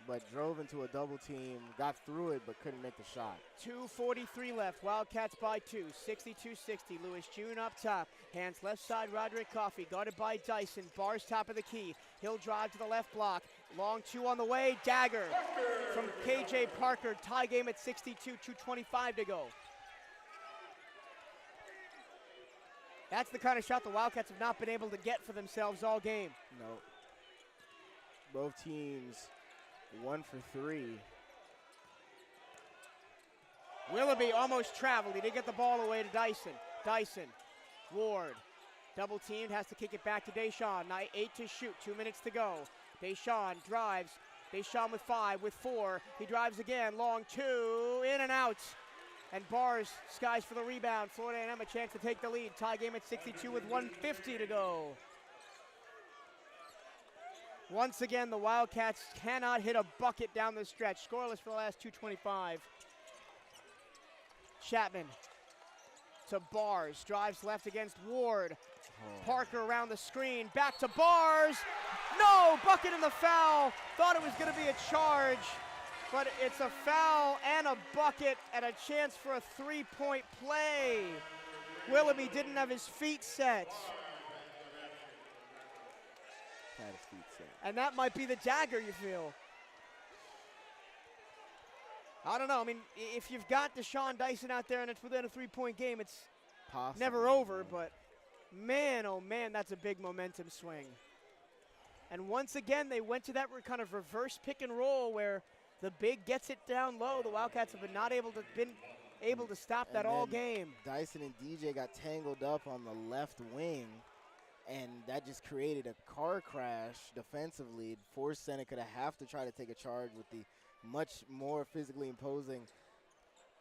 But drove into a double team, got through it, but couldn't make the shot. 2:43 left. Wildcats by 2. 62-60. Lewis June up top. Hands left side. Roderick Coffey guarded by Dyson. Bars top of the key. He'll drive to the left block. Long 2 on the way. Dagger from KJ Parker. Tie game at 62. 2:25 to go. That's the kind of shot the Wildcats have not been able to get for themselves all game. No. Both teams 1 for 3. Willoughby almost traveled. He did get the ball away to Dyson. Dyson, Ward, Double teamed, has to kick it back to Deshaun. 8 to shoot, 2 minutes to go. Deshaun drives. Deshaun with 5, with 4. He drives again, long 2, in and out. And Bars skies for the rebound. Florida A&M a chance to take the lead. Tie game at 62 with 1:50 to go. Once again, the Wildcats cannot hit a bucket down the stretch. Scoreless for the last 2:25. Chapman to Bars, drives left against Ward. Parker around the screen, back to Bars. No, bucket in the foul. Thought it was going to be a charge, but it's a foul and a bucket and a chance for a three-point play. Willoughby didn't have his feet set. Had his feet set. And that might be the dagger, you feel. I don't know. I mean, if you've got Deshaun Dyson out there and it's within a three-point game, it's Possible, never over, but man, oh man, that's a big momentum swing. And once again, they went to that kind of reverse pick and roll where the big gets it down low. The Wildcats have been able to stop that all game. Dyson and DJ got tangled up on the left wing, and that just created a car crash defensively. It forced Seneca to have to try to take a charge with the much more physically imposing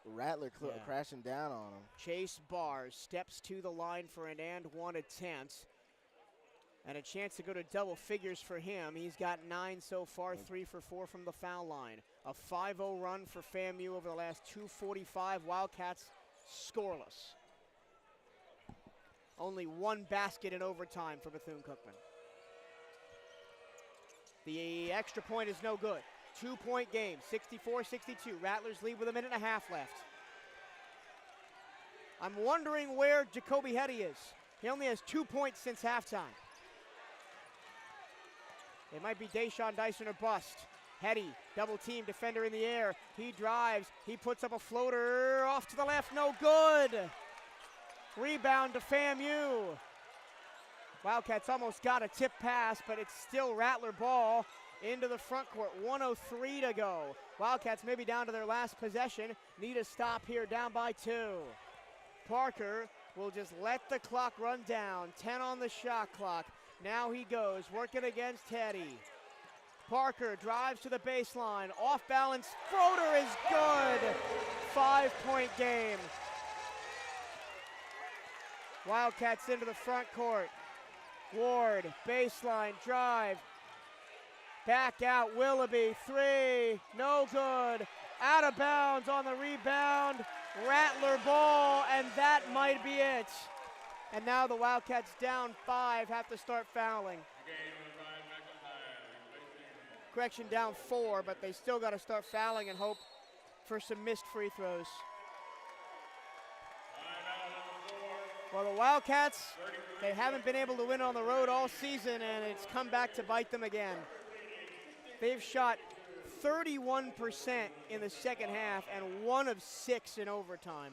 Rattler crashing down on him. Chase Bars steps to the line for an and one attempt. And a chance to go to double figures for him. He's got 9 so far, 3 for 4 from the foul line. A 5-0 run for FAMU over the last 2:45. Wildcats scoreless. Only 1 basket in overtime for Bethune-Cookman. The extra point is no good. 2-point game, 64-62. Rattlers lead with a minute and a half left. I'm wondering where Jacoby Hetty is. He only has 2 points since halftime. It might be Deshaun Dyson or bust. Hetty, double team, defender in the air. He drives, he puts up a floater, off to the left, no good. Rebound to FAMU. Wildcats almost got a tip pass, but it's still Rattler ball into the front court. 1:03 to go. Wildcats maybe down to their last possession. Need a stop here, down by 2. Parker will just let the clock run down. 10 on the shot clock. Now he goes, working against Hetty. Parker drives to the baseline. Off balance, floater is good. 5-point game. Wildcats into the front court. Ward, baseline drive. Back out, Willoughby, 3, no good. Out of bounds on the rebound. Rattler ball, and that might be it. And now the Wildcats down 5, have to start fouling. Correction, down 4, but they still got to start fouling and hope for some missed free throws. Well, the Wildcats, they haven't been able to win on the road all season, and it's come back to bite them again. They've shot 31% in the second half and 1 of 6 in overtime.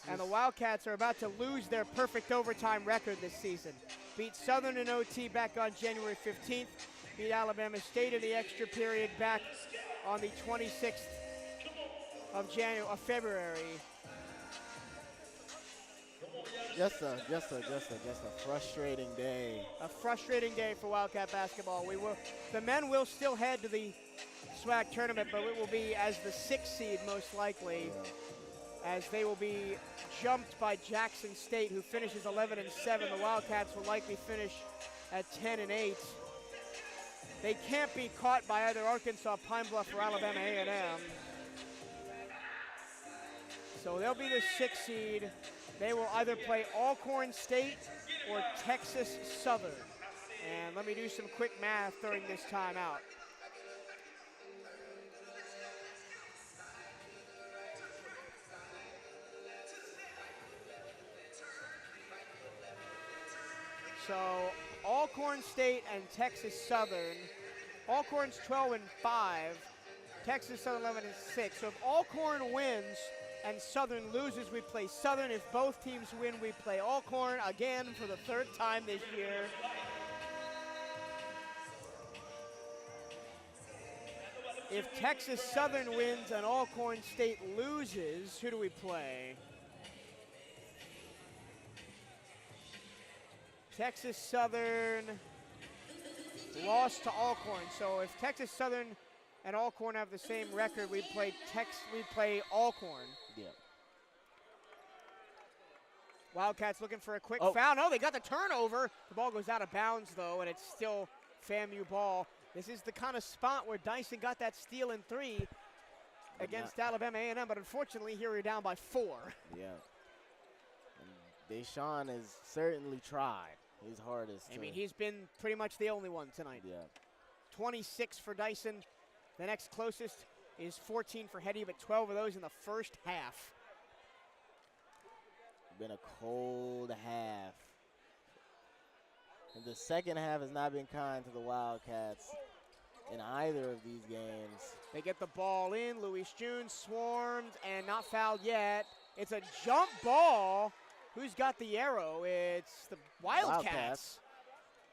And the Wildcats are about to lose their perfect overtime record this season. Beat Southern in OT back on January 15th. Beat Alabama State in the extra period back on the 26th of February. Just a frustrating day. A frustrating day for Wildcat basketball. The men will still head to the SWAC tournament, but it will be as the 6th seed most likely, as they will be jumped by Jackson State, who finishes 11-7. The Wildcats will likely finish at 10-8. They can't be caught by either Arkansas, Pine Bluff, or Alabama A&M. So they'll be the 6th seed. They will either play Alcorn State or Texas Southern. And let me do some quick math during this timeout. So Alcorn State and Texas Southern. Alcorn's 12-5. Texas Southern 11-6. So if Alcorn wins and Southern loses, we play Southern. If both teams win, we play Alcorn again for the 3rd time this year. If Texas Southern wins and Alcorn State loses, who do we play? Texas Southern lost to Alcorn. So if Texas Southern and Alcorn have the same record, we play Alcorn. Yeah. Wildcats looking for a quick foul. No, they got the turnover. The ball goes out of bounds, though, and it's still FAMU ball. This is the kind of spot where Dyson got that steal in 3 against Alabama A&M, but unfortunately here we're down by 4. Yeah. And Deshaun has certainly tried his hardest. I mean, he's been pretty much the only one tonight. Yeah. 26 for Dyson. The next closest is 14 for Hetty, but 12 of those in the first half. Been a cold half. And the second half has not been kind to the Wildcats in either of these games. They get the ball in. Luis June swarmed and not fouled yet. It's a jump ball. Who's got the arrow? It's the Wildcats.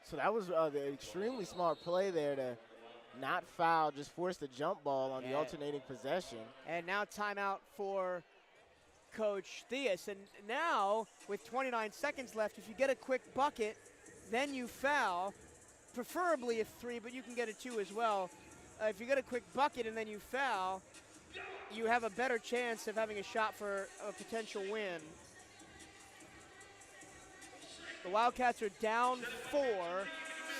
So that was the extremely smart play there to not foul, just force the jump ball on the alternating possession. And now timeout for Coach Theus. And now, with 29 seconds left, if you get a quick bucket, then you foul, preferably a 3, but you can get a 2 as well. If you get a quick bucket and then you foul, you have a better chance of having a shot for a potential win. The Wildcats are down 4,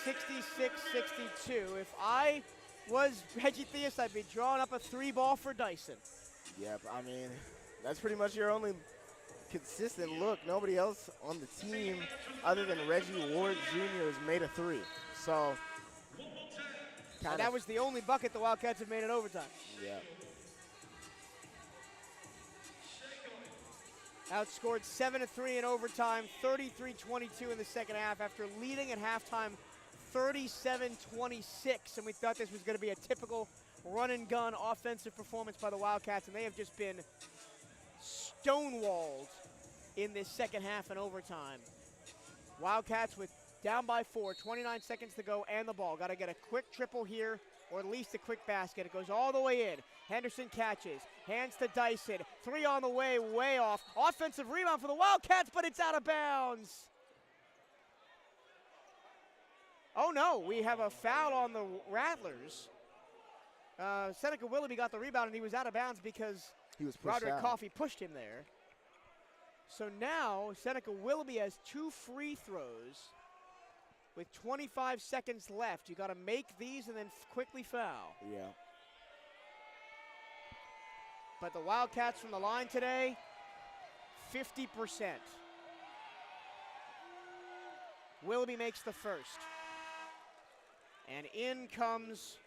66-62. If I was Reggie Theus, I'd be drawing up a 3 ball for Dyson. Yep, I mean, that's pretty much your only consistent look. Nobody else on the team other than Reggie Ward Jr. has made a 3. So, and that was the only bucket the Wildcats have made in overtime. Yeah. Outscored 7-3 in overtime, 33-22 in the second half after leading at halftime 37-26. And we thought this was going to be a typical run-and-gun offensive performance by the Wildcats, and they have just been stonewalled in this second half and overtime. Wildcats with down by 4, 29 seconds to go, and the ball. Got to get a quick triple here, or at least a quick basket. It goes all the way in. Henderson catches, hands to Dyson. 3 on the way, way off. Offensive rebound for the Wildcats, but it's out of bounds. Oh no, we have a foul on the Rattlers. Seneca Willoughby got the rebound, and he was out of bounds because he was pushed Roderick out. Coffey pushed him there. So now Seneca Willoughby has 2 free throws with 25 seconds left. You got to make these and then quickly foul. Yeah. But the Wildcats from the line today, 50%. Willoughby makes the first. And in comes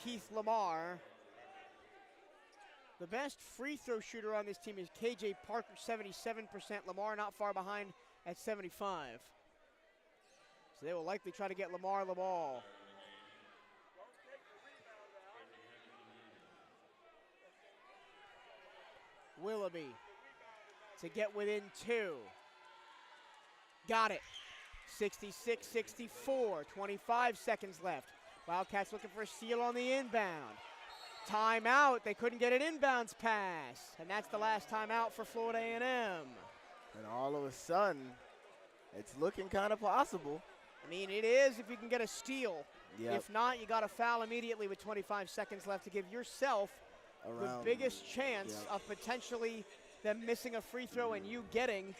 Keith Lamar. The best free throw shooter on this team is KJ Parker, 77%. Lamar not far behind at 75. So they will likely try to get Lamar the ball. Willoughby to get within 2. Got it. 66-64, 25 seconds left. Wildcats looking for a steal on the inbound. Timeout, they couldn't get an inbounds pass. And that's the last timeout for Florida A&M. And all of a sudden, it's looking kind of possible. I mean, it is if you can get a steal. Yep. If not, you got to foul immediately with 25 seconds left to give yourself the biggest chance of potentially them missing a free throw and you getting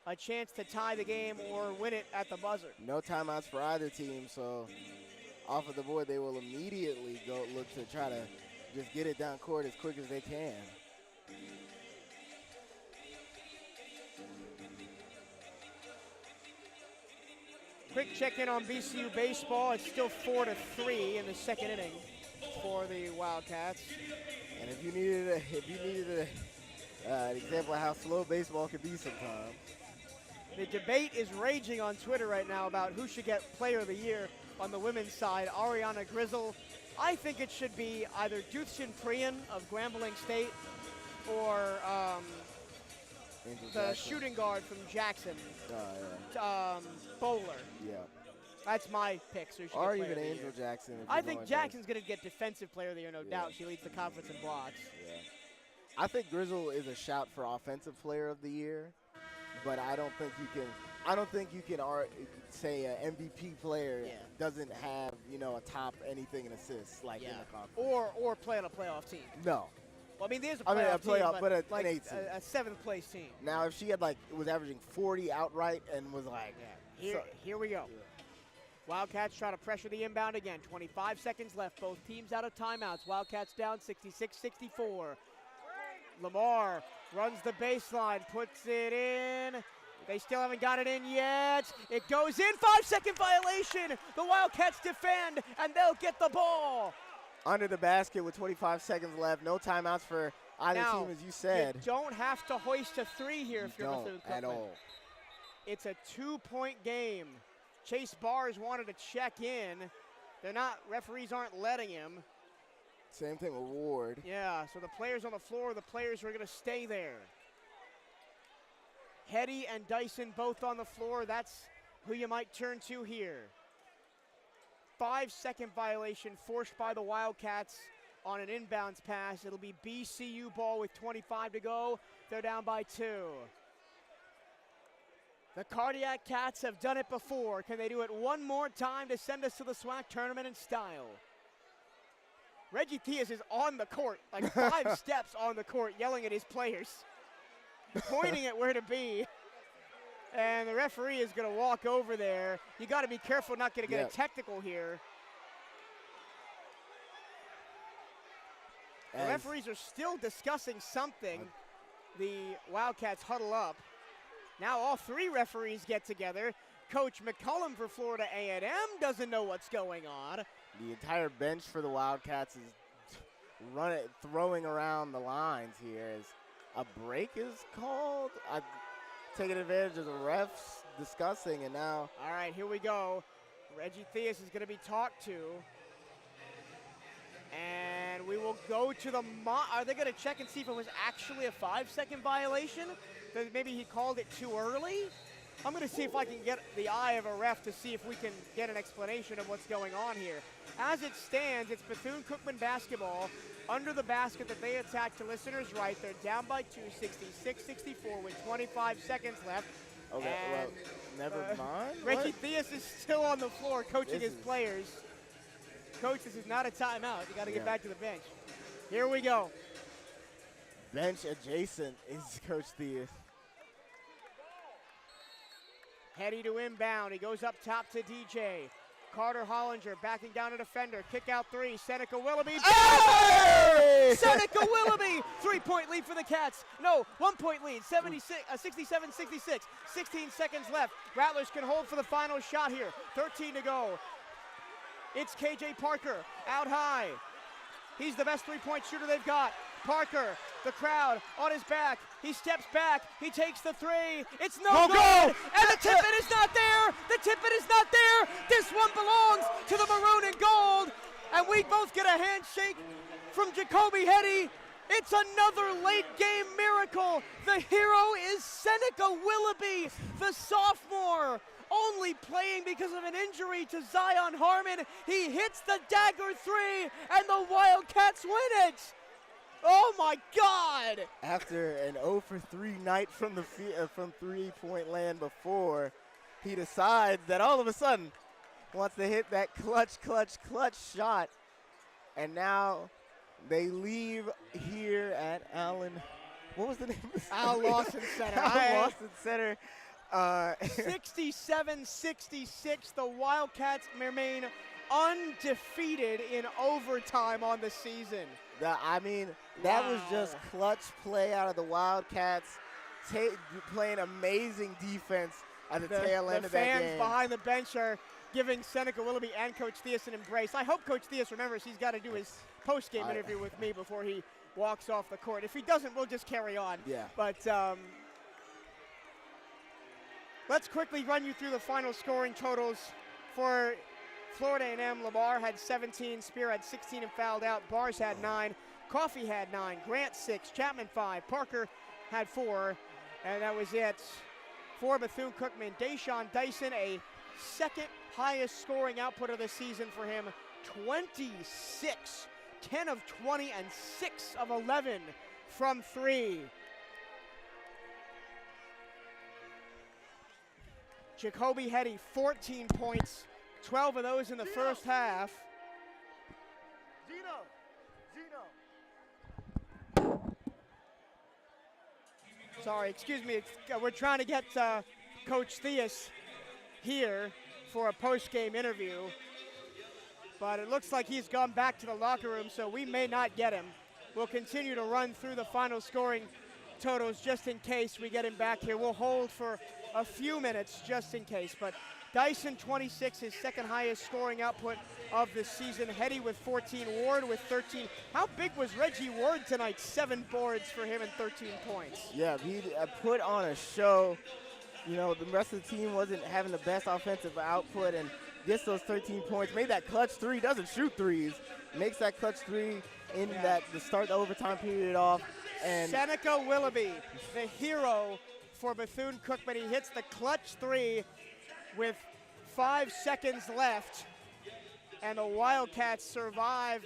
a chance to tie the game or win it at the buzzer. No timeouts for either team, so off of the board, they will immediately go look to try to just get it down court as quick as they can. Quick check-in on BCU baseball. It's still 4-3 in the second inning for the Wildcats. And if you needed an example of how slow baseball can be sometimes. The debate is raging on Twitter right now about who should get Player of the Year on the women's side. Ariana Grizzle. I think it should be either Duthshin Priyan of Grambling State or the shooting guard from Jackson, Bowler. Yeah. That's my pick. So or even Angel Jackson. I think Jackson's going to get Defensive Player of the Year, no doubt. She leads the conference in blocks. Yeah. I think Grizzle is a shout for Offensive Player of the Year, but I don't think you can I don't think you can say an MVP player doesn't have, a top anything in assists like in the conference. Or play on a playoff team. No. Well, I mean, there's a playoff team, but like an 8th seed. a 7th place team. Now, if she had was averaging 40 outright and was like, here we go. Yeah. Wildcats try to pressure the inbound again. 25 seconds left. Both teams out of timeouts. Wildcats down 66-64. Lamar runs the baseline, puts it in. They still haven't got it in yet. It goes in. 5-second violation. The Wildcats defend, and they'll get the ball. Under the basket with 25 seconds left. No timeouts for either team, as you said. You don't have to hoist a 3 here if you're Bethune-Cookman. At all. It's a 2-point game. Chase Bars wanted to check in. Referees aren't letting him. Same thing with Ward. Yeah, so the players on the floor, the players are going to stay there. Hetty and Dyson both on the floor. That's who you might turn to here. 5-second violation forced by the Wildcats on an inbounds pass. It'll be BCU ball with 25 to go. They're down by 2. The Cardiac Cats have done it before. Can they do it one more time to send us to the SWAC tournament in style? Reggie Theus is on the court, like 5 steps on the court, yelling at his players, pointing at where to be. And the referee is going to walk over there. You got to be careful not going to get a technical here. The referees are still discussing something. The Wildcats huddle up. Now all 3 referees get together. Coach McCullum for Florida A&M doesn't know what's going on. The entire bench for the Wildcats is throwing around the lines here as a break is called. Taking advantage of the refs discussing, and now. All right, here we go. Reggie Theus is going to be talked to. And we will go to the are they going to check and see if it was actually a 5-second violation? That maybe he called it too early? I'm going to see if I can get the eye of a ref to see if we can get an explanation of what's going on here. As it stands, it's Bethune-Cookman basketball under the basket that they attack to listeners' right. They're down by 2, 66-64 with 25 seconds left. Okay, well, never mind. Reggie Theus is still on the floor coaching his players. Coach, this is not a timeout. You got to get back to the bench. Here we go. Bench adjacent is Coach Theus. Hetty to inbound. He goes up top to DJ. Carter Hollinger backing down a defender. Kick out 3. Seneca Willoughby. Hey! Seneca Willoughby. 3-point lead for the Cats. No, 1-point lead. 67-66. 16 seconds left. Rattlers can hold for the final shot here. 13 to go. It's KJ Parker out high. He's the best 3-point shooter they've got. Parker, the crowd on his back. He steps back. He takes the 3. It's no good. And the tippet is not there. The tippet is not there. This one belongs to the maroon and gold. And we both get a handshake from Jacoby Hetty. It's another late game miracle. The hero is Seneca Willoughby, the sophomore, only playing because of an injury to Zion Harmon. He hits the dagger 3, and the Wildcats win it. Oh my God! After an 0 for 3 night from the from 3-point land before, he decides that all of a sudden wants to hit that clutch shot. And now they leave here at Allen. What was the name of the Al Lawson Center. Al Lawson Center. 67-66. The Wildcats remain undefeated in overtime on the season. That was just clutch play out of the Wildcats, playing amazing defense at the tail end of that game. The fans behind the bench are giving Seneca Willoughby and Coach Theus an embrace. I hope Coach Theus remembers he's got to do his post-game interview with me before he walks off the court. If he doesn't, we'll just carry on. Yeah. But let's quickly run you through the final scoring totals for Florida A&M. Lamar had 17, Spear had 16 and fouled out. Bars had 9, Coffey had 9, Grant 6, Chapman 5, Parker had 4, and that was it for Bethune-Cookman. Deshaun Dyson, a second highest scoring output of the season for him, 26, 10 of 20 and 6 of 11 from 3. Jacoby Hetty, 14 points, 12 of those in the first half. Sorry, excuse me. We're trying to get Coach Theus here for a post-game interview. But it looks like he's gone back to the locker room, so we may not get him. We'll continue to run through the final scoring totals just in case we get him back here. We'll hold for a few minutes just in case. But Dyson, 26, his second highest scoring output of the season. Hetty with 14, Ward with 13. How big was Reggie Ward tonight? 7 boards for him and 13 points. Yeah, he put on a show. You know, the rest of the team wasn't having the best offensive output, and gets those 13 points. Made that clutch three. Doesn't shoot threes. Makes that clutch three in to start the overtime period off. And Seneca Willoughby, the hero for Bethune-Cookman. He hits the clutch three with 5 seconds left, and the Wildcats survive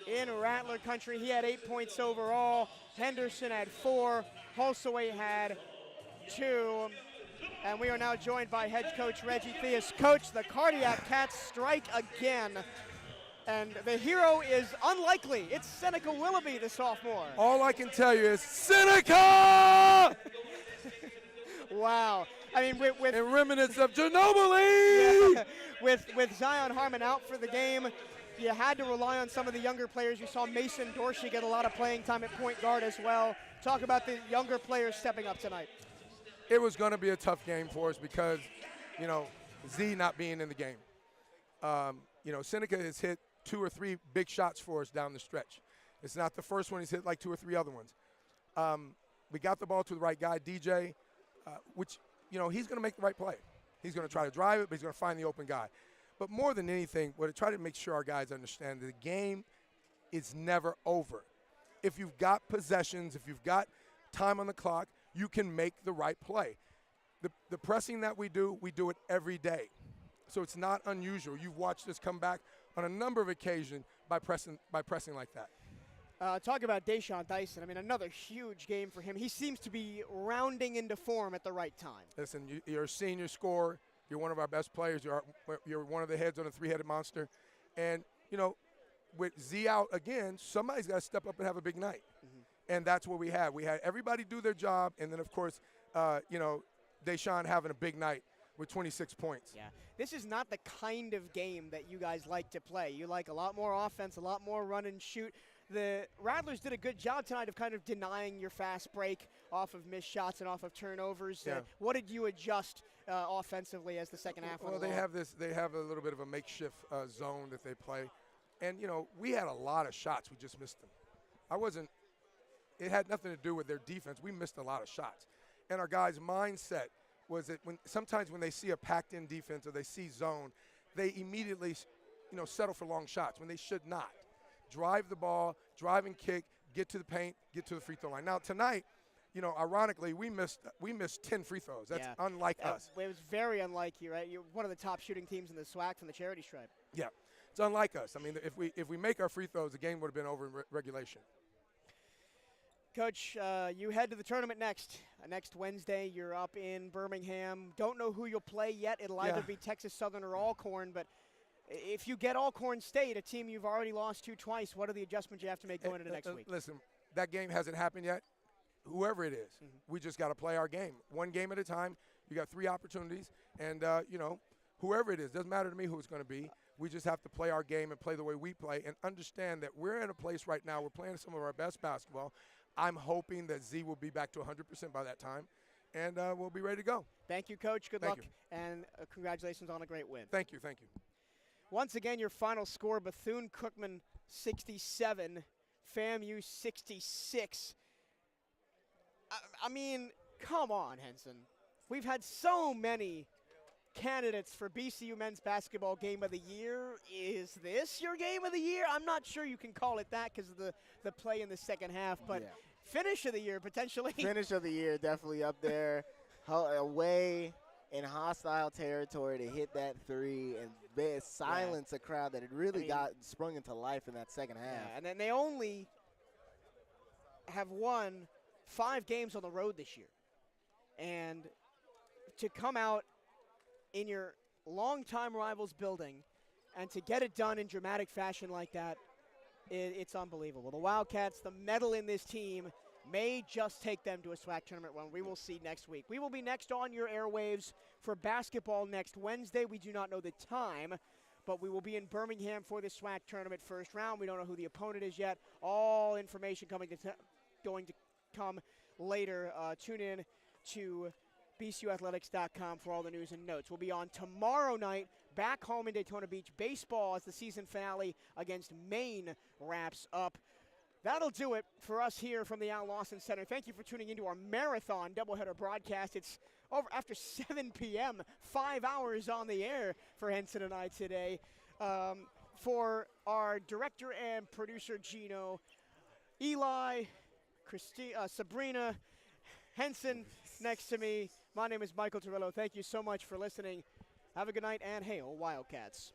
in Rattler country. He had 8 points overall. Henderson had 4. Holsaway had 2. And we are now joined by head coach Reggie Theus. Coach, the Cardiac Cats strike again. And the hero is unlikely. It's Seneca Willoughby, the sophomore. All I can tell you is Seneca! Wow. I mean, with in remnants of Ginobili! Yeah, with Zion Harmon out for the game, you had to rely on some of the younger players. You saw Mason Dorsey get a lot of playing time at point guard as well. Talk about the younger players stepping up tonight. It was going to be a tough game for us because, you know, Z not being in the game. You know, Seneca has hit 2 or 3 big shots for us down the stretch. It's not the first one. He's hit like 2 or 3 other ones. We got the ball to the right guy, DJ, which, you know, he's going to make the right play. He's going to try to drive it, but he's going to find the open guy. But more than anything, what I try to make sure our guys understand, the game is never over. If you've got possessions, if you've got time on the clock, you can make the right play. The pressing that we do it every day. So it's not unusual. You've watched us come back on a number of occasions by pressing like that. Talk about Deshaun Dyson. I mean, another huge game for him. He seems to be rounding into form at the right time. Listen, you're a senior scorer. You're one of our best players. You're one of the heads on a 3-headed monster. And, you know, with Z out again, somebody's got to step up and have a big night. Mm-hmm. And that's what we had. We had everybody do their job. And then, of course, you know, Deshaun having a big night with 26 points. Yeah. This is not the kind of game that you guys like to play. You like a lot more offense, a lot more run and shoot. The Rattlers did a good job tonight of kind of denying your fast break off of missed shots and off of turnovers. Yeah. What did you adjust offensively as the second half went Well, along? they have a little bit of a makeshift zone that they play. And, you know, we had a lot of shots. We just missed them. It had nothing to do with their defense. We missed a lot of shots. And our guys' mindset was that sometimes when they see a packed-in defense or they see zone, they immediately, you know, settle for long shots when they should not. Drive the ball, drive and kick, get to the paint, get to the free throw line. Now tonight, you know, ironically, we missed 10 free throws. That's unlike us. It was very unlike you, right? You're one of the top shooting teams in the SWAC from the charity stripe. Yeah, it's unlike us. I mean, if we make our free throws, the game would have been over in regulation. Coach, you head to the tournament next Wednesday. You're up in Birmingham. Don't know who you'll play yet. It'll either be Texas Southern or Alcorn, but if you get Alcorn State, a team you've already lost to twice, what are the adjustments you have to make going into next week? Listen, that game hasn't happened yet. Whoever it is, we just got to play our game. One game at a time. You got 3 opportunities, and, you know, whoever it is, doesn't matter to me who it's going to be. We just have to play our game and play the way we play and understand that we're in a place right now. We're playing some of our best basketball. I'm hoping that Z will be back to 100% by that time, and we'll be ready to go. Thank you, Coach. Good Thank luck, you. and congratulations on a great win. Thank you. Thank you. Once again, your final score, Bethune-Cookman 67, FAMU 66. I mean, come on, Henson. We've had so many candidates for BCU men's basketball game of the year. Is this your game of the year? I'm not sure you can call it that because of the play in the second half, but finish of the year potentially. Finish of the year definitely up there. Away in hostile territory to hit that 3 and silence a crowd that had really got sprung into life in that second half. Yeah, and then they only have won 5 games on the road this year. And to come out in your longtime rivals building, and to get it done in dramatic fashion like that, it's unbelievable. The Wildcats, the mettle in this team, may just take them to a SWAC tournament run. We will see next week. We will be next on your airwaves for basketball next Wednesday. We do not know the time, but we will be in Birmingham for the SWAC tournament first round. We don't know who the opponent is yet. All information going to come later. Tune in to bcuathletics.com for all the news and notes. We'll be on tomorrow night back home in Daytona Beach. Baseball as the season finale against Maine wraps up. That'll do it for us here from the Al Lawson Center. Thank you for tuning into our marathon doubleheader broadcast. It's over after 7 p.m., 5 hours on the air for Henson and I today. For our director and producer, Gino, Eli, Sabrina, Henson next to me. My name is Michael Torello. Thank you so much for listening. Have a good night, and hail Wildcats.